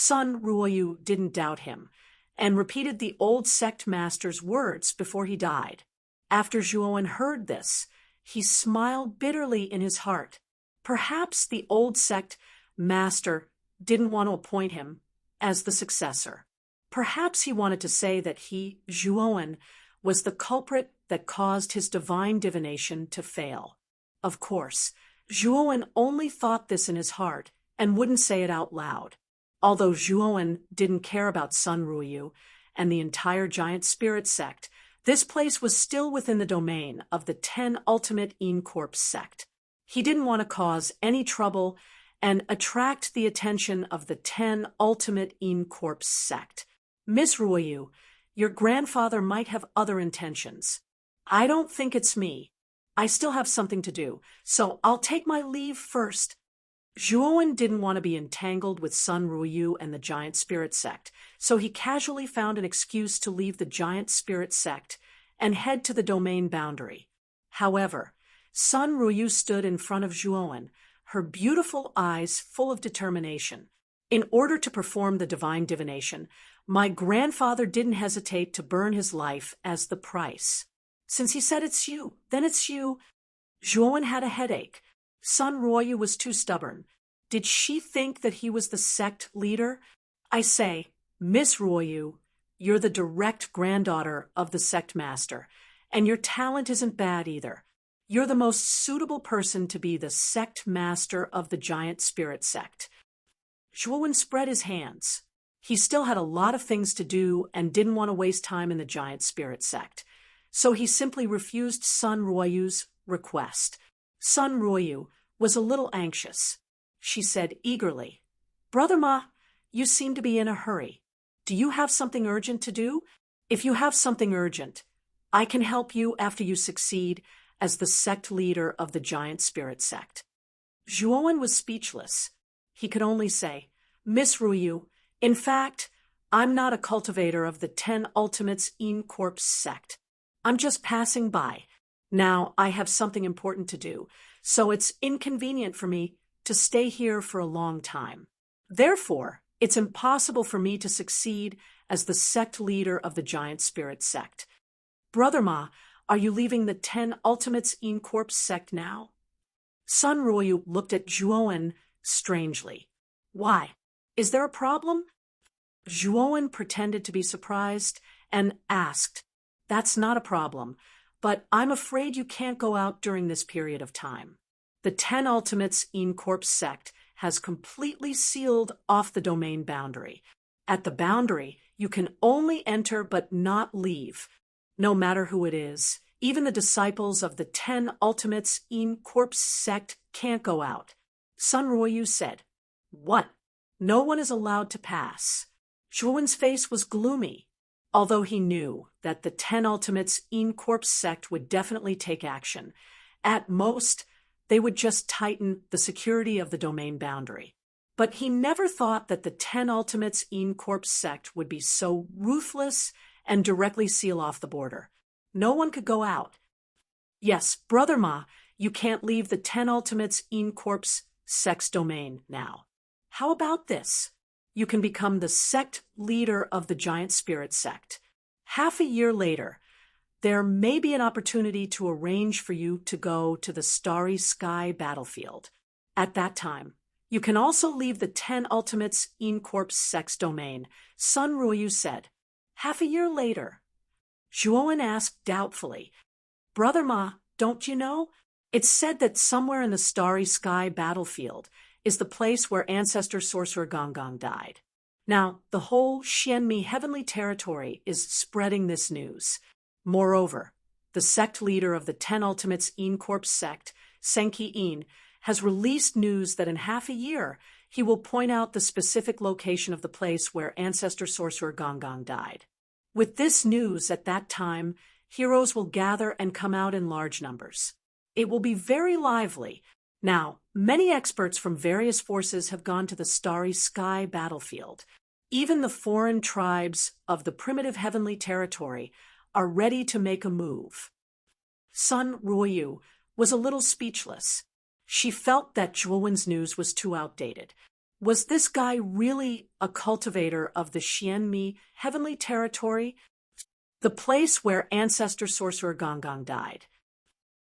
Sun Ruoyu didn't doubt him, and repeated the old sect master's words before he died. After Zhuowen heard this, he smiled bitterly in his heart. Perhaps the old sect master didn't want to appoint him as the successor. Perhaps he wanted to say that he, Zhuowen, was the culprit that caused his divine divination to fail. Of course, Zhuowen only thought this in his heart and wouldn't say it out loud. Although Zhuowen didn't care about Sun Ruoyu and the entire giant spirit sect, this place was still within the domain of the 10 Ultimate Een Corps sect. He didn't want to cause any trouble and attract the attention of the 10 Ultimate Een Corps sect. Miss Ruoyu, your grandfather might have other intentions. I don't think it's me. I still have something to do, so I'll take my leave first. Zhuowen didn't want to be entangled with Sun Ruoyu and the giant spirit sect, so he casually found an excuse to leave the giant spirit sect and head to the domain boundary. However, Sun Ruoyu stood in front of Zhuowen, her beautiful eyes full of determination. In order to perform the divine divination, my grandfather didn't hesitate to burn his life as the price. Since he said it's you, then it's you. Zhuowen had a headache. Sun Ruoyu was too stubborn. Did she think that he was the sect leader? I say, Miss Ruoyu, you're the direct granddaughter of the sect master, and your talent isn't bad either. You're the most suitable person to be the sect master of the giant spirit sect. Zhuowen spread his hands. He still had a lot of things to do and didn't want to waste time in the giant spirit sect, so he simply refused Sun Ruoyu's request. Sun Ruoyu was a little anxious. She said eagerly, Brother Ma, you seem to be in a hurry. Do you have something urgent to do? If you have something urgent, I can help you after you succeed as the sect leader of the giant spirit sect. Zhuowen was speechless. He could only say, Miss Ruoyu, in fact, I'm not a cultivator of the 10 Ultimates Een Corps sect. I'm just passing by. Now I have something important to do, so it's inconvenient for me to stay here for a long time. Therefore, it's impossible for me to succeed as the sect leader of the giant spirit sect. Brother Ma, are you leaving the 10 Ultimates Een Corps sect now? Sun Ruoyu looked at Zhuowen strangely. Why? Is there a problem? Zhuowen pretended to be surprised and asked, That's not a problem, but I'm afraid you can't go out during this period of time. The 10 Ultimates Een Corps sect has completely sealed off the domain boundary. At the boundary, you can only enter but not leave, no matter who it is. Even the disciples of the 10 Ultimates Een Corps sect can't go out. Sun Ruoyu said, What? No one is allowed to pass. Zhuowen's face was gloomy, although he knew that the 10 Ultimates Een Corps sect would definitely take action. At most, they would just tighten the security of the domain boundary. But he never thought that the 10 Ultimates Een Corps sect would be so ruthless and directly seal off the border. No one could go out. Yes, Brother Ma, you can't leave the 10 Ultimates Een Corps sect's domain now. How about this? You can become the sect leader of the giant spirit sect. Half a year later, there may be an opportunity to arrange for you to go to the Starry Sky battlefield. At that time, You can also leave the 10 Ultimates in Corpse Sex domain, Sun Ruoyu said. Half a year later, Zhuowen asked doubtfully, Brother Ma, don't you know? It's said that somewhere in the starry sky battlefield is the place where ancestor sorcerer Gong died. Now, the whole Xianmi heavenly territory is spreading this news. Moreover, the sect leader of the 10 Ultimates in Corpse sect, Senki In, has released news that in half a year he will point out the specific location of the place where ancestor sorcerer Gong died. With this news at that time, heroes will gather and come out in large numbers. It will be very lively. Now, many experts from various forces have gone to the starry sky battlefield. Even the foreign tribes of the primitive heavenly territory are ready to make a move. Sun Ruoyu was a little speechless. She felt that Zhuowen's news was too outdated. Was this guy really a cultivator of the Xianmi heavenly territory, the place where ancestor sorcerer Gong died?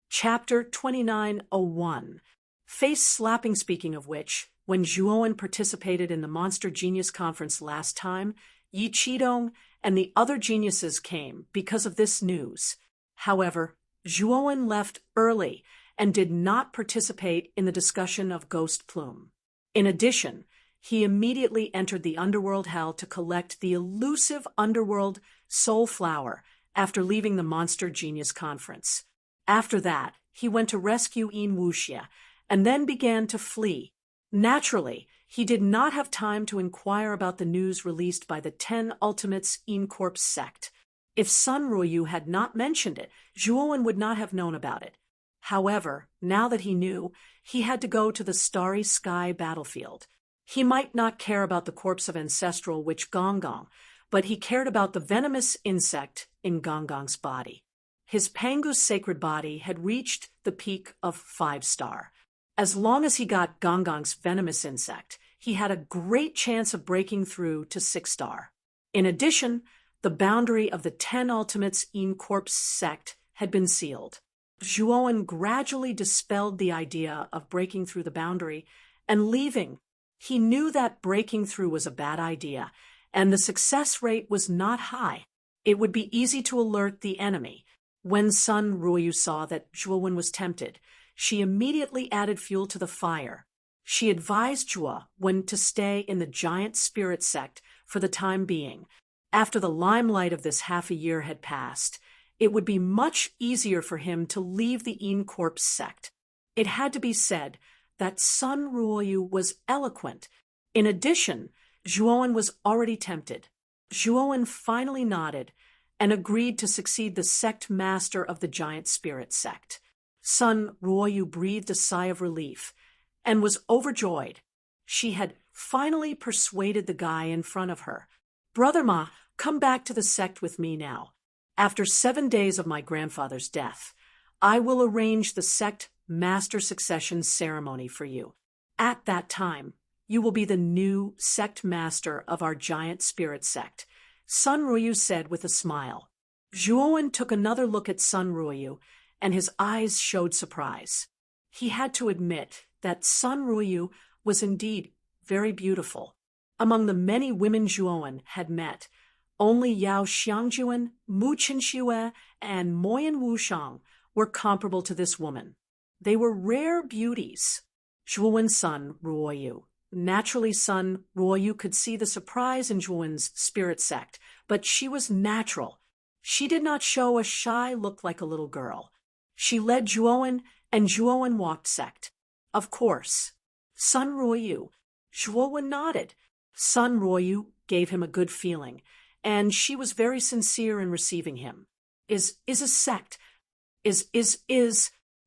Chapter 2901. Face slapping. Speaking of which, when Zhuowen participated in the Monster Genius Conference last time, Yi Qidong and the other geniuses came because of this news. However, Zhuowen left early and did not participate in the discussion of Ghost Plume. In addition, he immediately entered the underworld hell to collect the elusive underworld soul flower after leaving the Monster Genius Conference. After that, he went to rescue Yin Wuxia and then began to flee. Naturally, he did not have time to inquire about the news released by the 10 Ultimates in Corpse sect. If Sun Ruoyu had not mentioned it, Zhuowen would not have known about it. However, now that he knew, he had to go to the starry sky battlefield. He might not care about the corpse of Ancestral Witch Gong, but he cared about the venomous insect in Gong's body. His Pangu's sacred body had reached the peak of 5-star. As long as he got Gong's venomous insect, he had a great chance of breaking through to 6-star. In addition, the boundary of the 10 Ultimates in Corpse sect had been sealed. Zhuowen gradually dispelled the idea of breaking through the boundary and leaving. He knew that breaking through was a bad idea, and the success rate was not high. It would be easy to alert the enemy. When Sun Ruoyu saw that Zhuowen was tempted, she immediately added fuel to the fire. She advised Zhuowen to stay in the giant spirit sect for the time being. After the limelight of this half a year had passed, it would be much easier for him to leave the In Corpse sect. It had to be said that Sun Ruoyu was eloquent. In addition, Zhuowen was already tempted. Zhuowen finally nodded and agreed to succeed the sect master of the giant spirit sect. Sun Ruoyu breathed a sigh of relief and was overjoyed. She had finally persuaded the guy in front of her. Brother Ma, come back to the sect with me now. After 7 days of my grandfather's death, I will arrange the sect master succession ceremony for you. At that time, you will be the new sect master of our giant spirit sect, Sun Ruoyu said with a smile. Zhuowen took another look at Sun Ruoyu, and his eyes showed surprise. He had to admit that Sun Ruoyu was indeed very beautiful. Among the many women Zhuowen had met, only Yao Xiangjuan, Mu Qinxue, and Moyan Wushang were comparable to this woman. They were rare beauties. Zhuowen's Sun Ruoyu. Naturally, Sun Ruoyu could see the surprise in Zhuowen's spirit sect, but she was natural. She did not show a shy look like a little girl. She led Zhuowen, and Zhuowen walked sect. Of course. Sun Ruoyu. Zhuowen nodded. Sun Ruoyu gave him a good feeling, and she was very sincere in receiving him. Is a sect. Is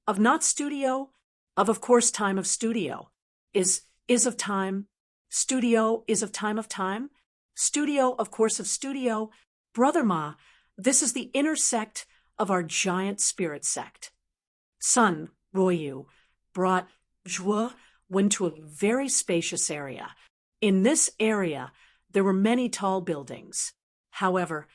of not studio, of course time of studio. Is of time. Studio is of time. Studio, of course, of studio. Brother Ma, this is the inner sect of our giant spirit sect. Sun Ruoyu brought Zhuowen to a very spacious area. In this area, there were many tall buildings. However,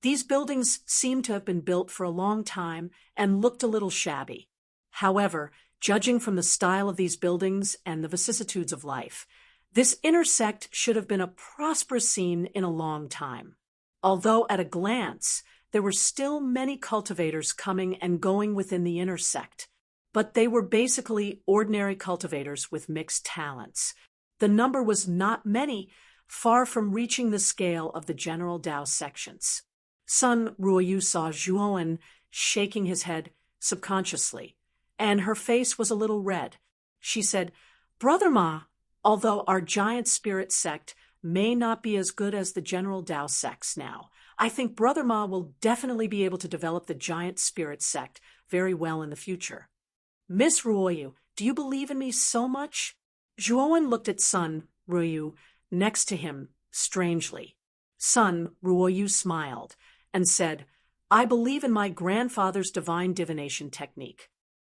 these buildings seemed to have been built for a long time and looked a little shabby. However, Judging from the style of these buildings and the vicissitudes of life, this inner sect should have been a prosperous scene in a long time. Although at a glance, there were still many cultivators coming and going within the inner sect, but they were basically ordinary cultivators with mixed talents. The number was not many, far from reaching the scale of the general Dao sections. Sun Ruoyu saw Zhuowen shaking his head subconsciously, and her face was a little red. She said, "Brother Ma, although our giant spirit sect may not be as good as the general Dao sects now, I think Brother Ma will definitely be able to develop the giant spirit sect very well in the future." "Miss Ruoyu, do you believe in me so much?" Zhuowen looked at Sun Ruoyu next to him strangely. Sun Ruoyu smiled and said, "I believe in my grandfather's divine divination technique.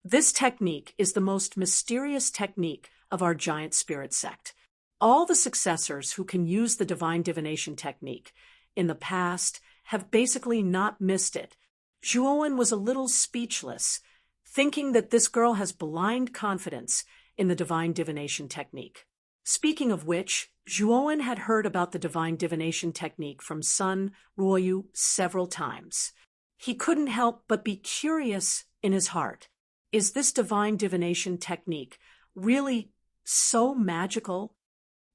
This technique is the most mysterious technique of our giant spirit sect. All the successors who can use the divine divination technique in the past have basically not missed it." Zhuowen was a little speechless, thinking that this girl has blind confidence in the divine divination technique. Speaking of which, Zhuowen had heard about the divine divination technique from Sun Ruoyu several times. He couldn't help but be curious in his heart. Is this divine divination technique really so magical?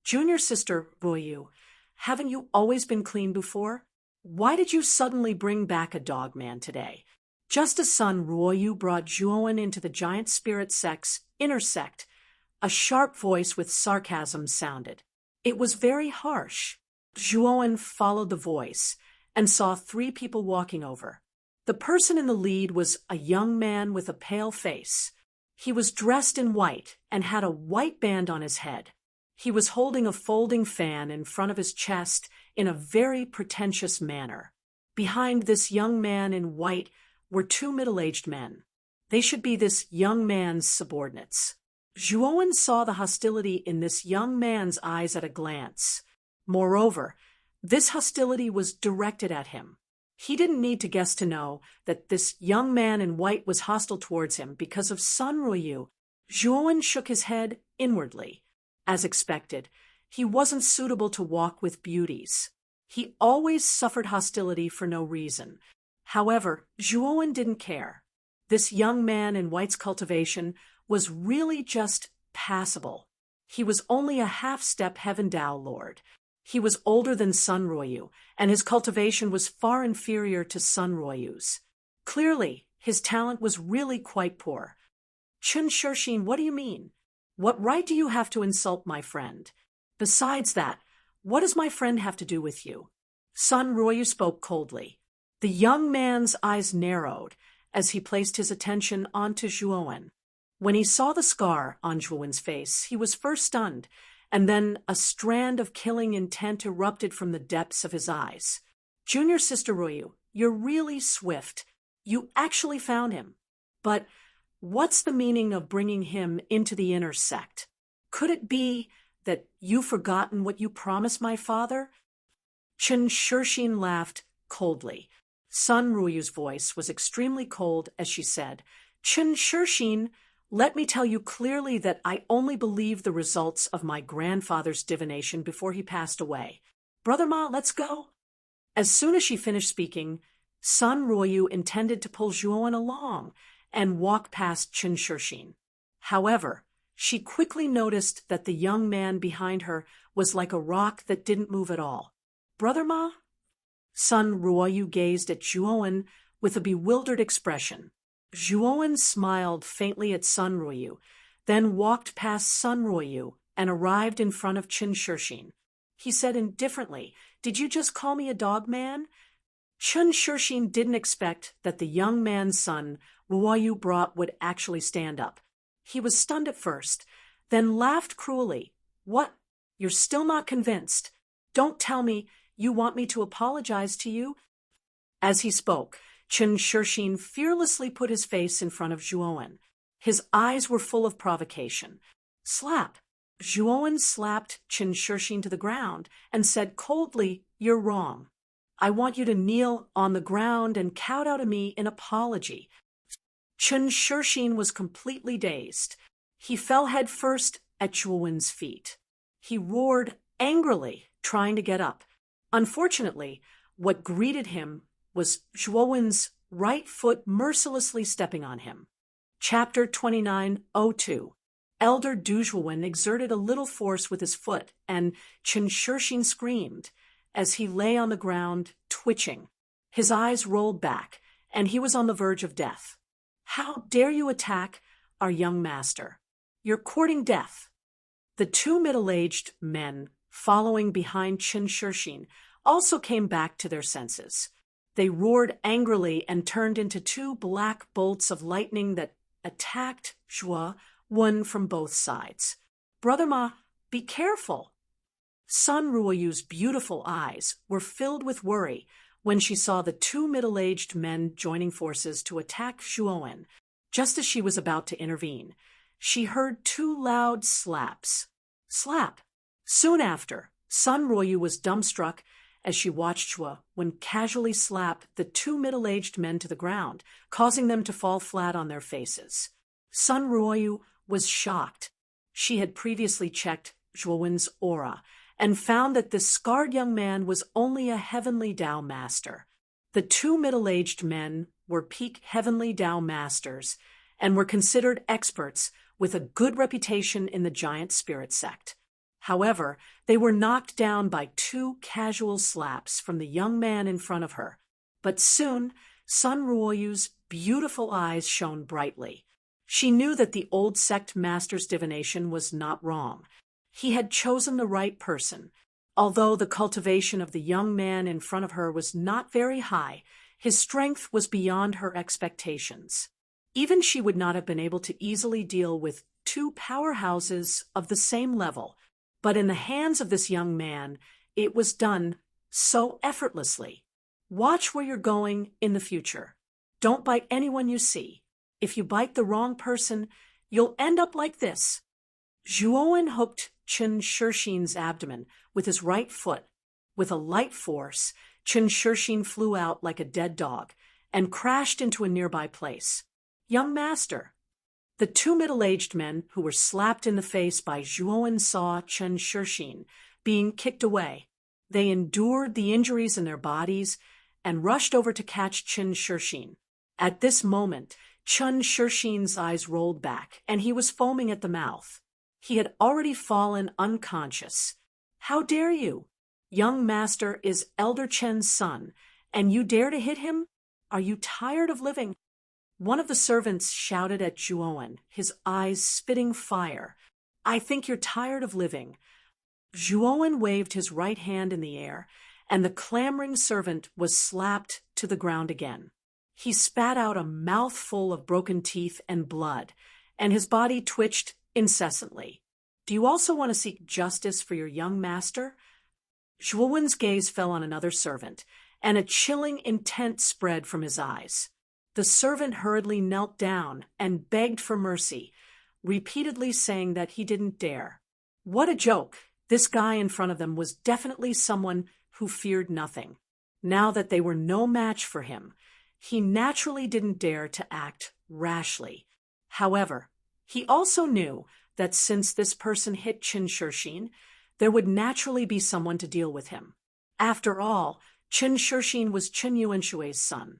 "Junior sister Ruoyu, haven't you always been clean before? Why did you suddenly bring back a dog man today?" Just as Sun Ruoyu brought Zhuowen into the giant spirit sect's inner sect, a sharp voice with sarcasm sounded. It was very harsh. Zhuowen followed the voice and saw 3 people walking over. The person in the lead was a young man with a pale face. He was dressed in white and had a white band on his head. He was holding a folding fan in front of his chest in a very pretentious manner. Behind this young man in white were 2 middle-aged men. They should be this young man's subordinates. Zhuowen saw the hostility in this young man's eyes at a glance. Moreover, this hostility was directed at him. He didn't need to guess to know that this young man in white was hostile towards him because of Sun Ruoyu. Zhuowen shook his head inwardly. As expected, he wasn't suitable to walk with beauties. He always suffered hostility for no reason. However, Zhuowen didn't care. This young man in white's cultivation was really just passable. He was only a half-step Heaven Dao Lord. He was older than Sun Ruoyu, and his cultivation was far inferior to Sun Ruoyu's. Clearly, his talent was really quite poor. "Chun Shixin, what do you mean? What right do you have to insult my friend? Besides that, what does my friend have to do with you?" Sun Ruoyu spoke coldly. The young man's eyes narrowed as he placed his attention onto Zhuowen. When he saw the scar on Zhuowen's face, he was first stunned, and then a strand of killing intent erupted from the depths of his eyes. "Junior sister Ruoyu, you're really swift. You actually found him. But what's the meaning of bringing him into the inner sect? Could it be that you've forgotten what you promised my father?" Chun Shixin laughed coldly. Sun Ruoyu's voice was extremely cold as she said, "Chun Shixin, let me tell you clearly that I only believe the results of my grandfather's divination before he passed away. Brother Ma, let's go." As soon as she finished speaking, Sun Ruoyu intended to pull Zhuowen along and walk past Chun Shixin. However, she quickly noticed that the young man behind her was like a rock that didn't move at all. "Brother Ma?" Sun Ruoyu gazed at Zhuowen with a bewildered expression. Zhuowen smiled faintly at Sun Ruoyu, then walked past Sun Ruoyu and arrived in front of Chun Shixin. He said indifferently, "Did you just call me a dog man?" Chun Shixin didn't expect that the young man's son Ruoyu brought would actually stand up. He was stunned at first, then laughed cruelly. "What? You're still not convinced? Don't tell me you want me to apologize to you?" As he spoke, Chun Shixin fearlessly put his face in front of Zhuowen. His eyes were full of provocation. Slap! Zhuowen slapped Chun Shixin to the ground and said coldly, "You're wrong. I want you to kneel on the ground and kowtow to me in apology." Chen Shixin was completely dazed. He fell headfirst at Zhuowen's feet. He roared angrily, trying to get up. Unfortunately, what greeted him was Zhuowen's right foot mercilessly stepping on him. Chapter 29:02. Elder Du Zhuowen exerted a little force with his foot, and Chen Shixin screamed as he lay on the ground, twitching. His eyes rolled back, and he was on the verge of death. "How dare you attack our young master? You're courting death." The two middle-aged men following behind Chen Shixin also came back to their senses. They roared angrily and turned into two black bolts of lightning that attacked Zhuowen from both sides. "Brother Ma, be careful." Sun Ruoyu's beautiful eyes were filled with worry when she saw the two middle-aged men joining forces to attack Zhuowen. Just as she was about to intervene, she heard two loud slaps. Slap! Soon after, Sun Ruoyu was dumbstruck as she watched Zhuowen casually slap the two middle-aged men to the ground, causing them to fall flat on their faces. Sun Ruoyu was shocked. She had previously checked Zhuowen's aura and found that this scarred young man was only a heavenly Tao master. The two middle-aged men were peak heavenly Tao masters and were considered experts with a good reputation in the giant spirit sect. However, they were knocked down by two casual slaps from the young man in front of her. But soon, Sun Ruoyu's beautiful eyes shone brightly. She knew that the old sect master's divination was not wrong. He had chosen the right person. Although the cultivation of the young man in front of her was not very high, his strength was beyond her expectations. Even she would not have been able to easily deal with two powerhouses of the same level. But in the hands of this young man, it was done so effortlessly. Watch where you're going in the future. Don't bite anyone you see. If you bite the wrong person, you'll end up like this. Zhuowen hooked Chen Shixin's abdomen with his right foot. With a light force, Chen Shixin flew out like a dead dog and crashed into a nearby place. "Young master." The two middle-aged men who were slapped in the face by Zhuowen saw Chen Shixin being kicked away. They endured the injuries in their bodies and rushed over to catch Chen Shixin. At this moment, Chen Shixin's eyes rolled back, and he was foaming at the mouth. He had already fallen unconscious. "How dare you? Young master is Elder Chen's son, and you dare to hit him? Are you tired of living?" One of the servants shouted at Zhuowen, his eyes spitting fire. "I think you're tired of living." Zhuowen waved his right hand in the air, and the clamoring servant was slapped to the ground again. He spat out a mouthful of broken teeth and blood, and his body twitched incessantly. "Do you also want to seek justice for your young master?" Zhuowen's gaze fell on another servant, and a chilling intent spread from his eyes. The servant hurriedly knelt down and begged for mercy, repeatedly saying that he didn't dare. What a joke! This guy in front of them was definitely someone who feared nothing. Now that they were no match for him, he naturally didn't dare to act rashly. However, he also knew that since this person hit Chen Shixin, there would naturally be someone to deal with him. After all, Chen Shixin was Chen Yuanshui's son,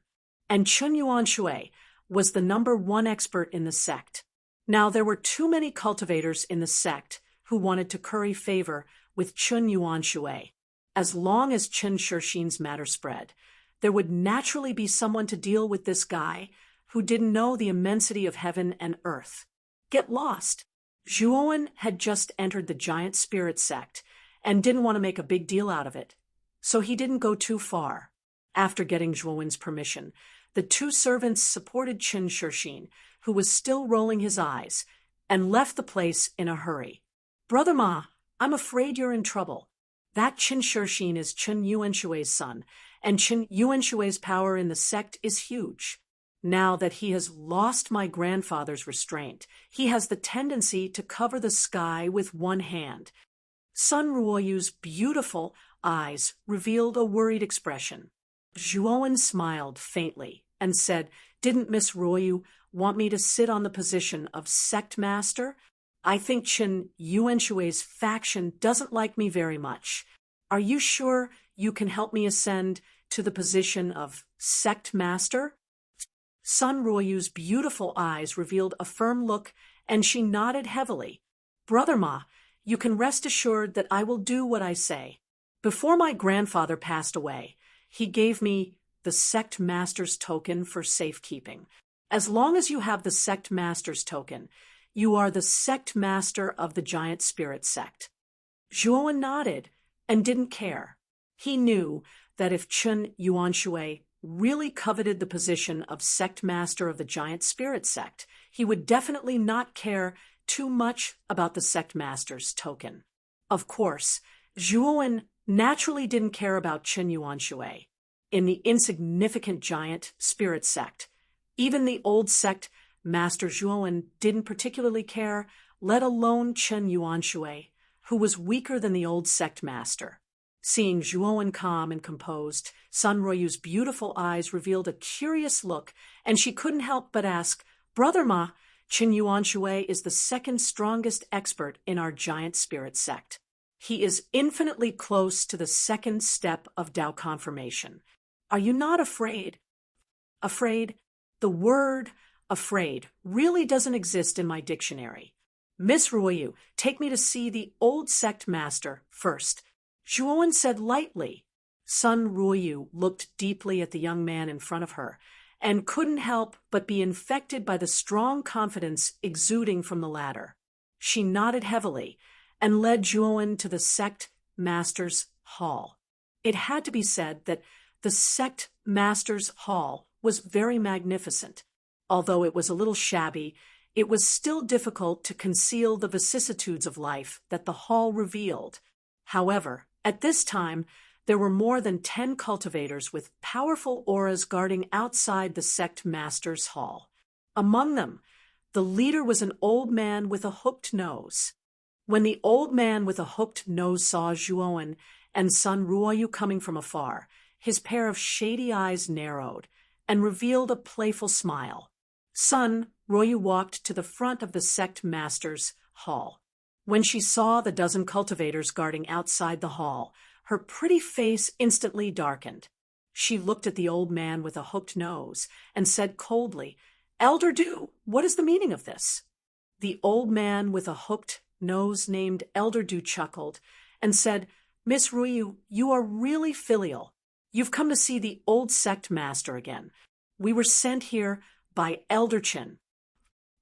and Chen Yuanshui was the #1 expert in the sect. Now there were too many cultivators in the sect who wanted to curry favor with Chen Yuanshui. As long as Chen Shixin's matter spread, there would naturally be someone to deal with this guy who didn't know the immensity of heaven and earth. Get lost. Zhuowen had just entered the giant spirit sect and didn't want to make a big deal out of it, so he didn't go too far. After getting Zhuowen's permission, the two servants supported Chen Shixin, who was still rolling his eyes, and left the place in a hurry. "Brother Ma, I'm afraid you're in trouble. That Chen Shixin is Chen Yuanshui's son, and Chen Yuanshui's power in the sect is huge. Now that he has lost my grandfather's restraint, he has the tendency to cover the sky with one hand." Sun Ruoyu's beautiful eyes revealed a worried expression. Zhuowen smiled faintly and said, "Didn't Miss Ruoyu want me to sit on the position of sect master? I think Chen Yuanshui's faction doesn't like me very much. Are you sure you can help me ascend to the position of sect master?" Sun Ruoyu's beautiful eyes revealed a firm look, and she nodded heavily. "Brother Ma, you can rest assured that I will do what I say. Before my grandfather passed away, he gave me the sect master's token for safekeeping. As long as you have the sect master's token, you are the sect master of the giant spirit sect." Zhuowen nodded and didn't care. He knew that if Chen Yuanshui really coveted the position of sect master of the giant spirit sect, he would definitely not care too much about the sect master's token. Of course, Zhuowen naturally didn't care about Chen Yuanshui. In the insignificant giant spirit sect, even the old sect Master Zhuowen didn't particularly care, let alone Chen Yuanshui, who was weaker than the old sect master. Seeing Zhuowen calm and composed, Sun Ruoyu's beautiful eyes revealed a curious look, and she couldn't help but ask, "Brother Ma, Chen Yuanshui is the second strongest expert in our giant spirit sect. He is infinitely close to the second step of Dao confirmation. Are you not afraid?" Afraid? The word afraid really doesn't exist in my dictionary. "Miss Ruoyu, take me to see the old sect master first," Zhuowen said lightly. Sun Ruoyu looked deeply at the young man in front of her and couldn't help but be infected by the strong confidence exuding from the latter. She nodded heavily and led Zhuowen to the sect master's hall. It had to be said that the sect master's hall was very magnificent. Although it was a little shabby, it was still difficult to conceal the vicissitudes of life that the hall revealed. However, at this time, there were more than 10 cultivators with powerful auras guarding outside the sect master's hall. Among them, the leader was an old man with a hooked nose. When the old man with a hooked nose saw Zhuowen and Sun Ruoyu coming from afar, his pair of shady eyes narrowed and revealed a playful smile. Sun Ruoyu walked to the front of the sect master's hall. When she saw the dozen cultivators guarding outside the hall, her pretty face instantly darkened. She looked at the old man with a hooked nose and said coldly, "Elder Du, what is the meaning of this?" The old man with a hooked nose named Elder Du chuckled and said, "Miss Ruoyu, you are really filial. You've come to see the old sect master again. We were sent here by Elder Chen.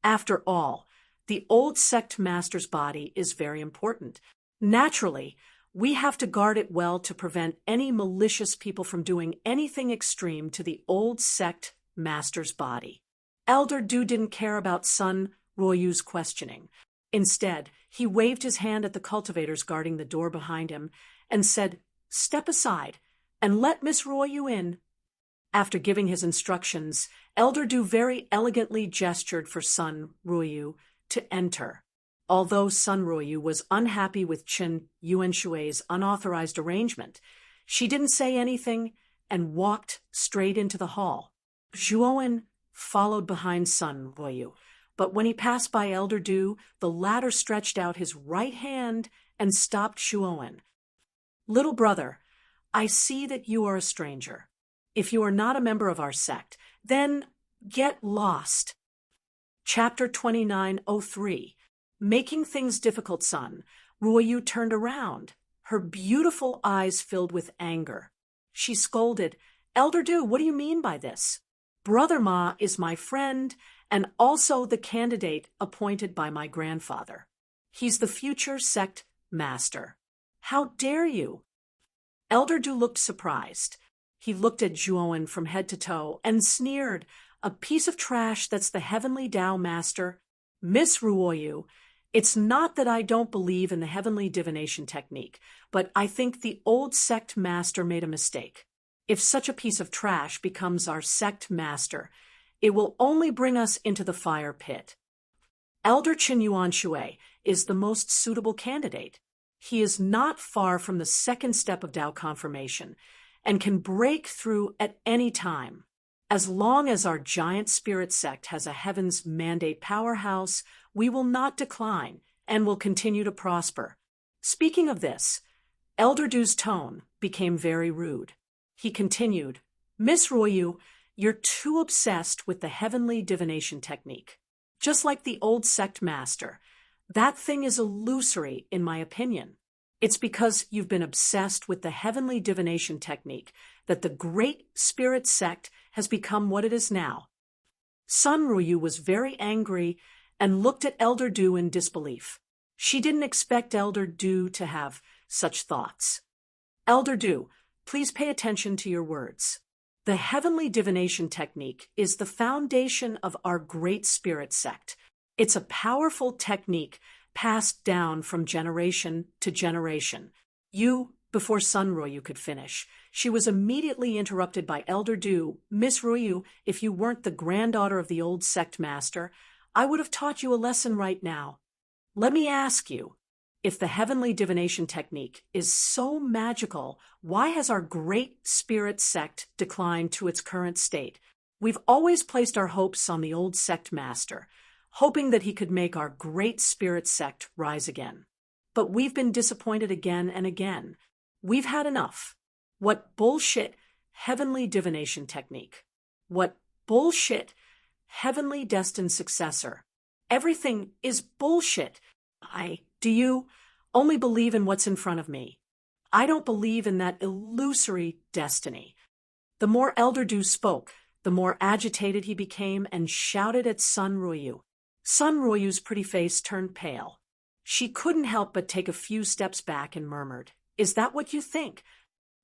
After all, the old sect master's body is very important. Naturally, we have to guard it well to prevent any malicious people from doing anything extreme to the old sect master's body." Elder Du didn't care about Sun Ruoyu's questioning. Instead, he waved his hand at the cultivators guarding the door behind him and said, "Step aside and let Miss Ruoyu in." After giving his instructions, Elder Du very elegantly gestured for Sun Ruoyu to enter. Although Sun Ruoyu was unhappy with Chen Yuanshui's unauthorized arrangement, she didn't say anything and walked straight into the hall. Zhuowen followed behind Sun Ruoyu, but when he passed by Elder Du, the latter stretched out his right hand and stopped Zhuowen. "Little brother, I see that you are a stranger. If you are not a member of our sect, then get lost." Chapter 2903. Making things difficult, Sun Ruoyu turned around. Her beautiful eyes filled with anger. She scolded, "Elder Du, what do you mean by this? Brother Ma is my friend and also the candidate appointed by my grandfather. He's the future sect master. How dare you?" Elder Du looked surprised. He looked at Zhuowen from head to toe and sneered, "A piece of trash that's the heavenly Dao master. Miss Ruoyu, it's not that I don't believe in the heavenly divination technique, but I think the old sect master made a mistake. If such a piece of trash becomes our sect master, it will only bring us into the fire pit. Elder Chen Yuanshui is the most suitable candidate. He is not far from the second step of Dao confirmation and can break through at any time. As long as our giant spirit sect has a heaven's mandate powerhouse, we will not decline and will continue to prosper. Speaking of this, Elder Du's tone became very rude. He continued, Miss Royu, you're too obsessed with the heavenly divination technique. Just like the old sect master, that thing is illusory, in my opinion. It's because you've been obsessed with the heavenly divination technique that the great spirit sect has become what it is now. Sun Ruyu was very angry and looked at Elder Du in disbelief. She didn't expect Elder Du to have such thoughts. Elder Du, please pay attention to your words. The heavenly divination technique is the foundation of our great spirit sect. It's a powerful technique passed down from generation to generation. Before Sun Royu could finish, she was immediately interrupted by Elder Du. Miss Royu, if you weren't the granddaughter of the old sect master, I would have taught you a lesson right now. Let me ask you, if the heavenly divination technique is so magical, why has our great spirit sect declined to its current state? We've always placed our hopes on the old sect master, hoping that he could make our great spirit sect rise again. But we've been disappointed again and again. We've had enough. What bullshit heavenly divination technique? What bullshit heavenly destined successor? Everything is bullshit. Do you only believe in what's in front of me? I don't believe in that illusory destiny. The more Elder Du spoke, the more agitated he became and shouted at Sun Royu. Sun Royu's pretty face turned pale. She couldn't help but take a few steps back and murmured, Is that what you think?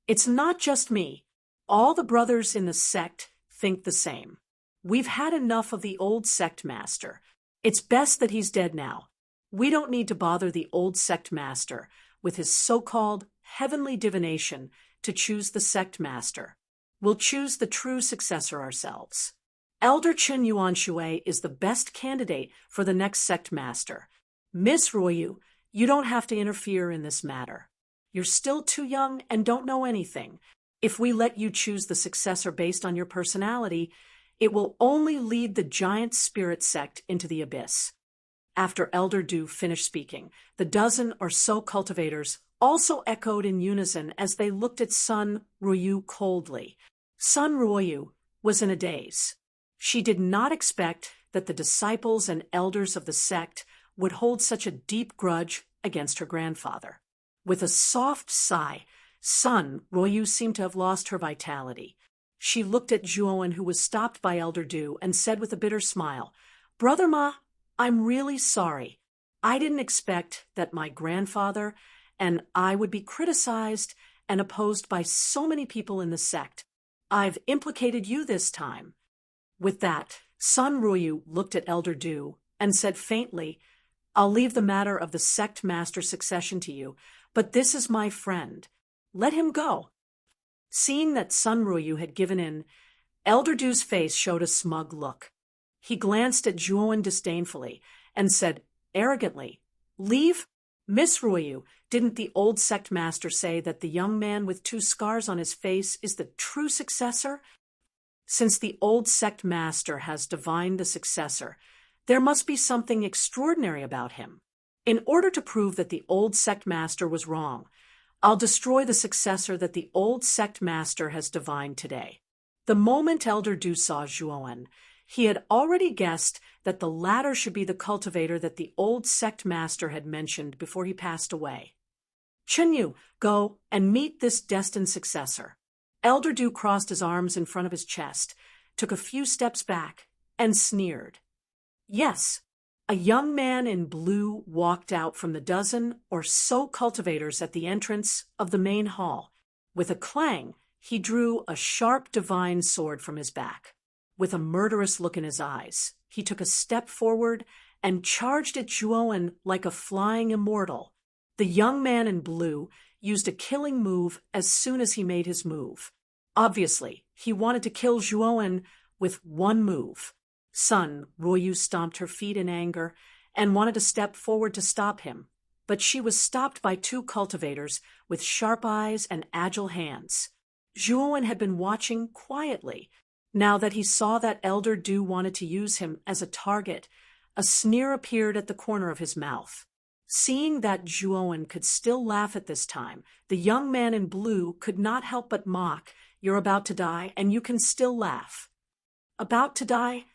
It's not just me. All the brothers in the sect think the same. We've had enough of the old sect master. It's best that he's dead now. We don't need to bother the old sect master with his so-called heavenly divination to choose the sect master. We'll choose the true successor ourselves. Elder Chen Yuan Shui is the best candidate for the next sect master. Miss Royu, you don't have to interfere in this matter. You're still too young and don't know anything. If we let you choose the successor based on your personality, it will only lead the giant spirit sect into the abyss. After Elder Du finished speaking, the dozen or so cultivators also echoed in unison as they looked at Sun Royu coldly. Sun Royu was in a daze. She did not expect that the disciples and elders of the sect would hold such a deep grudge against her grandfather. With a soft sigh, Sun Royu seemed to have lost her vitality. She looked at Zhuowen, who was stopped by Elder Du, and said with a bitter smile, Brother Ma, I'm really sorry. I didn't expect that my grandfather and I would be criticized and opposed by so many people in the sect. I've implicated you this time. With that, Sun Royu looked at Elder Du and said faintly, I'll leave the matter of the sect master succession to you, but this is my friend. Let him go. Seeing that Sun Royu had given in, Elder Du's face showed a smug look. He glanced at Zhuowen disdainfully and said arrogantly, Leave? Miss Royu, didn't the old sect master say that the young man with 2 scars on his face is the true successor? Since the old sect master has divined the successor, there must be something extraordinary about him. In order to prove that the old sect master was wrong, I'll destroy the successor that the old sect master has divined today. The moment Elder Du saw Zhuowen, he had already guessed that the latter should be the cultivator that the old sect master had mentioned before he passed away. Chen Yu, go and meet this destined successor. Elder Du crossed his arms in front of his chest, took a few steps back, and sneered. Yes, a young man in blue walked out from the dozen or so cultivators at the entrance of the main hall. With a clang, he drew a sharp divine sword from his back. With a murderous look in his eyes, he took a step forward and charged at Zhuowen like a flying immortal. The young man in blue used a killing move as soon as he made his move. Obviously, he wanted to kill Zhuowen with one move. Sun Royu stomped her feet in anger and wanted to step forward to stop him, but she was stopped by 2 cultivators with sharp eyes and agile hands. Zhuowen had been watching quietly. Now that he saw that Elder Du wanted to use him as a target, a sneer appeared at the corner of his mouth. Seeing that Zhuowen could still laugh at this time, the young man in blue could not help but mock, "You're about to die, and you can still laugh." "About to die?"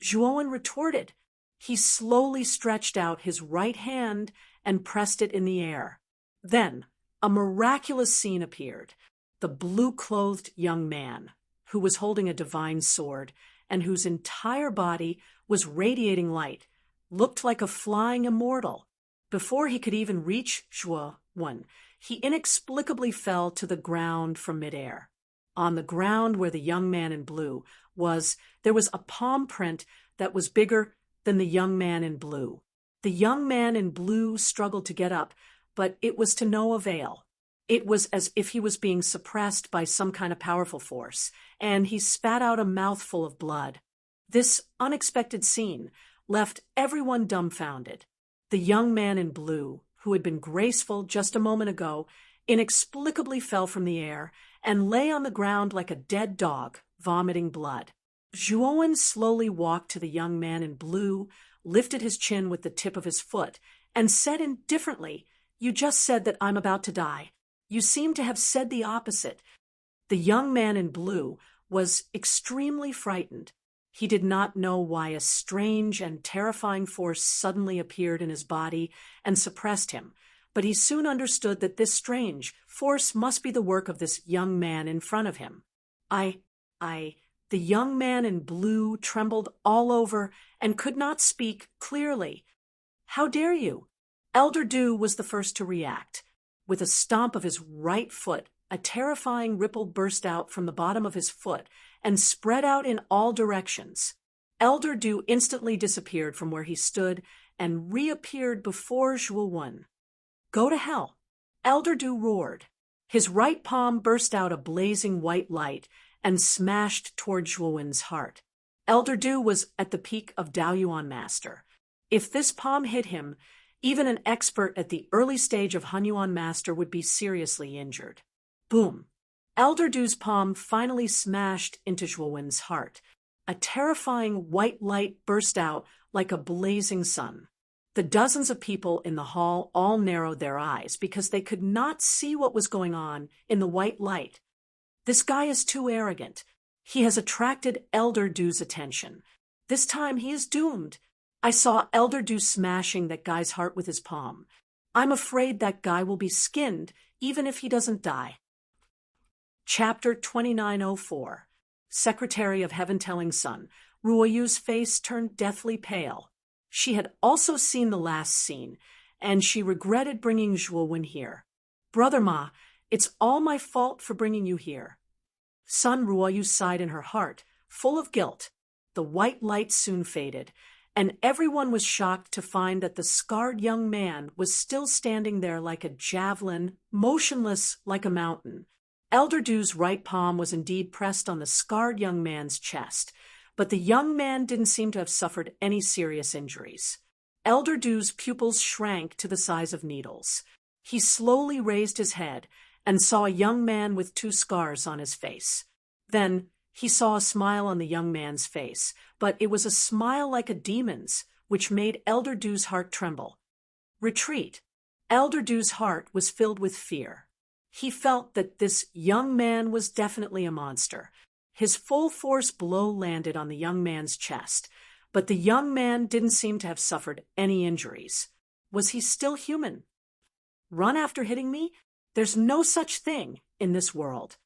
Zhuowen retorted. He slowly stretched out his right hand and pressed it in the air. Then, a miraculous scene appeared. The blue-clothed young man, who was holding a divine sword and whose entire body was radiating light, looked like a flying immortal. Before he could even reach Zhuowen, he inexplicably fell to the ground from midair. On the ground where the young man in blue there was a palm print that was bigger than the young man in blue. The young man in blue struggled to get up, but it was to no avail. It was as if he was being suppressed by some kind of powerful force, and he spat out a mouthful of blood. This unexpected scene left everyone dumbfounded. The young man in blue, who had been graceful just a moment ago, inexplicably fell from the air and lay on the ground like a dead dog, vomiting blood. Zhuowen slowly walked to the young man in blue, lifted his chin with the tip of his foot, and said indifferently, "You just said that I'm about to die. You seem to have said the opposite." The young man in blue was extremely frightened. He did not know why a strange and terrifying force suddenly appeared in his body and suppressed him, but he soon understood that this strange force must be the work of this young man in front of him. The young man in blue trembled all over and could not speak clearly. "How dare you?" Elder Du was the first to react. With a stomp of his right foot, a terrifying ripple burst out from the bottom of his foot and spread out in all directions. Elder Du instantly disappeared from where he stood and reappeared before Zhuowen. "Go to hell!" Elder Du roared. His right palm burst out a blazing white light and smashed toward Zhuowen's heart. Elder Du was at the peak of Daoyuan Master. If this palm hit him, even an expert at the early stage of Hunyuan Master would be seriously injured. Boom! Elder Du's palm finally smashed into Zhuowen's heart. A terrifying white light burst out like a blazing sun. The dozens of people in the hall all narrowed their eyes because they could not see what was going on in the white light. "This guy is too arrogant. He has attracted Elder Du's attention. This time he is doomed. I saw Elder Du smashing that guy's heart with his palm. I'm afraid that guy will be skinned even if he doesn't die." Chapter 2904. Secretary of Heaven Telling Sun. Ruoyu's face turned deathly pale. She had also seen the last scene, and she regretted bringing Zhuowen here. "Brother Ma, it's all my fault for bringing you here." Sun Ruoyu sighed in her heart, full of guilt. The white light soon faded, and everyone was shocked to find that the scarred young man was still standing there like a javelin, motionless like a mountain. Elder Du's right palm was indeed pressed on the scarred young man's chest, but the young man didn't seem to have suffered any serious injuries. Elder Du's pupils shrank to the size of needles. He slowly raised his head and saw a young man with 2 scars on his face. Then he saw a smile on the young man's face, but it was a smile like a demon's, which made Elder Du's heart tremble. Retreat. Elder Du's heart was filled with fear. He felt that this young man was definitely a monster. His full force blow landed on the young man's chest, but the young man didn't seem to have suffered any injuries. Was he still human? "Run after hitting me? There's no such thing in this world."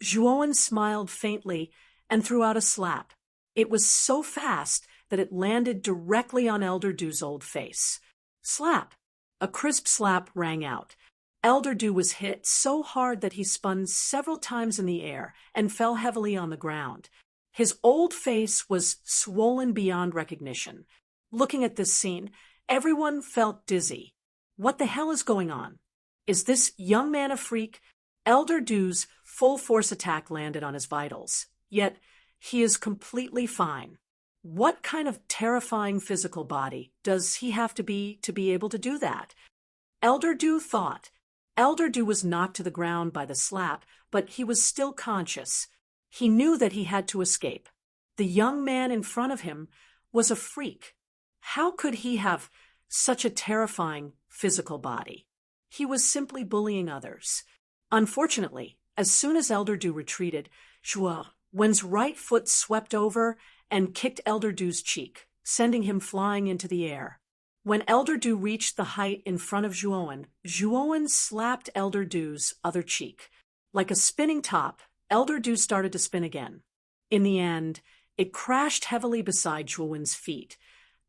Zhuowen smiled faintly and threw out a slap. It was so fast that it landed directly on Elder Du's old face. Slap! A crisp slap rang out. Elder Du was hit so hard that he spun several times in the air and fell heavily on the ground. His old face was swollen beyond recognition. Looking at this scene, everyone felt dizzy. What the hell is going on? Is this young man a freak? Elder Du's full force attack landed on his vitals, yet he is completely fine. What kind of terrifying physical body does he have to be able to do that? Elder Du thought. Elder Du was knocked to the ground by the slap, but he was still conscious. He knew that he had to escape. The young man in front of him was a freak. How could he have such a terrifying physical body? He was simply bullying others. Unfortunately, as soon as Elder Du retreated, Wen's right foot swept over and kicked Elder Du's cheek, sending him flying into the air. When Elder Du reached the height in front of Zhuowen slapped Elder Du's other cheek. Like a spinning top, Elder Du started to spin again. In the end, it crashed heavily beside Zhuowen's feet,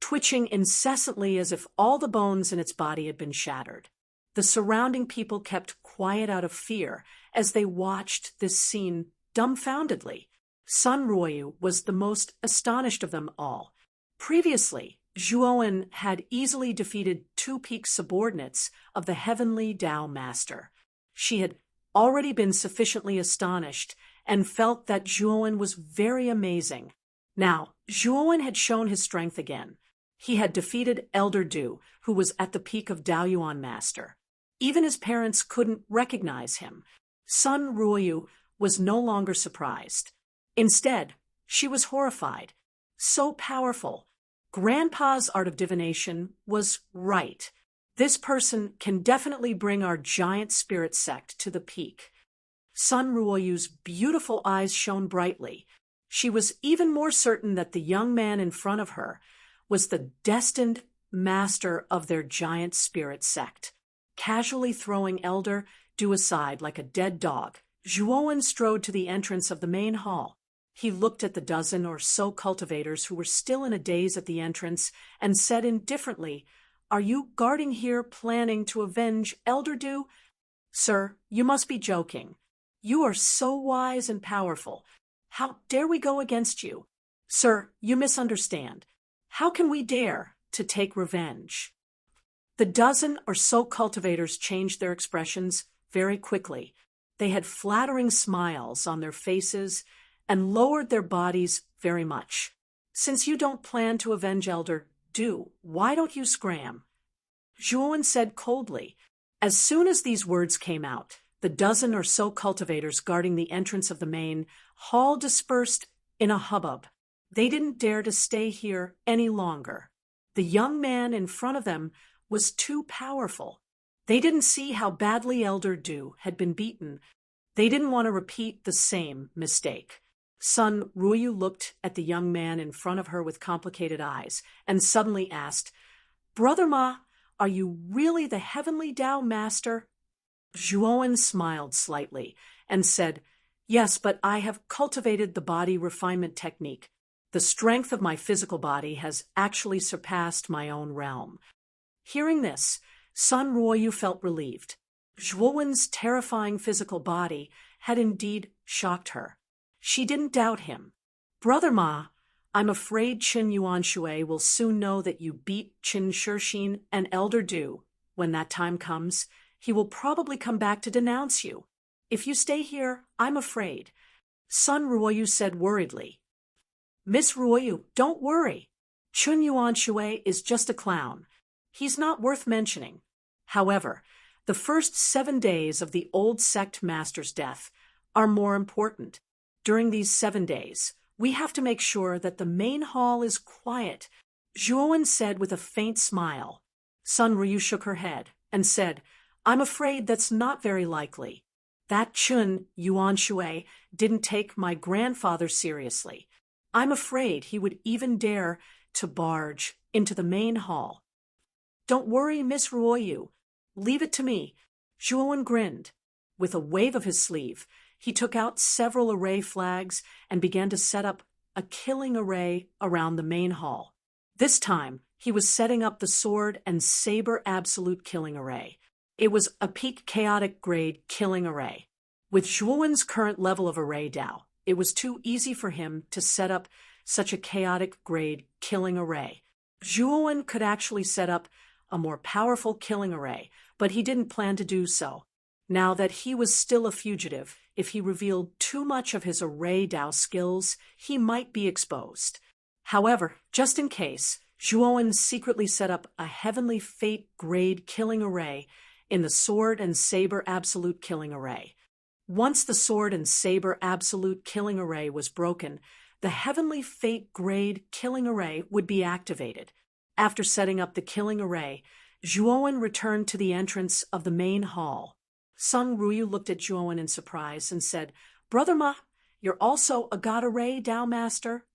twitching incessantly as if all the bones in its body had been shattered. The surrounding people kept quiet out of fear as they watched this scene dumbfoundedly. Sun Ruoyu was the most astonished of them all. Previously, Zhuowen had easily defeated two peak subordinates of the Heavenly Tao Master. She had already been sufficiently astonished and felt that Zhuowen was very amazing. Now, Zhuowen had shown his strength again. He had defeated Elder Du, who was at the peak of Daoyuan Master. Even his parents couldn't recognize him. Sun Ruoyu was no longer surprised. Instead, she was horrified. So powerful. Grandpa's art of divination was right. This person can definitely bring our giant spirit sect to the peak. Sun Ruoyu's beautiful eyes shone brightly. She was even more certain that the young man in front of her was the destined master of their giant spirit sect. Casually throwing Elder Du aside like a dead dog, Zhuowen strode to the entrance of the main hall. He looked at the dozen or so cultivators who were still in a daze at the entrance and said indifferently, "Are you guarding here planning to avenge Elder Du? Sir, you must be joking. You are so wise and powerful. How dare we go against you? Sir, you misunderstand. How can we dare to take revenge?" The dozen or so cultivators changed their expressions very quickly. They had flattering smiles on their faces and lowered their bodies very much. "Since you don't plan to avenge Elder Du, why don't you scram?" Zhuowen said coldly. As soon as these words came out, the dozen or so cultivators guarding the entrance of the main hall dispersed in a hubbub. They didn't dare to stay here any longer. The young man in front of them was too powerful. They didn't see how badly Elder Du had been beaten. They didn't want to repeat the same mistake. Sun Ruoyu looked at the young man in front of her with complicated eyes and suddenly asked, "Brother Ma, are you really the Heavenly Tao Master?" Zhuowen smiled slightly and said, "Yes, but I have cultivated the body refinement technique. The strength of my physical body has actually surpassed my own realm." Hearing this, Sun Ruoyu felt relieved. Zhuowen's terrifying physical body had indeed shocked her. She didn't doubt him. "Brother Ma, I'm afraid Qin Yuanshui will soon know that you beat Qin Shixin and Elder Du. When that time comes, he will probably come back to denounce you. If you stay here, I'm afraid." Sun Ruoyu said worriedly, "Miss Ruoyu, don't worry. Qin Yuanshui is just a clown. He's not worth mentioning. However, the first 7 days of the old sect master's death are more important. During these 7 days, we have to make sure that the main hall is quiet," Zhuowen said with a faint smile. Sun Ruoyu shook her head and said, "I'm afraid that's not very likely. That Qin Yuanshui didn't take my grandfather seriously. I'm afraid he would even dare to barge into the main hall." "Don't worry, Miss Ruoyu. Leave it to me." Zhuowen grinned. With a wave of his sleeve, he took out several array flags and began to set up a killing array around the main hall. This time, he was setting up the sword and saber absolute killing array. It was a peak chaotic grade killing array. With Zhuowen's current level of array Dao, it was too easy for him to set up such a chaotic grade killing array. Zhuowen could actually set up a more powerful killing array, but he didn't plan to do so. Now that he was still a fugitive, if he revealed too much of his array Dao skills, he might be exposed. However, just in case, Zhuowen secretly set up a heavenly fate grade killing array in the sword and saber absolute killing array. Once the sword and saber absolute killing array was broken, the heavenly fate grade killing array would be activated. After setting up the killing array, Zhuowen returned to the entrance of the main hall. Sun Ruyu looked at Zhuowen in surprise and said, "Brother Ma, you're also a God array Tao master?"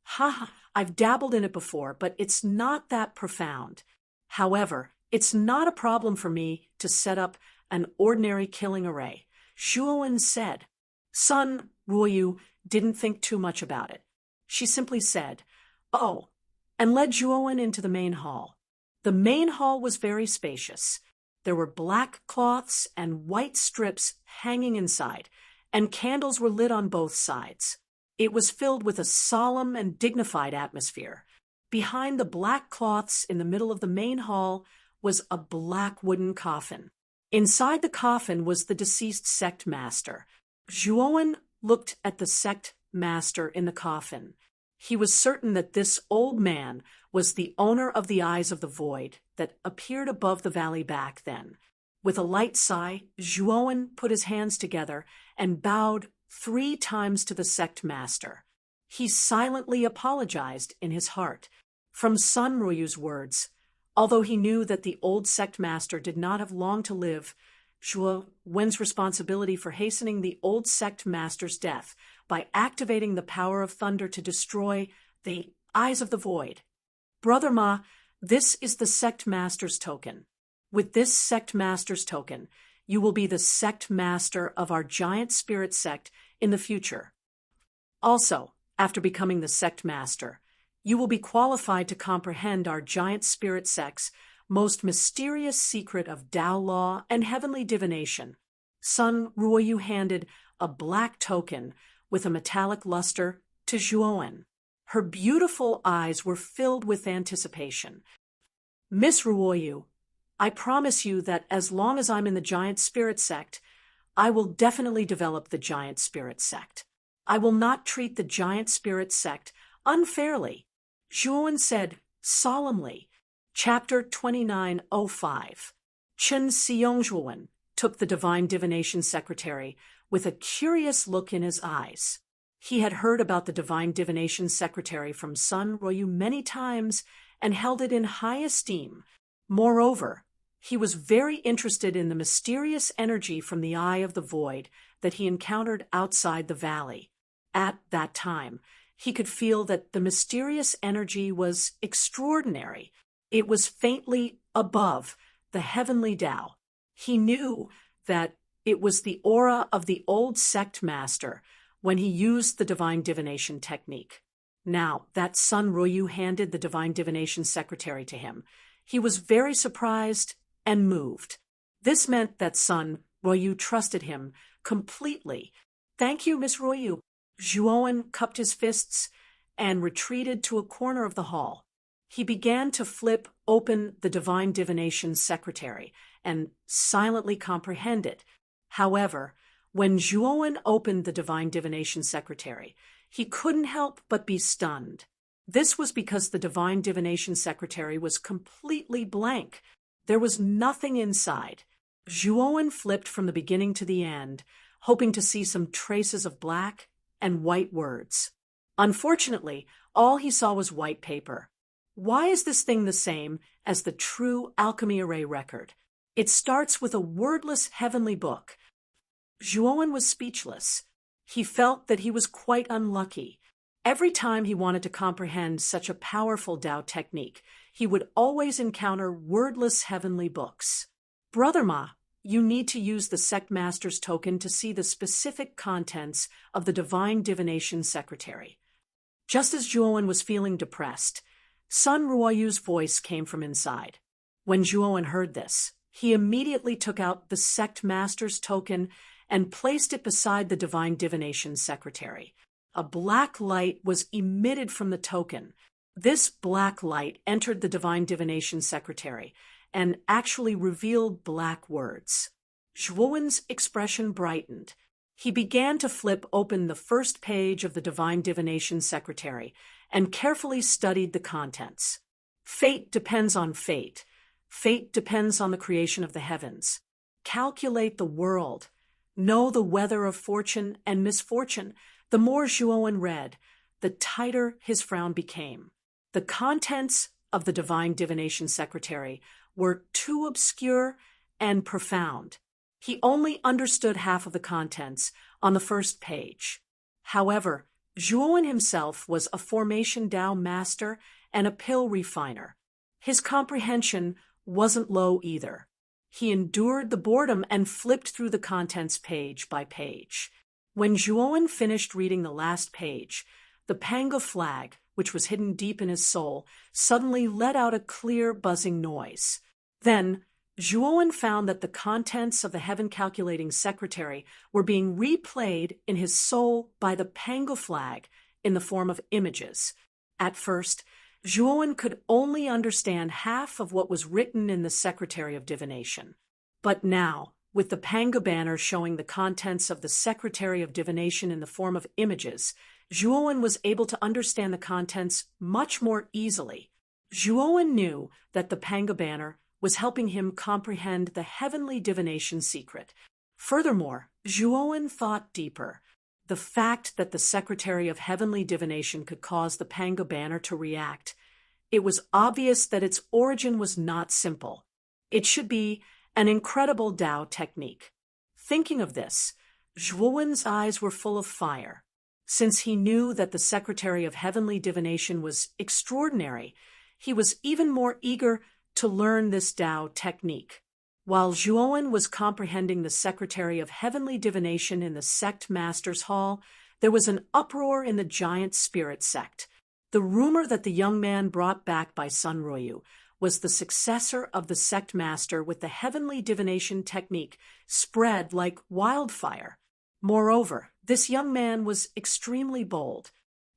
"Ha, I've dabbled in it before, but it's not that profound. However, it's not a problem for me to set up an ordinary killing array," Zhuowen said. Sun Ruyu didn't think too much about it. She simply said, "Oh," and led Zhuowen into the main hall. The main hall was very spacious. There were black cloths and white strips hanging inside, and candles were lit on both sides. It was filled with a solemn and dignified atmosphere. Behind the black cloths in the middle of the main hall was a black wooden coffin. Inside the coffin was the deceased sect master. Zhuowen looked at the sect master in the coffin. He was certain that this old man was the owner of the Eyes of the Void that appeared above the valley back then. With a light sigh, Zhuowen put his hands together and bowed 3 times to the sect master. He silently apologized in his heart. From Sun Ruyu's words, although he knew that the old sect master did not have long to live, Zhuowen's responsibility for hastening the old sect master's death by activating the power of thunder to destroy the Eyes of the Void. "Brother Ma, this is the sect master's token. With this sect master's token, you will be the sect master of our giant spirit sect in the future. Also, after becoming the sect master, you will be qualified to comprehend our giant spirit sect's most mysterious secret of Tao law and heavenly divination." Sun Ruoyu handed a black token with a metallic luster to Zhuowen. Her beautiful eyes were filled with anticipation. "Miss Ruoyu, I promise you that as long as I'm in the giant spirit sect, I will definitely develop the giant spirit sect. I will not treat the giant spirit sect unfairly," Zhuowen said solemnly. Chapter 2905. Chen Xiongzhuowen took the divine divination secretary with a curious look in his eyes. He had heard about the divine divination secretary from Sun Ruyu many times and held it in high esteem. Moreover, he was very interested in the mysterious energy from the Eye of the Void that he encountered outside the valley. At that time, he could feel that the mysterious energy was extraordinary. It was faintly above the heavenly Tao. He knew that it was the aura of the old sect master when he used the divine divination technique. Now that Sun Ruyu handed the divine divination secretary to him, he was very surprised and moved. This meant that Sun Ruyu trusted him completely. "Thank you, Miss Ruyu." Zhuowen cupped his fists and retreated to a corner of the hall. He began to flip open the divine divination secretary and silently comprehend it. However, when Zhuowen opened the divine divination secretary, he couldn't help but be stunned. This was because the divine divination secretary was completely blank. There was nothing inside. Zhuowen flipped from the beginning to the end, hoping to see some traces of black and white words. Unfortunately, all he saw was white paper. Why is this thing the same as the true alchemy array record? It starts with a wordless heavenly book. Zhuowen was speechless. He felt that he was quite unlucky. Every time he wanted to comprehend such a powerful Tao technique, he would always encounter wordless heavenly books. "Brother Ma, you need to use the sect master's token to see the specific contents of the divine divination secretary." Just as Zhuowen was feeling depressed, Sun Ruoyu's voice came from inside. When Zhuowen heard this, he immediately took out the sect master's token and placed it beside the divine divination secretary. A black light was emitted from the token. This black light entered the divine divination secretary and actually revealed black words. Zhuowen's expression brightened. He began to flip open the first page of the divine divination secretary and carefully studied the contents. "Fate depends on fate. Fate depends on the creation of the heavens. Calculate the world. know the weather of fortune and misfortune. The more Zhuowen read, the tighter his frown became. The contents of the divine divination secretary were too obscure and profound. He only understood half of the contents on the first page. However, Zhuowen himself was a formation Dao master and a pill refiner. His comprehension wasn't low either. He endured the boredom and flipped through the contents page by page. When Zhuowen finished reading the last page, the Panga flag, which was hidden deep in his soul, suddenly let out a clear, buzzing noise. Then, Zhuowen found that the contents of the heaven-calculating secretary were being replayed in his soul by the Panga flag in the form of images. At first, Zhuowen could only understand half of what was written in the Secretary of Divination. But now, with the Panga banner showing the contents of the Secretary of Divination in the form of images, Zhuowen was able to understand the contents much more easily. Zhuowen knew that the Panga banner was helping him comprehend the heavenly divination secret. Furthermore, Zhuowen thought deeper. The fact that the Secretary of Heavenly Divination could cause the Panga banner to react, it was obvious that its origin was not simple. It should be an incredible Dao technique. Thinking of this, Zhuowen's eyes were full of fire. Since he knew that the Secretary of Heavenly Divination was extraordinary, he was even more eager to learn this Dao technique. While Zhuowen was comprehending the Secretary of Heavenly Divination in the sect Master's Hall, there was an uproar in the giant spirit sect. The rumor that the young man brought back by Sun Royu was the successor of the sect master with the heavenly divination technique spread like wildfire. Moreover, this young man was extremely bold.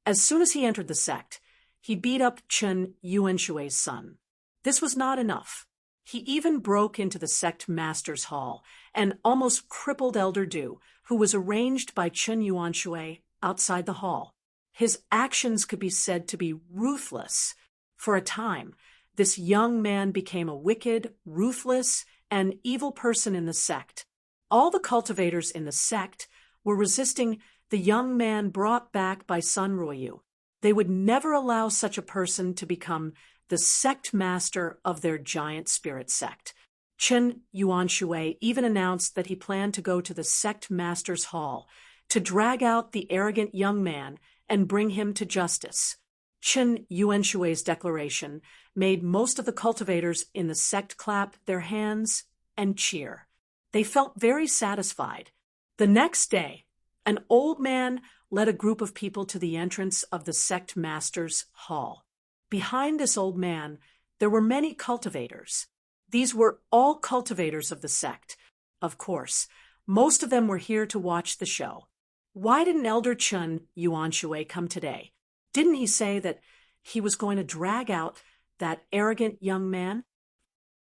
As soon as he entered the sect, he beat up Chen Yuanshui's son. This was not enough. He even broke into the sect master's hall and almost crippled Elder Du, who was arranged by Chen Yuanshui outside the hall. His actions could be said to be ruthless. For a time, this young man became a wicked, ruthless, and evil person in the sect. All the cultivators in the sect were resisting the young man brought back by Sun Royu. They would never allow such a person to become the sect master of their giant spirit sect. Chen Yuanshui even announced that he planned to go to the sect master's hall to drag out the arrogant young man and bring him to justice. Chen Yuanshui's declaration made most of the cultivators in the sect clap their hands and cheer. They felt very satisfied. The next day, an old man led a group of people to the entrance of the sect master's hall. Behind this old man, there were many cultivators. These were all cultivators of the sect. Of course, most of them were here to watch the show. Why didn't Elder Chen Yuanshui come today? Didn't he say that he was going to drag out that arrogant young man?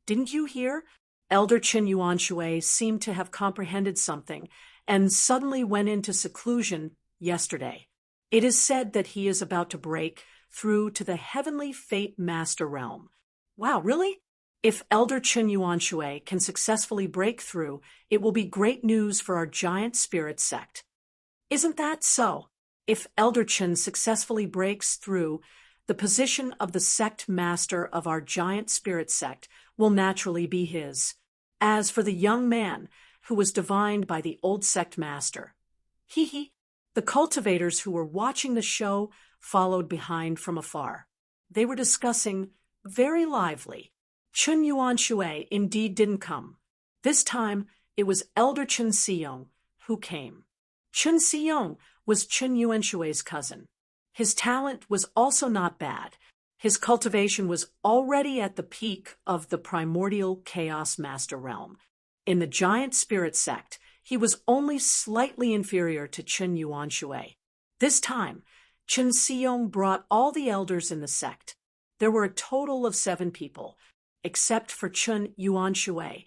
Didn't you hear? Elder Chen Yuanshui seemed to have comprehended something and suddenly went into seclusion yesterday. It is said that he is about to break through to the heavenly fate master realm. Wow, really? If Elder Chen Yuanshui can successfully break through, it will be great news for our giant spirit sect. Isn't that so? If Elder Chen successfully breaks through, the position of the sect master of our giant spirit sect will naturally be his. As for the young man who was divined by the old sect master, the cultivators who were watching the show followed behind from afar. They were discussing very lively. Chen Yuanshui indeed didn't come. This time, it was Elder Chen Siyong who came. Chen Siyong was Chen Yuanshui's cousin. His talent was also not bad. His cultivation was already at the peak of the primordial chaos master realm. In the giant spirit sect, he was only slightly inferior to Chen Yuanshui. This time, Chen Siyong brought all the elders in the sect. There were a total of 7 people, except for Chen Yuanshui.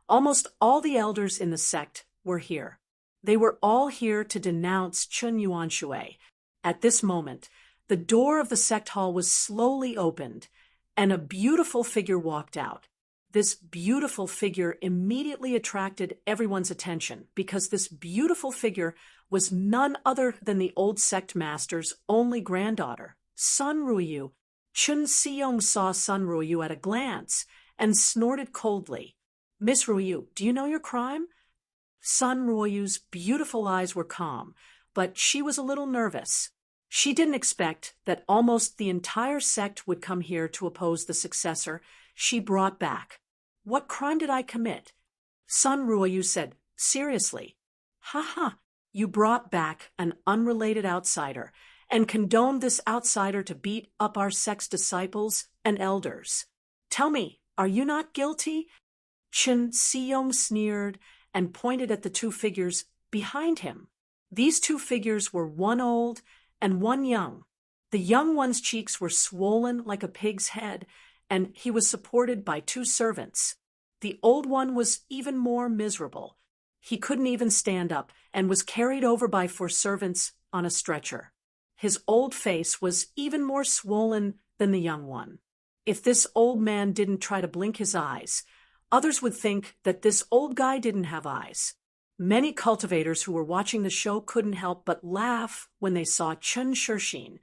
Almost all the elders in the sect were here. They were all here to denounce Chen Yuanshui. At this moment, the door of the sect hall was slowly opened, and a beautiful figure walked out. This beautiful figure immediately attracted everyone's attention because this beautiful figure was none other than the old sect master's only granddaughter, Sun Ruoyu. Chun Seong saw Sun Ruoyu at a glance and snorted coldly. "Miss Ruoyu, do you know your crime?" Sun Ruoyu's beautiful eyes were calm, but she was a little nervous. She didn't expect that almost the entire sect would come here to oppose the successor she brought back. "What crime did I commit?" Sun Ruoyu said, seriously. "Ha ha, you brought back an unrelated outsider and condoned this outsider to beat up our sect's disciples and elders. Tell me, are you not guilty?" Chun Seong sneered and pointed at the two figures behind him. These two figures were one old and one young. The young one's cheeks were swollen like a pig's head, and he was supported by two servants. The old one was even more miserable. He couldn't even stand up and was carried over by four servants on a stretcher. His old face was even more swollen than the young one. If this old man didn't try to blink his eyes, others would think that this old guy didn't have eyes. Many cultivators who were watching the show couldn't help but laugh when they saw Chun Shirshin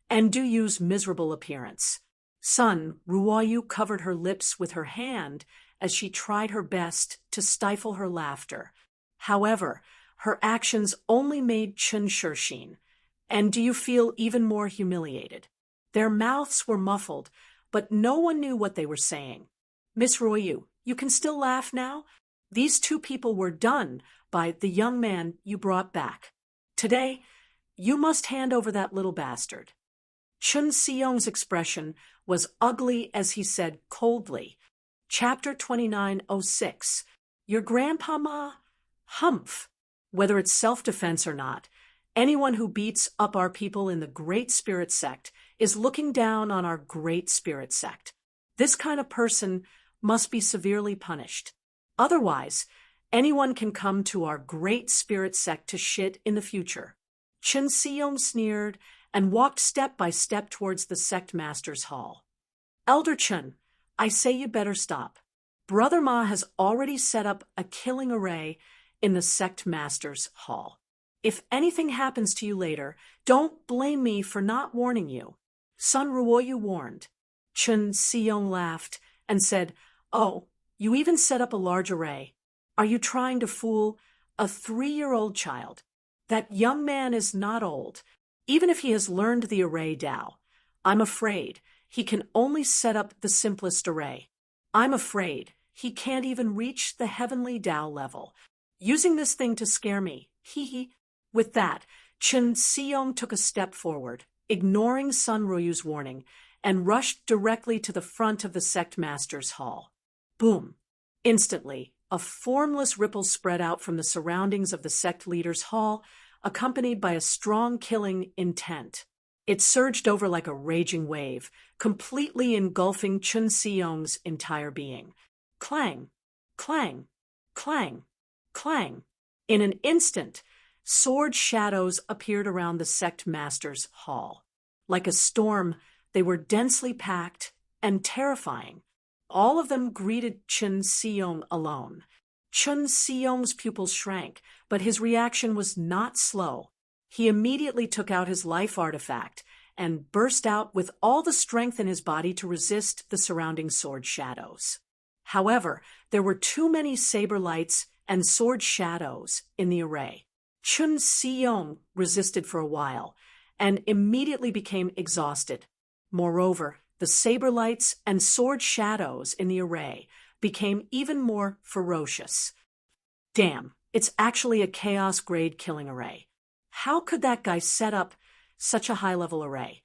and Du Yu's miserable appearance. Sun Ruoyu covered her lips with her hand as she tried her best to stifle her laughter. However, her actions only made Chun Shirshin and Du Yu feel even more humiliated. Their mouths were muffled, but no one knew what they were saying. "Miss Ruoyu, you can still laugh now? These two people were done by the young man you brought back. Today, you must hand over that little bastard." Chun Seong's expression was ugly as he said coldly, Chapter 2906, "Your grandpa, Ma? Humph. Whether it's self-defense or not, anyone who beats up our people in the Great Spirit Sect is looking down on our Great Spirit Sect. This kind of person must be severely punished. Otherwise, anyone can come to our Great Spirit Sect to shit in the future." Chun Seong sneered and walked step by step towards the sect master's hall. "Elder Chun, I say you better stop. Brother Ma has already set up a killing array in the sect master's hall. If anything happens to you later, don't blame me for not warning you." Sun Ruoyu warned. Chun Seong laughed and said, "Oh, you even set up a large array. Are you trying to fool a 3-year-old child? That young man is not old, even if he has learned the array Tao. I'm afraid he can only set up the simplest array. I'm afraid he can't even reach the heavenly Tao level. Using this thing to scare me, hee hee." With that, Chun Seong took a step forward, ignoring Sun Ruoyu's warning, and rushed directly to the front of the sect master's hall. Boom! Instantly, a formless ripple spread out from the surroundings of the sect leader's hall, accompanied by a strong killing intent. It surged over like a raging wave, completely engulfing Chun Seong's entire being. Clang! Clang! Clang! Clang! In an instant, sword shadows appeared around the sect master's hall. Like a storm, they were densely packed and terrifying. All of them greeted Chun Seong alone. Chun Seong's pupils shrank, but his reaction was not slow. He immediately took out his life artifact and burst out with all the strength in his body to resist the surrounding sword shadows. However, there were too many saber lights and sword shadows in the array. Chun Seong resisted for a while and immediately became exhausted. Moreover, the saber lights and sword shadows in the array became even more ferocious. Damn, it's actually a chaos-grade killing array. How could that guy set up such a high-level array?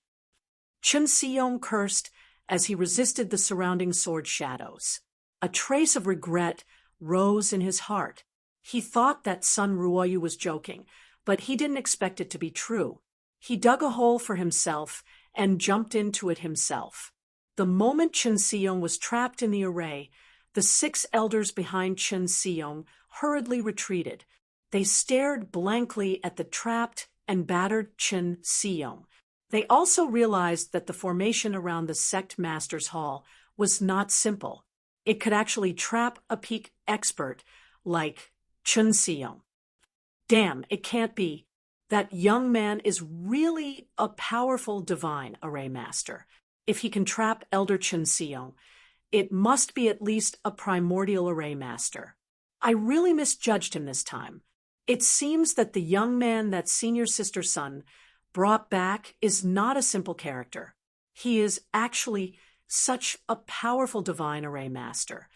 Chun Seong cursed as he resisted the surrounding sword shadows. A trace of regret rose in his heart. He thought that Sun Ruoyu was joking, but he didn't expect it to be true. He dug a hole for himself and jumped into it himself. The moment Chun Seong was trapped in the array, the 6 elders behind Chun Seong hurriedly retreated. They stared blankly at the trapped and battered Chun Seong. They also realized that the formation around the sect master's hall was not simple. It could actually trap a peak expert like Chun Seong. Damn, it can't be. That young man is really a powerful divine array master. If he can trap Elder Chun Seong, it must be at least a primordial array master. I really misjudged him this time. It seems that the young man that senior sister son brought back is not a simple character. He is actually such a powerful divine array master.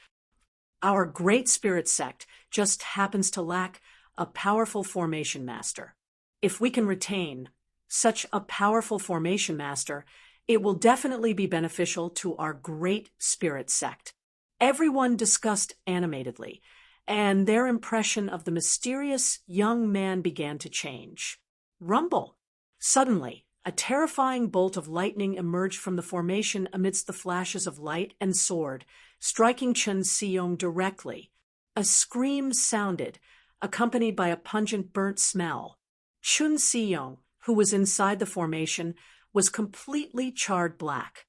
Our great spirit sect just happens to lack a powerful formation master. If we can retain such a powerful formation master, it will definitely be beneficial to our great spirit sect. Everyone discussed animatedly, and their impression of the mysterious young man began to change. Rumble! Suddenly, a terrifying bolt of lightning emerged from the formation amidst the flashes of light and sword, striking Chun Seong directly. A scream sounded, accompanied by a pungent burnt smell. Chun Seong, who was inside the formation, was completely charred black.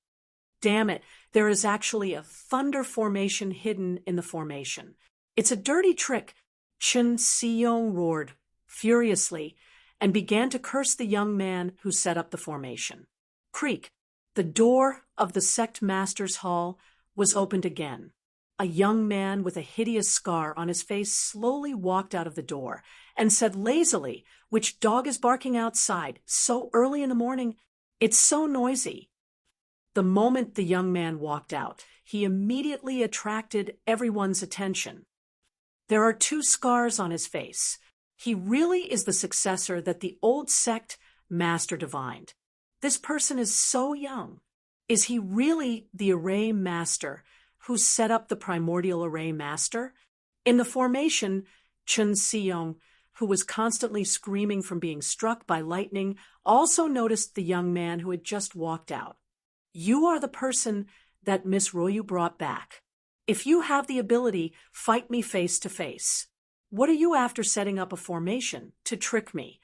Damn it, there is actually a thunder formation hidden in the formation. It's a dirty trick, Chun Seong roared furiously and began to curse the young man who set up the formation. Creak! The door of the sect master's hall was opened again. A young man with a hideous scar on his face slowly walked out of the door and said lazily, "Which dog is barking outside so early in the morning? It's so noisy." The moment the young man walked out, he immediately attracted everyone's attention. There are 2 scars on his face. He really is the successor that the old sect master divined. This person is so young. Is he really the array master who set up the primordial array master? In the formation, Chun Seong, who was constantly screaming from being struck by lightning, also noticed the young man who had just walked out. "You are the person that Miss Royu brought back. If you have the ability, fight me face to face. What are you after setting up a formation to trick me?"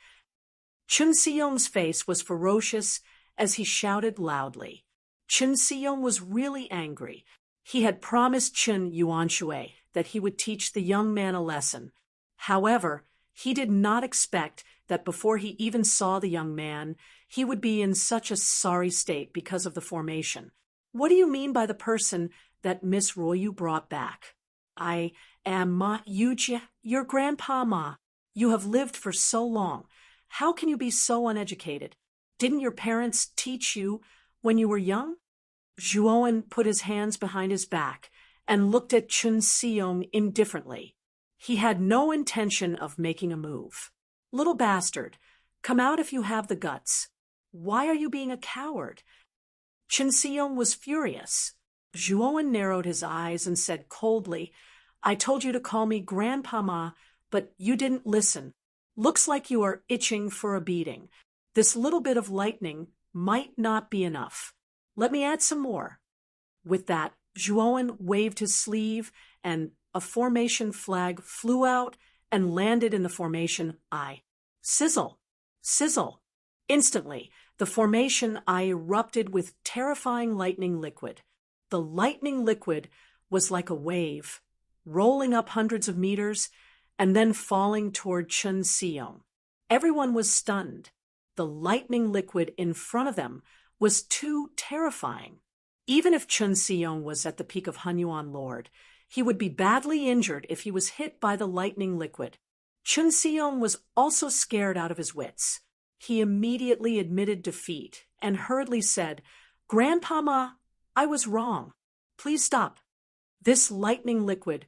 Chun Seong's face was ferocious as he shouted loudly. Chun Seong was really angry. He had promised Chun Yuanxue that he would teach the young man a lesson. However, he did not expect that before he even saw the young man, he would be in such a sorry state because of the formation. "What do you mean by the person that Miss Royu brought back?" "I am Ma Yujie, your grandpa Ma. You have lived for so long. How can you be so uneducated? Didn't your parents teach you when you were young?" Zhuowen put his hands behind his back and looked at Chun Seong indifferently. He had no intention of making a move. "Little bastard, come out if you have the guts. Why are you being a coward?" Chun Seong was furious. Zhuowen narrowed his eyes and said coldly, "I told you to call me Grandpa Ma, but you didn't listen. Looks like you are itching for a beating. This little bit of lightning might not be enough. Let me add some more." With that, Zhuowen waved his sleeve and a formation flag flew out and landed in the formation eye. Sizzle! Sizzle! Instantly, the formation eye erupted with terrifying lightning liquid. The lightning liquid was like a wave, rolling up hundreds of meters and then falling toward Chun Seong. Everyone was stunned. The lightning liquid in front of them was too terrifying. Even if Chun Seong was at the peak of Hunyuan Lord, he would be badly injured if he was hit by the lightning liquid. Chun Seong was also scared out of his wits. He immediately admitted defeat and hurriedly said, "Grandpa Ma, I was wrong. Please stop." This lightning liquid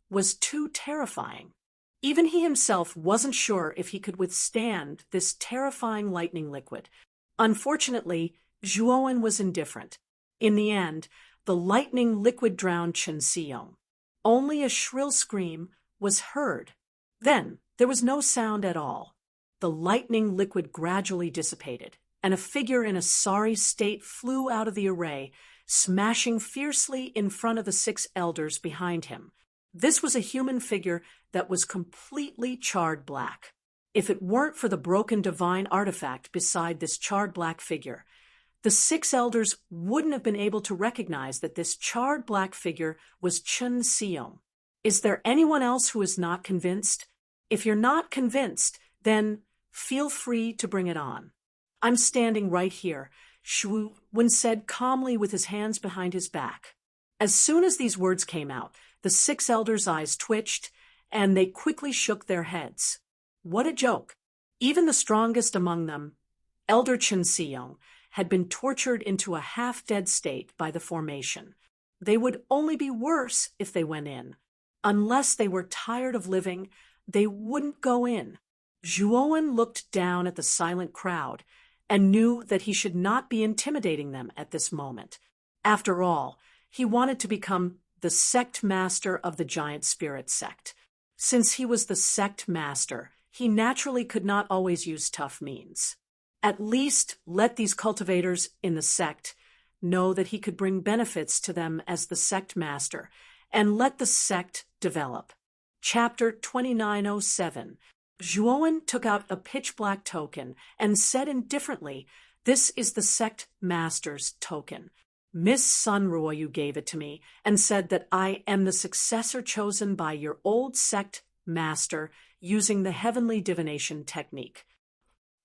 was too terrifying. Even he himself wasn't sure if he could withstand this terrifying lightning liquid. Unfortunately, Zhuowen was indifferent. In the end, the lightning liquid drowned Chun Seong. Only a shrill scream was heard. Then there was no sound at all. The lightning liquid gradually dissipated, and a figure in a sorry state flew out of the array, smashing fiercely in front of the 6 elders behind him. This was a human figure that was completely charred black. If it weren't for the broken divine artifact beside this charred black figure, The 6 elders wouldn't have been able to recognize that this charred black figure was Chun Seong. Is there anyone else who is not convinced? If you're not convinced, then feel free to bring it on. I'm standing right here, Shu Wen said calmly with his hands behind his back. As soon as these words came out, the 6 elders' eyes twitched, and they quickly shook their heads. What a joke! Even the strongest among them, Elder Chun Seong, had been tortured into a half-dead state by the formation. They would only be worse if they went in. Unless they were tired of living, they wouldn't go in. Zhuowen looked down at the silent crowd and knew that he should not be intimidating them at this moment. After all, he wanted to become the sect master of the giant spirit sect. Since he was the sect master, he naturally could not always use tough means. At least let these cultivators in the sect know that he could bring benefits to them as the sect master, and let the sect develop. Chapter 2907. Zhuowen took out a pitch-black token and said indifferently, "This is the sect master's token. Miss Sun Ruoyu gave it to me and said that I am the successor chosen by your old sect master using the heavenly divination technique.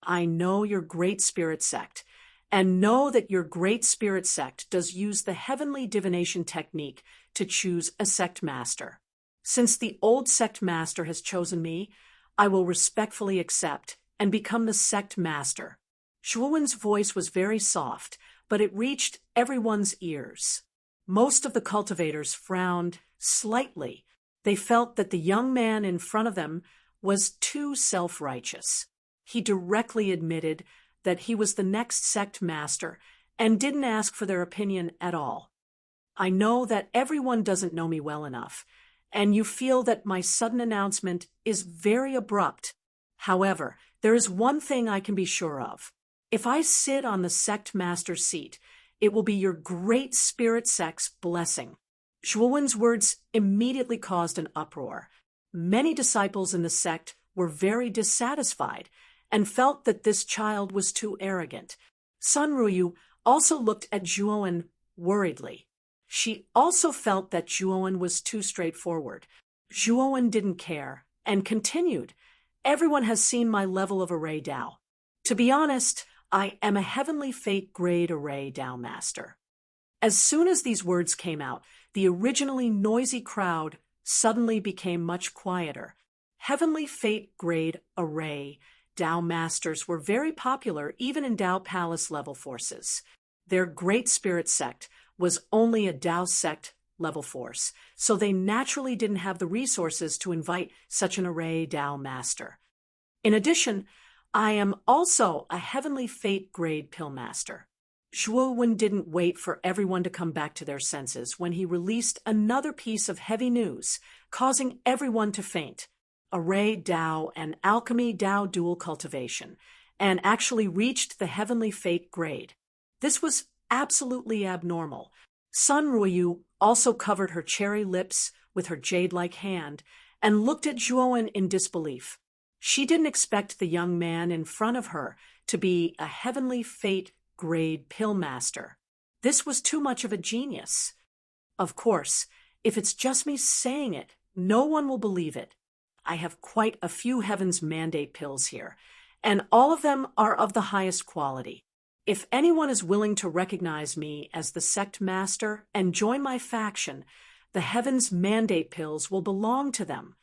I know your great spirit sect, and know that your great spirit sect does use the heavenly divination technique to choose a sect master. Since the old sect master has chosen me, I will respectfully accept and become the sect master." Zhuowen's voice was very soft, but it reached everyone's ears. Most of the cultivators frowned slightly. They felt that the young man in front of them was too self-righteous. He directly admitted that he was the next sect master and didn't ask for their opinion at all. "I know that everyone doesn't know me well enough, and you feel that my sudden announcement is very abrupt. However, there is one thing I can be sure of. If I sit on the sect master's seat, it will be your great spirit sect's blessing." Zhuowen's words immediately caused an uproar. Many disciples in the sect were very dissatisfied and felt that this child was too arrogant. Sun Ruoyu also looked at Zhuowen worriedly. She also felt that Zhuowen was too straightforward. Zhuowen didn't care and continued, "Everyone has seen my level of array Dao. To be honest, I am a heavenly fate grade array Dao master." As soon as these words came out, the originally noisy crowd suddenly became much quieter. Heavenly fate grade array Dao masters were very popular even in Dao Palace level forces. Their great spirit sect was only a Dao sect level force, so they naturally didn't have the resources to invite such an array Dao master. In addition, I am also a heavenly fate grade pill master. Zhuowen didn't wait for everyone to come back to their senses when he released another piece of heavy news, causing everyone to faint. Array Dao and Alchemy Dao dual cultivation, and actually reached the heavenly fate grade. This was absolutely abnormal. Sun Ruoyu also covered her cherry lips with her jade-like hand and looked at Zhuowen in disbelief. She didn't expect the young man in front of her to be a heavenly fate grade pill master. This was too much of a genius. Of course, if it's just me saying it, no one will believe it. I have quite a few Heaven's Mandate pills here, and all of them are of the highest quality. If anyone is willing to recognize me as the sect master and join my faction, the Heaven's Mandate pills will belong to them.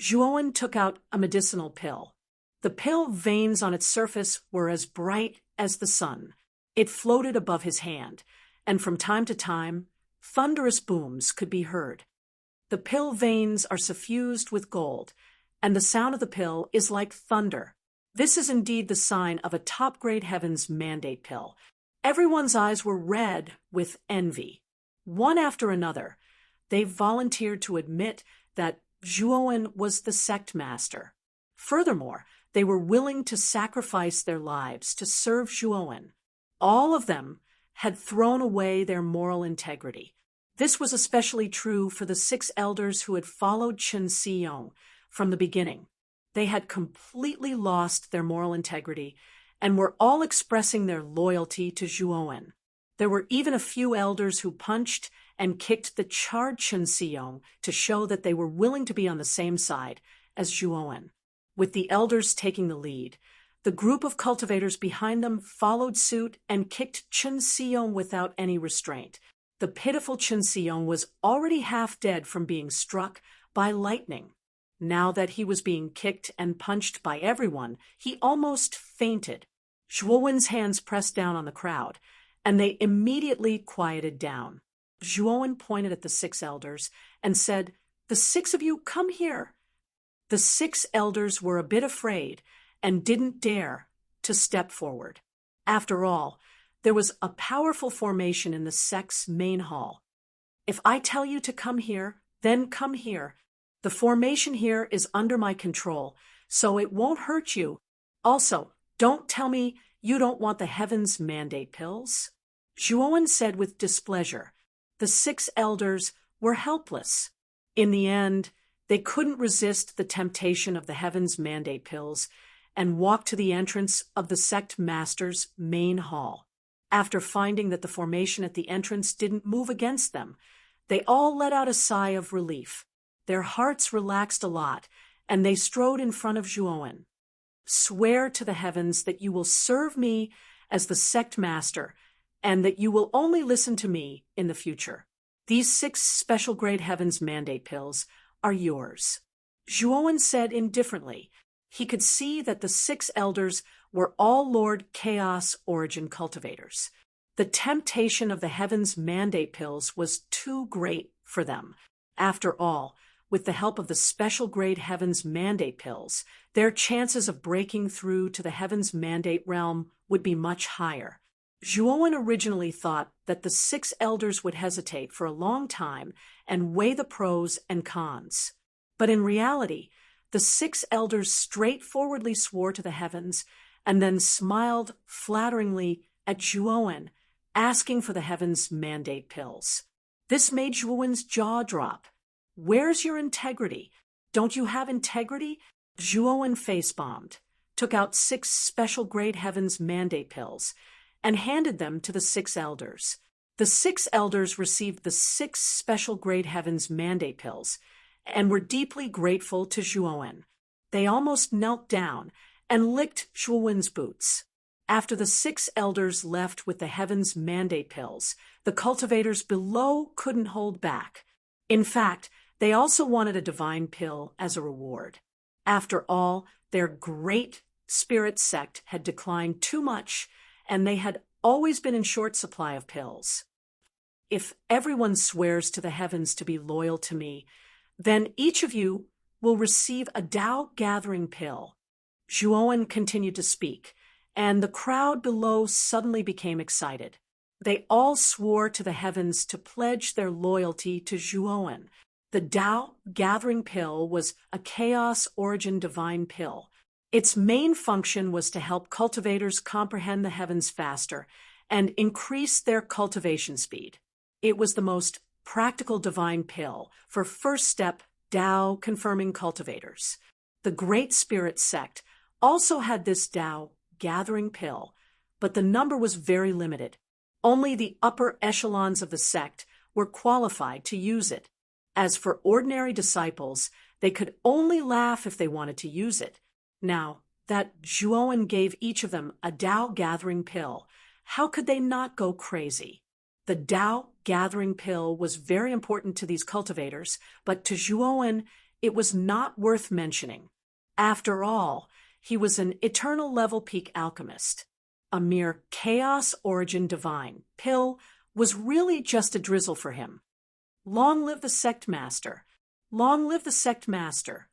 Zhuowen took out a medicinal pill. The pill veins on its surface were as bright as the sun. It floated above his hand, and from time to time, thunderous booms could be heard. The pill veins are suffused with gold, and the sound of the pill is like thunder. This is indeed the sign of a top-grade Heaven's Mandate pill. Everyone's eyes were red with envy. One after another, they volunteered to admit that Zhuowen was the sect master. Furthermore, they were willing to sacrifice their lives to serve Zhuowen. All of them had thrown away their moral integrity. This was especially true for the 6 elders who had followed Chun Seong from the beginning. They had completely lost their moral integrity and were all expressing their loyalty to Zhuowen. There were even a few elders who punched and kicked the charred Chen Xiyong to show that they were willing to be on the same side as Zhuowen. With the elders taking the lead, the group of cultivators behind them followed suit and kicked Chen Xiyong without any restraint. The pitiful Chen Xiyong was already half dead from being struck by lightning. Now that he was being kicked and punched by everyone, he almost fainted. Zhuowen's hands pressed down on the crowd, and they immediately quieted down. Zhuowen pointed at the 6 elders and said, "The 6 of you, come here." The 6 elders were a bit afraid and didn't dare to step forward. After all, there was a powerful formation in the sect's main hall. "If I tell you to come here, then come here. The formation here is under my control, so it won't hurt you. Also, don't tell me you don't want the Heavens Mandate pills." Zhuowen said with displeasure. The 6 elders were helpless. In the end, they couldn't resist the temptation of the Heavens Mandate pills and walked to the entrance of the sect master's main hall. After finding that the formation at the entrance didn't move against them, they all let out a sigh of relief. Their hearts relaxed a lot, and they strode in front of Zhuowen. "Swear to the heavens that you will serve me as the sect master, and that you will only listen to me in the future. These 6 special grade Heavens Mandate pills are yours." Zhuowen said indifferently. He could see that the 6 elders were all Lord Chaos Origin cultivators. The temptation of the Heavens Mandate pills was too great for them. After all, with the help of the special grade Heavens Mandate pills, their chances of breaking through to the Heavens Mandate realm would be much higher. Zhuowen originally thought that the 6 elders would hesitate for a long time and weigh the pros and cons. But in reality, the 6 elders straightforwardly swore to the heavens and then smiled flatteringly at Zhuowen, asking for the Heavens Mandate pills. This made Zhuowen's jaw drop. "Where's your integrity? Don't you have integrity?" Zhuowen face-bombed, took out 6 special grade Heavens Mandate pills, and handed them to the 6 elders. The 6 elders received the 6 special grade Heavens Mandate pills and were deeply grateful to Zhuowen. They almost knelt down and licked Zhuowen's boots. After the 6 elders left with the Heavens Mandate pills, the cultivators below couldn't hold back. In fact, they also wanted a divine pill as a reward. After all, their great spirit sect had declined too much, and they had always been in short supply of pills. "If everyone swears to the heavens to be loyal to me, then each of you will receive a Tao gathering pill." Zhuowen continued to speak, and the crowd below suddenly became excited. They all swore to the heavens to pledge their loyalty to Zhuowen. The Tao gathering pill was a Chaos Origin divine pill. Its main function was to help cultivators comprehend the heavens faster and increase their cultivation speed. It was the most practical divine pill for first-step Tao confirming cultivators. The Great Spirit sect also had this Tao gathering pill, but the number was very limited. Only the upper echelons of the sect were qualified to use it. As for ordinary disciples, they could only laugh if they wanted to use it. Now, that Zhuowen gave each of them a Tao gathering pill, how could they not go crazy? The Tao gathering pill was very important to these cultivators, but to Zhuowen, it was not worth mentioning. After all, he was an eternal level peak alchemist. A mere Chaos Origin divine pill was really just a drizzle for him. Long live the sect master! Long live the sect master!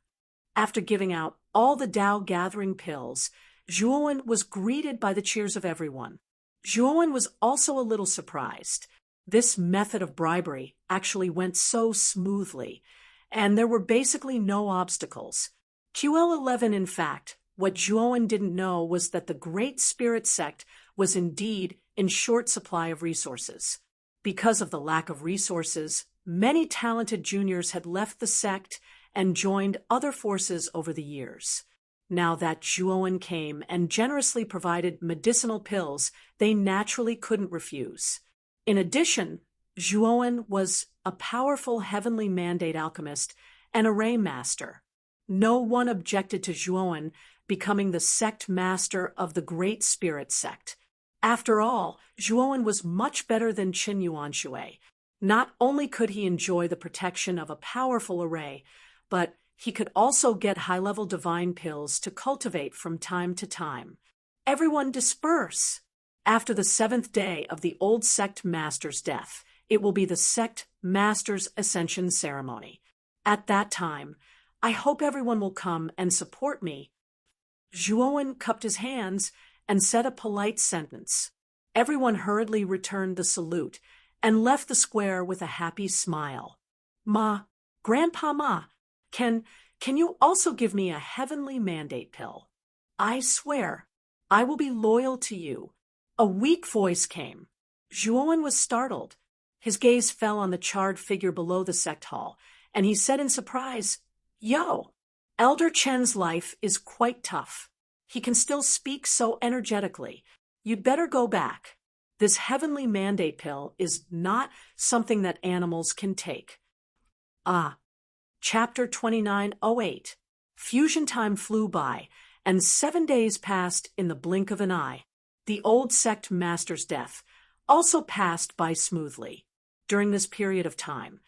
After giving out all the Tao gathering pills, Zhuowen was greeted by the cheers of everyone. Zhuowen was also a little surprised. This method of bribery actually went so smoothly, and there were basically no obstacles. QL11, in fact, what Zhuowen didn't know was that the Great Spirit sect was indeed in short supply of resources. Because of the lack of resources, many talented juniors had left the sect and joined other forces over the years. Now that Zhuowen came and generously provided medicinal pills they naturally couldn't refuse. In addition, Zhuowen was a powerful heavenly mandate alchemist and array master. No one objected to Zhuowen becoming the sect master of the Great Spirit sect. After all, Zhuowen was much better than Qin Yuanshui. Not only could he enjoy the protection of a powerful array, but he could also get high-level divine pills to cultivate from time to time. Everyone disperse! After the 7th day of the old sect master's death, it will be the sect master's ascension ceremony. At that time, I hope everyone will come and support me. Zhuowen cupped his hands and said a polite sentence. Everyone hurriedly returned the salute and left the square with a happy smile. Ma, Grandpa Ma, can you also give me a heavenly mandate pill? I swear, I will be loyal to you. A weak voice came. Zhuowen was startled. His gaze fell on the charred figure below the sect hall, and he said in surprise, Yo, Elder Chen's life is quite tough. He can still speak so energetically. You'd better go back. This heavenly mandate pill is not something that animals can take. Chapter 2908. Fusion time flew by, and 7 days passed in the blink of an eye. The old sect master's death also passed by smoothly. During this period of time,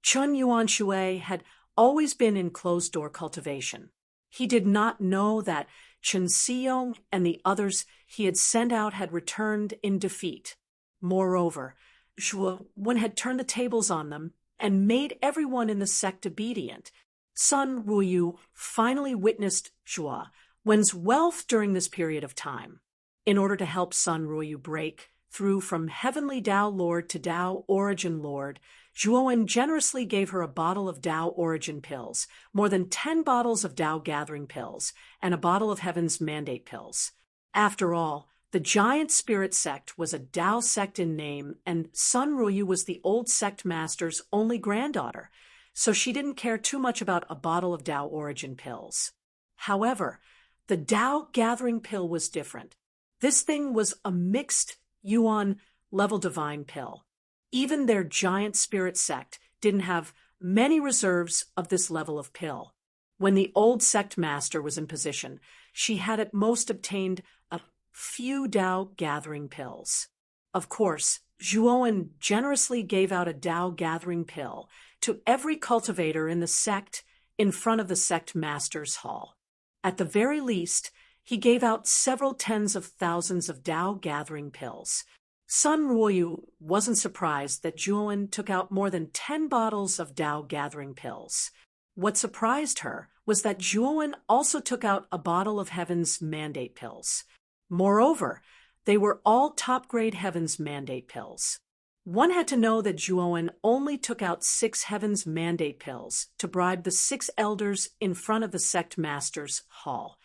Qin Yuanshui had always been in closed-door cultivation. He did not know that Chen Xiyong and the others he had sent out had returned in defeat. Moreover, Zhuowen had turned the tables on them and made everyone in the sect obedient. Sun Ruoyu finally witnessed Zhuowen's wealth during this period of time. In order to help Sun Ruoyu break through from Heavenly Tao Lord to Tao Origin Lord, Zhuowen generously gave her a bottle of Tao Origin pills, more than 10 bottles of Tao Gathering pills, and a bottle of Heaven's Mandate pills. After all, the giant spirit sect was a Tao sect in name, and Sun Ruoyu was the old sect master's only granddaughter, so she didn't care too much about a bottle of Tao Origin pills. However, the Tao Gathering pill was different. This thing was a mixed Yuan-level divine pill. Even their giant spirit sect didn't have many reserves of this level of pill. When the old sect master was in position, she had at most obtained a few Tao Gathering pills. Of course, Zhuowen generously gave out a Tao Gathering pill to every cultivator in the sect in front of the sect master's hall. At the very least, he gave out several tens of thousands of Tao Gathering pills. Sun Ruoyu wasn't surprised that Zhuowen took out more than 10 bottles of Tao Gathering pills. What surprised her was that Zhuowen also took out a bottle of Heaven's Mandate pills. Moreover, they were all top-grade Heaven's Mandate pills. One had to know that Zhuowen only took out 6 Heaven's Mandate pills to bribe the 6 elders in front of the sect master's hall.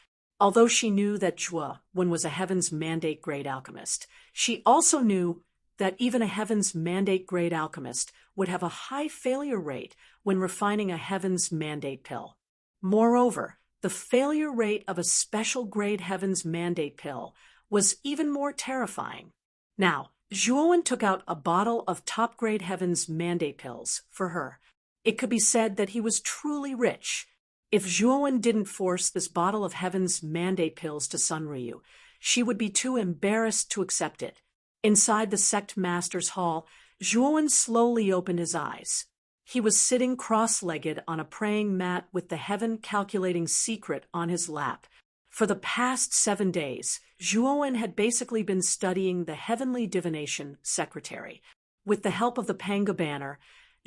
Although she knew that Zhuowen was a Heaven's Mandate grade alchemist, she also knew that even a Heaven's Mandate grade alchemist would have a high failure rate when refining a Heaven's Mandate pill. Moreover, the failure rate of a special grade Heaven's Mandate pill was even more terrifying. Now, Zhuowen took out a bottle of top-grade Heaven's Mandate pills for her. It could be said that he was truly rich. If Zhuowen didn't force this bottle of Heaven's Mandate pills to Sun Ruoyu, she would be too embarrassed to accept it. Inside the sect master's hall, Zhuowen slowly opened his eyes. He was sitting cross-legged on a praying mat with the heaven-calculating secret on his lap. For the past 7 days, Zhuowen had basically been studying the Heavenly Divination Secretary. With the help of the Panga Banner,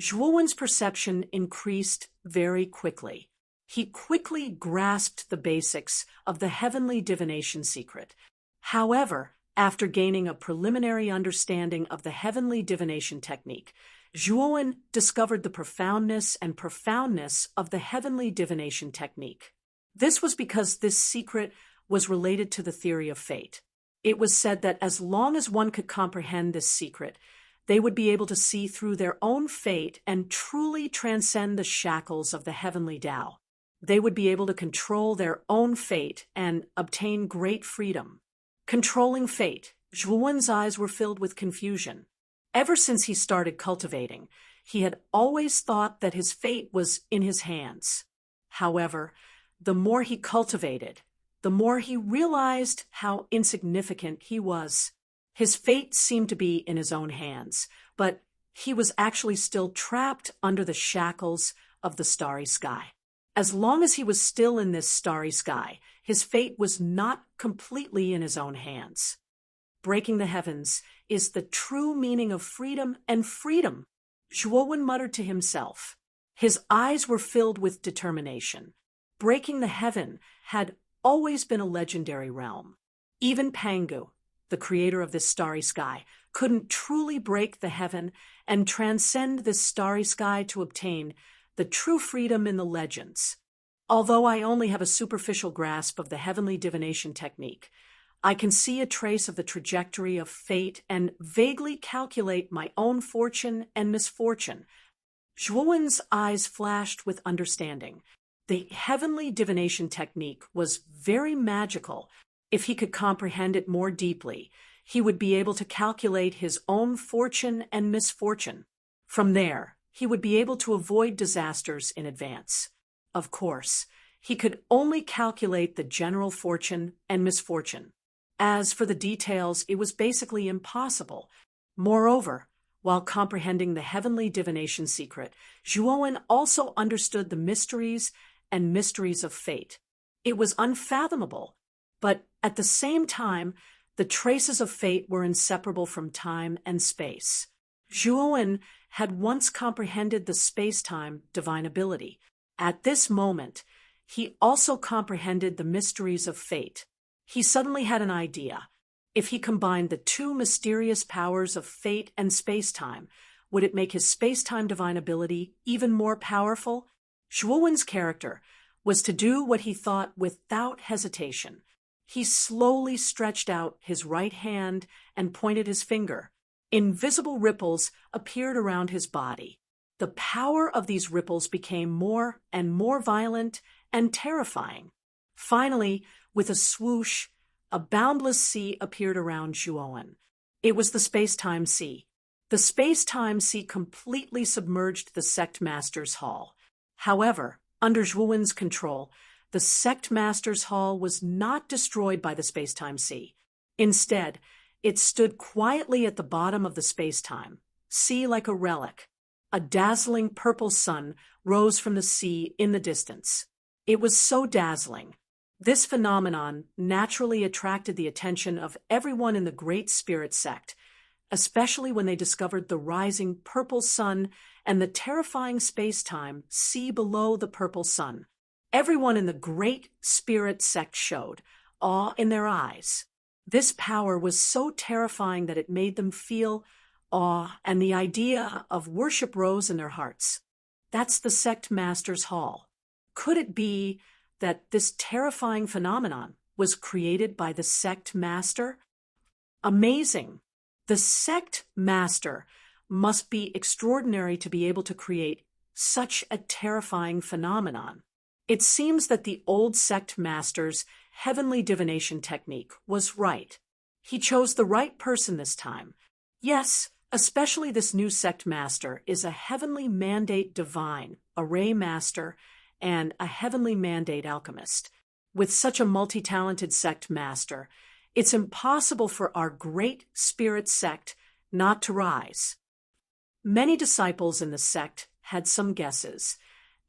Zhuowen's perception increased very quickly. He quickly grasped the basics of the Heavenly Divination secret. However, after gaining a preliminary understanding of the Heavenly Divination technique, Zhuowen discovered the profoundness of the Heavenly Divination technique. This was because this secret was related to the theory of fate. It was said that as long as one could comprehend this secret, they would be able to see through their own fate and truly transcend the shackles of the heavenly Tao. They would be able to control their own fate and obtain great freedom. Controlling fate. Zhuowen's eyes were filled with confusion. Ever since he started cultivating, he had always thought that his fate was in his hands. However, the more he cultivated, the more he realized how insignificant he was. His fate seemed to be in his own hands, but he was actually still trapped under the shackles of the starry sky. As long as he was still in this starry sky, his fate was not completely in his own hands. Breaking the heavens is the true meaning of freedom, and freedom, Zhuowen muttered to himself. His eyes were filled with determination. Breaking the heaven had always been a legendary realm. Even Pangu, the creator of this starry sky, couldn't truly break the heaven and transcend this starry sky to obtain the true freedom in the legends. Although I only have a superficial grasp of the heavenly divination technique, I can see a trace of the trajectory of fate and vaguely calculate my own fortune and misfortune. Zhuowen's eyes flashed with understanding. The heavenly divination technique was very magical. If he could comprehend it more deeply, he would be able to calculate his own fortune and misfortune. From there, he would be able to avoid disasters in advance. Of course, he could only calculate the general fortune and misfortune. As for the details, it was basically impossible. Moreover, while comprehending the heavenly divination secret, Zhuowen also understood the mysteries and mysteries of fate. It was unfathomable, but at the same time, the traces of fate were inseparable from time and space. Zhuowen had once comprehended the space-time divine ability. At this moment, he also comprehended the mysteries of fate. He suddenly had an idea. If he combined the two mysterious powers of fate and space-time, would it make his space-time divine ability even more powerful? Zhuowen's character was to do what he thought without hesitation. He slowly stretched out his right hand and pointed his finger. Invisible ripples appeared around his body. The power of these ripples became more and more violent and terrifying. Finally, with a swoosh, a boundless sea appeared around Zhuowen. It was the space-time sea. The space-time sea completely submerged the sect master's hall. However, under Zhuowen's control, the sect master's hall was not destroyed by the space-time sea. Instead, it stood quietly at the bottom of the space-time sea like a relic. A dazzling purple sun rose from the sea in the distance. It was so dazzling. This phenomenon naturally attracted the attention of everyone in the Great Spirit sect, especially when they discovered the rising purple sun and the terrifying space-time sea below the purple sun. Everyone in the Great Spirit sect showed awe in their eyes. This power was so terrifying that it made them feel awe, and the idea of worship rose in their hearts. That's the sect master's hall. Could it be that this terrifying phenomenon was created by the sect master? Amazing! The sect master must be extraordinary to be able to create such a terrifying phenomenon. It seems that the old sect master's heavenly divination technique was right. He chose the right person this time. Yes, especially this new sect master is a heavenly mandate divine, a ray master, and a heavenly mandate alchemist. With such a multi-talented sect master, it's impossible for our Great Spirit sect not to rise. Many disciples in the sect had some guesses,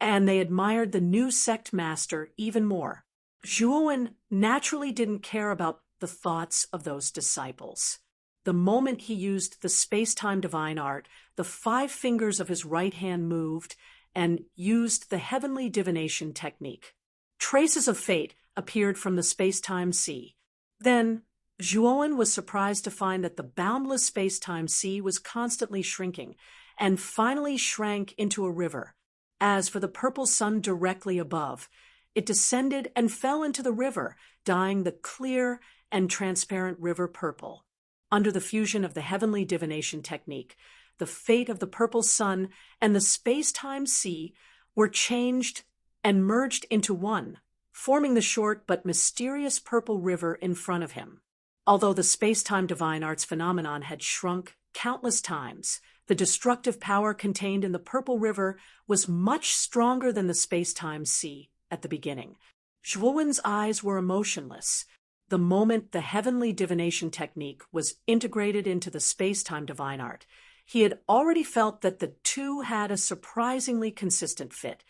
and they admired the new sect master even more. Zhuowen naturally didn't care about the thoughts of those disciples. The moment he used the space-time divine art, the 5 fingers of his right hand moved and used the heavenly divination technique. Traces of fate appeared from the space-time sea. Then, Zhuowen was surprised to find that the boundless space-time sea was constantly shrinking, and finally shrank into a river. As for the purple sun directly above, it descended and fell into the river, dyeing the clear and transparent river purple. Under the fusion of the heavenly divination technique, the fate of the purple sun and the space-time sea were changed and merged into one, forming the short but mysterious purple river in front of him. Although the space-time divine arts phenomenon had shrunk countless times, the destructive power contained in the purple river was much stronger than the space-time sea at the beginning. Zhuowen's eyes were emotionless. The moment the heavenly divination technique was integrated into the space-time divine art, he had already felt that the two had a surprisingly consistent fit.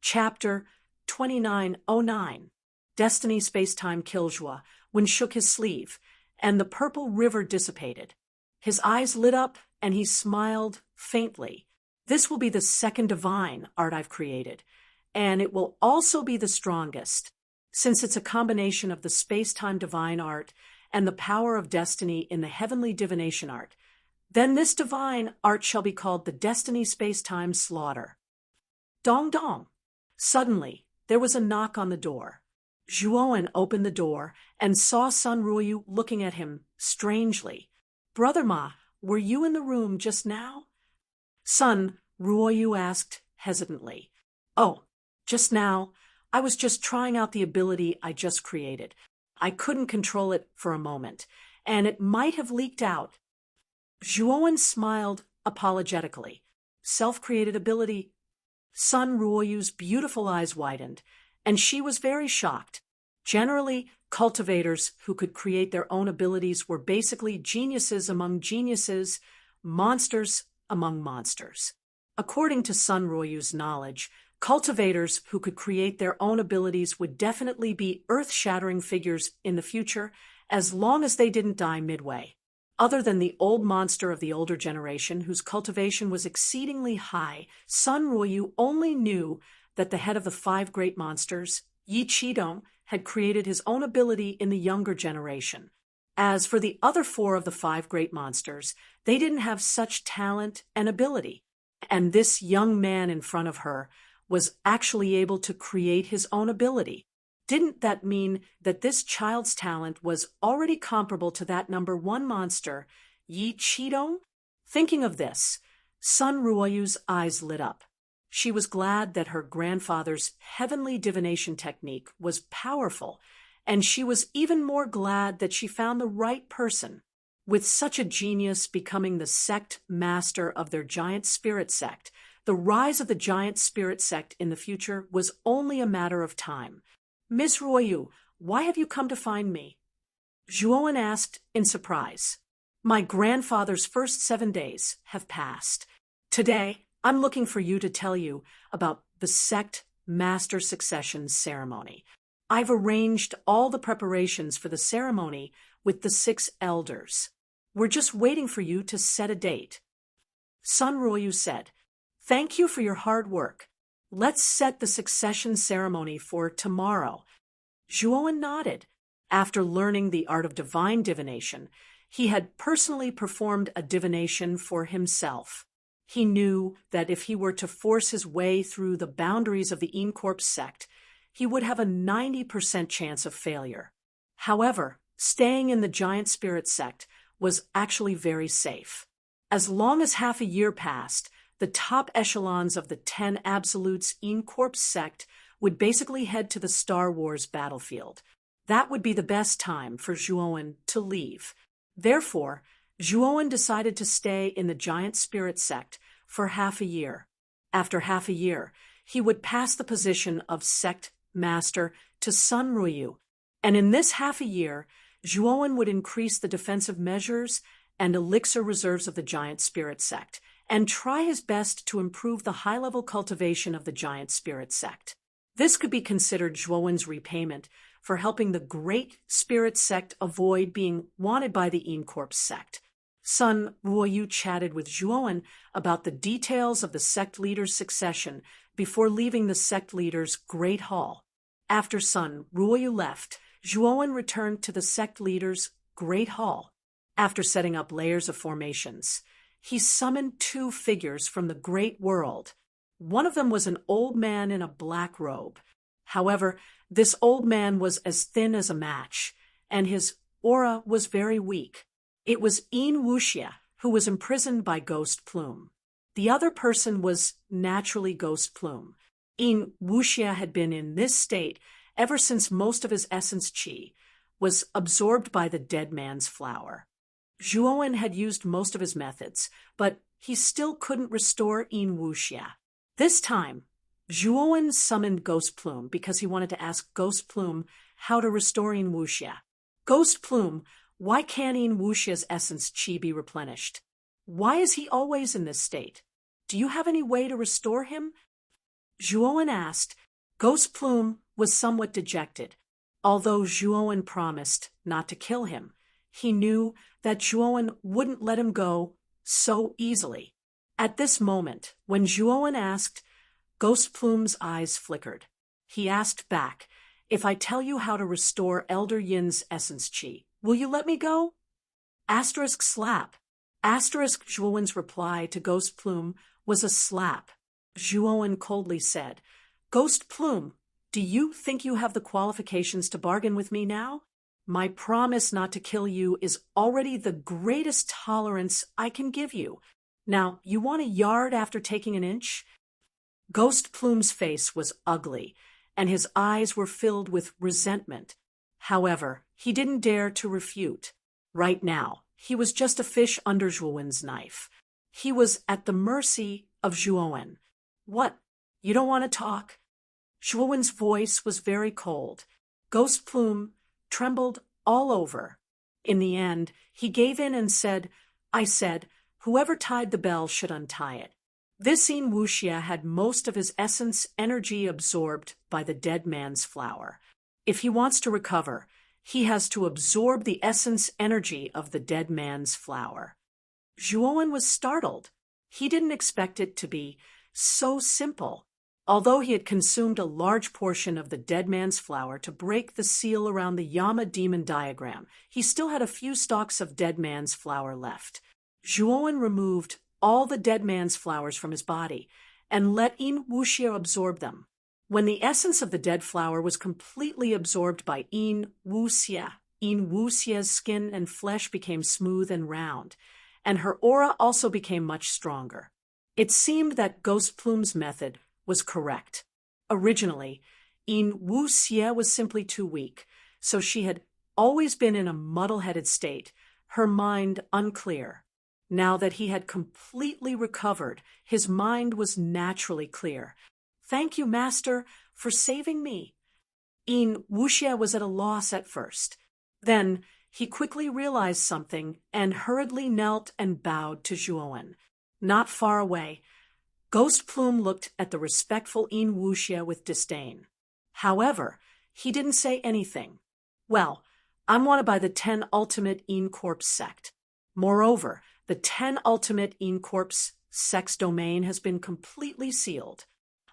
Chapter 2909. Destiny Space-Time Killjoy, when shook his sleeve, and the purple river dissipated. His eyes lit up, and he smiled faintly. This will be the second divine art I've created, and it will also be the strongest, since it's a combination of the space-time divine art and the power of destiny in the heavenly divination art. Then this divine art shall be called the Destiny Space-Time Slaughter. Dong dong! Suddenly, there was a knock on the door. Zhuowen opened the door and saw Sun Ruoyu looking at him strangely. "Brother Ma, were you in the room just now?" Sun Ruoyu asked hesitantly. "Oh, just now. I was just trying out the ability I just created. I couldn't control it for a moment, and it might have leaked out." Zhuowen smiled apologetically. Self-created ability? Sun Ruoyu's beautiful eyes widened, and she was very shocked. Generally, cultivators who could create their own abilities were basically geniuses among geniuses, monsters among monsters. According to Sun Ruoyu's knowledge, cultivators who could create their own abilities would definitely be earth-shattering figures in the future, as long as they didn't die midway. Other than the old monster of the older generation, whose cultivation was exceedingly high, Sun Ruoyu only knew that the head of the 5 great monsters, Yi Qidong, had created his own ability in the younger generation. As for the other 4 of the 5 great monsters, they didn't have such talent and ability. And this young man in front of her was actually able to create his own ability. Didn't that mean that this child's talent was already comparable to that number 1 monster, Yi Qidong? Thinking of this, Sun Ruoyu's eyes lit up. She was glad that her grandfather's heavenly divination technique was powerful, and she was even more glad that she found the right person. With such a genius becoming the sect master of their giant spirit sect, the rise of the giant spirit sect in the future was only a matter of time. "Miss Ruoyu, why have you come to find me?" Zhuowen asked in surprise. "My grandfather's first 7 days have passed. Today, I'm looking for you to tell you about the sect master succession ceremony. I've arranged all the preparations for the ceremony with the 6 elders. We're just waiting for you to set a date." Sun Ruoyu said, "Thank you for your hard work. Let's set the succession ceremony for tomorrow." Zhuowen nodded. After learning the art of divine divination, he had personally performed a divination for himself. He knew that if he were to force his way through the boundaries of the Incorp sect, he would have a 90% chance of failure. However, staying in the giant spirit sect was actually very safe. As long as half a year passed, the top echelons of the 10 Absolutes Incorp sect would basically head to the Star Wars battlefield. That would be the best time for Zhuowen to leave. Therefore, Zhuowen decided to stay in the giant spirit sect for half a year. After half a year, he would pass the position of sect master to Sun Ruoyu, and in this half a year, Zhuowen would increase the defensive measures and elixir reserves of the giant spirit sect, and try his best to improve the high-level cultivation of the giant spirit sect. This could be considered Zhuowen's repayment for helping the great spirit sect avoid being wanted by the Incorp sect. Sun Ruoyu chatted with Zhuowen about the details of the sect leader's succession before leaving the sect leader's great hall. After Sun Ruoyu left, Zhuowen returned to the sect leader's great hall. After setting up layers of formations, he summoned 2 figures from the great world. One of them was an old man in a black robe. However, this old man was as thin as a match, and his aura was very weak. It was Yin Wuxia, who was imprisoned by Ghost Plume. The other person was naturally Ghost Plume. In Wuxia had been in this state ever since most of his essence qi was absorbed by the dead man's flower. Zhuowen had used most of his methods, but he still couldn't restore In Wuxia. This time, Zhuowen summoned Ghost Plume because he wanted to ask Ghost Plume how to restore In Wuxia. Ghost Plume, why can't In Wuxia's essence qi be replenished? Why is he always in this state? Do you have any way to restore him? Zhuowen asked. Ghost Plume was somewhat dejected. Although Zhuowen promised not to kill him, he knew that Zhuowen wouldn't let him go so easily. At this moment, when Zhuowen asked, Ghost Plume's eyes flickered. He asked back, if I tell you how to restore Elder Yin's essence qi, will you let me go? Asterisk slap. Asterisk Zhuowen's reply to Ghost Plume was a slap. Zhuowen coldly said, Ghost Plume, do you think you have the qualifications to bargain with me now? My promise not to kill you is already the greatest tolerance I can give you. Now, you want a yard after taking an inch? Ghost Plume's face was ugly, and his eyes were filled with resentment. However, he didn't dare to refute. Right now, he was just a fish under Zhuowen's knife. He was at the mercy of Zhuowen. What? You don't want to talk? Zhuowen's voice was very cold. Ghost Plume trembled all over. In the end, he gave in and said, I said, whoever tied the bell should untie it. This In Wuxia had most of his essence energy absorbed by the dead man's flower. If he wants to recover, he has to absorb the essence energy of the dead man's flower. Zhuowen was startled. He didn't expect it to be so simple. Although he had consumed a large portion of the dead man's flower to break the seal around the Yama demon diagram, he still had a few stalks of dead man's flower left. Zhuowen removed all the dead man's flowers from his body and let In Wuxia absorb them. When the essence of the dead flower was completely absorbed by In Wuxia's skin and flesh became smooth and round, and her aura also became much stronger. It seemed that Ghost Plume's method was correct. Originally, In Wuxia was simply too weak, so she had always been in a muddle-headed state, her mind unclear. Now that he had completely recovered, his mind was naturally clear. Thank you, Master, for saving me. In Wuxia was at a loss at first. Then he quickly realized something and hurriedly knelt and bowed to Zhuowen. Not far away, Ghost Plume looked at the respectful In Wuxia with disdain. However, he didn't say anything. Well, I'm wanted by the 10 Ultimate In Corpse sect. Moreover, the 10 Ultimate In Corpse sect's domain has been completely sealed.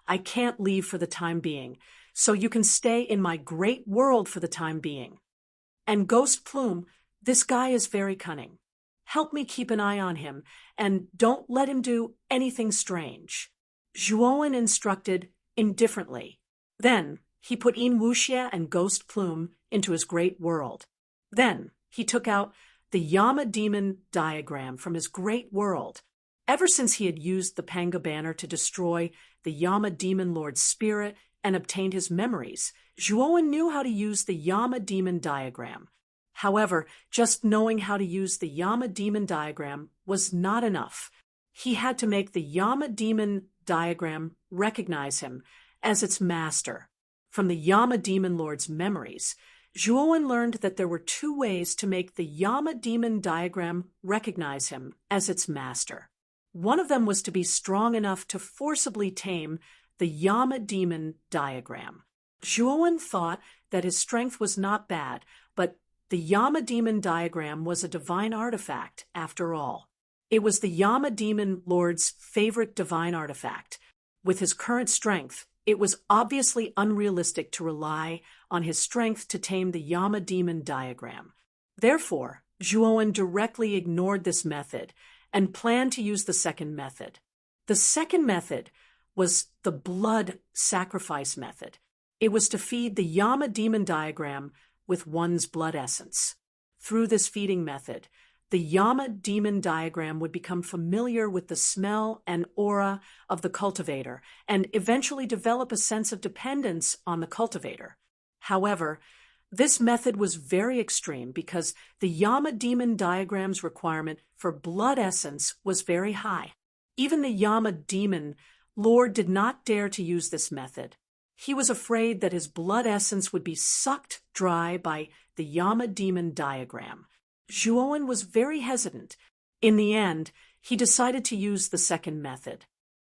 I can't leave for the time being, so you can stay in my great world for the time being. And Ghost Plume, this guy is very cunning. Help me keep an eye on him, and don't let him do anything strange. Zhuowen instructed indifferently. Then he put In Wuxia and Ghost Plume into his great world. Then he took out the Yama demon diagram from his great world. Ever since he had used the Panga banner to destroy the Yama demon lord's spirit and obtained his memories, Zhuowen knew how to use the Yama demon diagram. However, just knowing how to use the Yama demon diagram was not enough. He had to make the Yama demon diagram recognize him as its master. From the Yama demon lord's memories, Zhuowen learned that there were 2 ways to make the Yama demon diagram recognize him as its master. One of them was to be strong enough to forcibly tame the Yama demon diagram. Zhuowen thought that his strength was not bad, but the Yama demon diagram was a divine artifact, after all. It was the Yama demon lord's favorite divine artifact. With his current strength, it was obviously unrealistic to rely on his strength to tame the Yama demon diagram. Therefore, Zhuowen directly ignored this method and planned to use the second method. The second method was the blood sacrifice method. It was to feed the Yama demon diagram with one's blood essence. Through this feeding method, the Yama demon diagram would become familiar with the smell and aura of the cultivator and eventually develop a sense of dependence on the cultivator. However, this method was very extreme because the Yama demon diagram's requirement for blood essence was very high. Even the Yama demon lord did not dare to use this method. He was afraid that his blood essence would be sucked dry by the Yama demon diagram. Zhuowen was very hesitant. In the end, he decided to use the second method.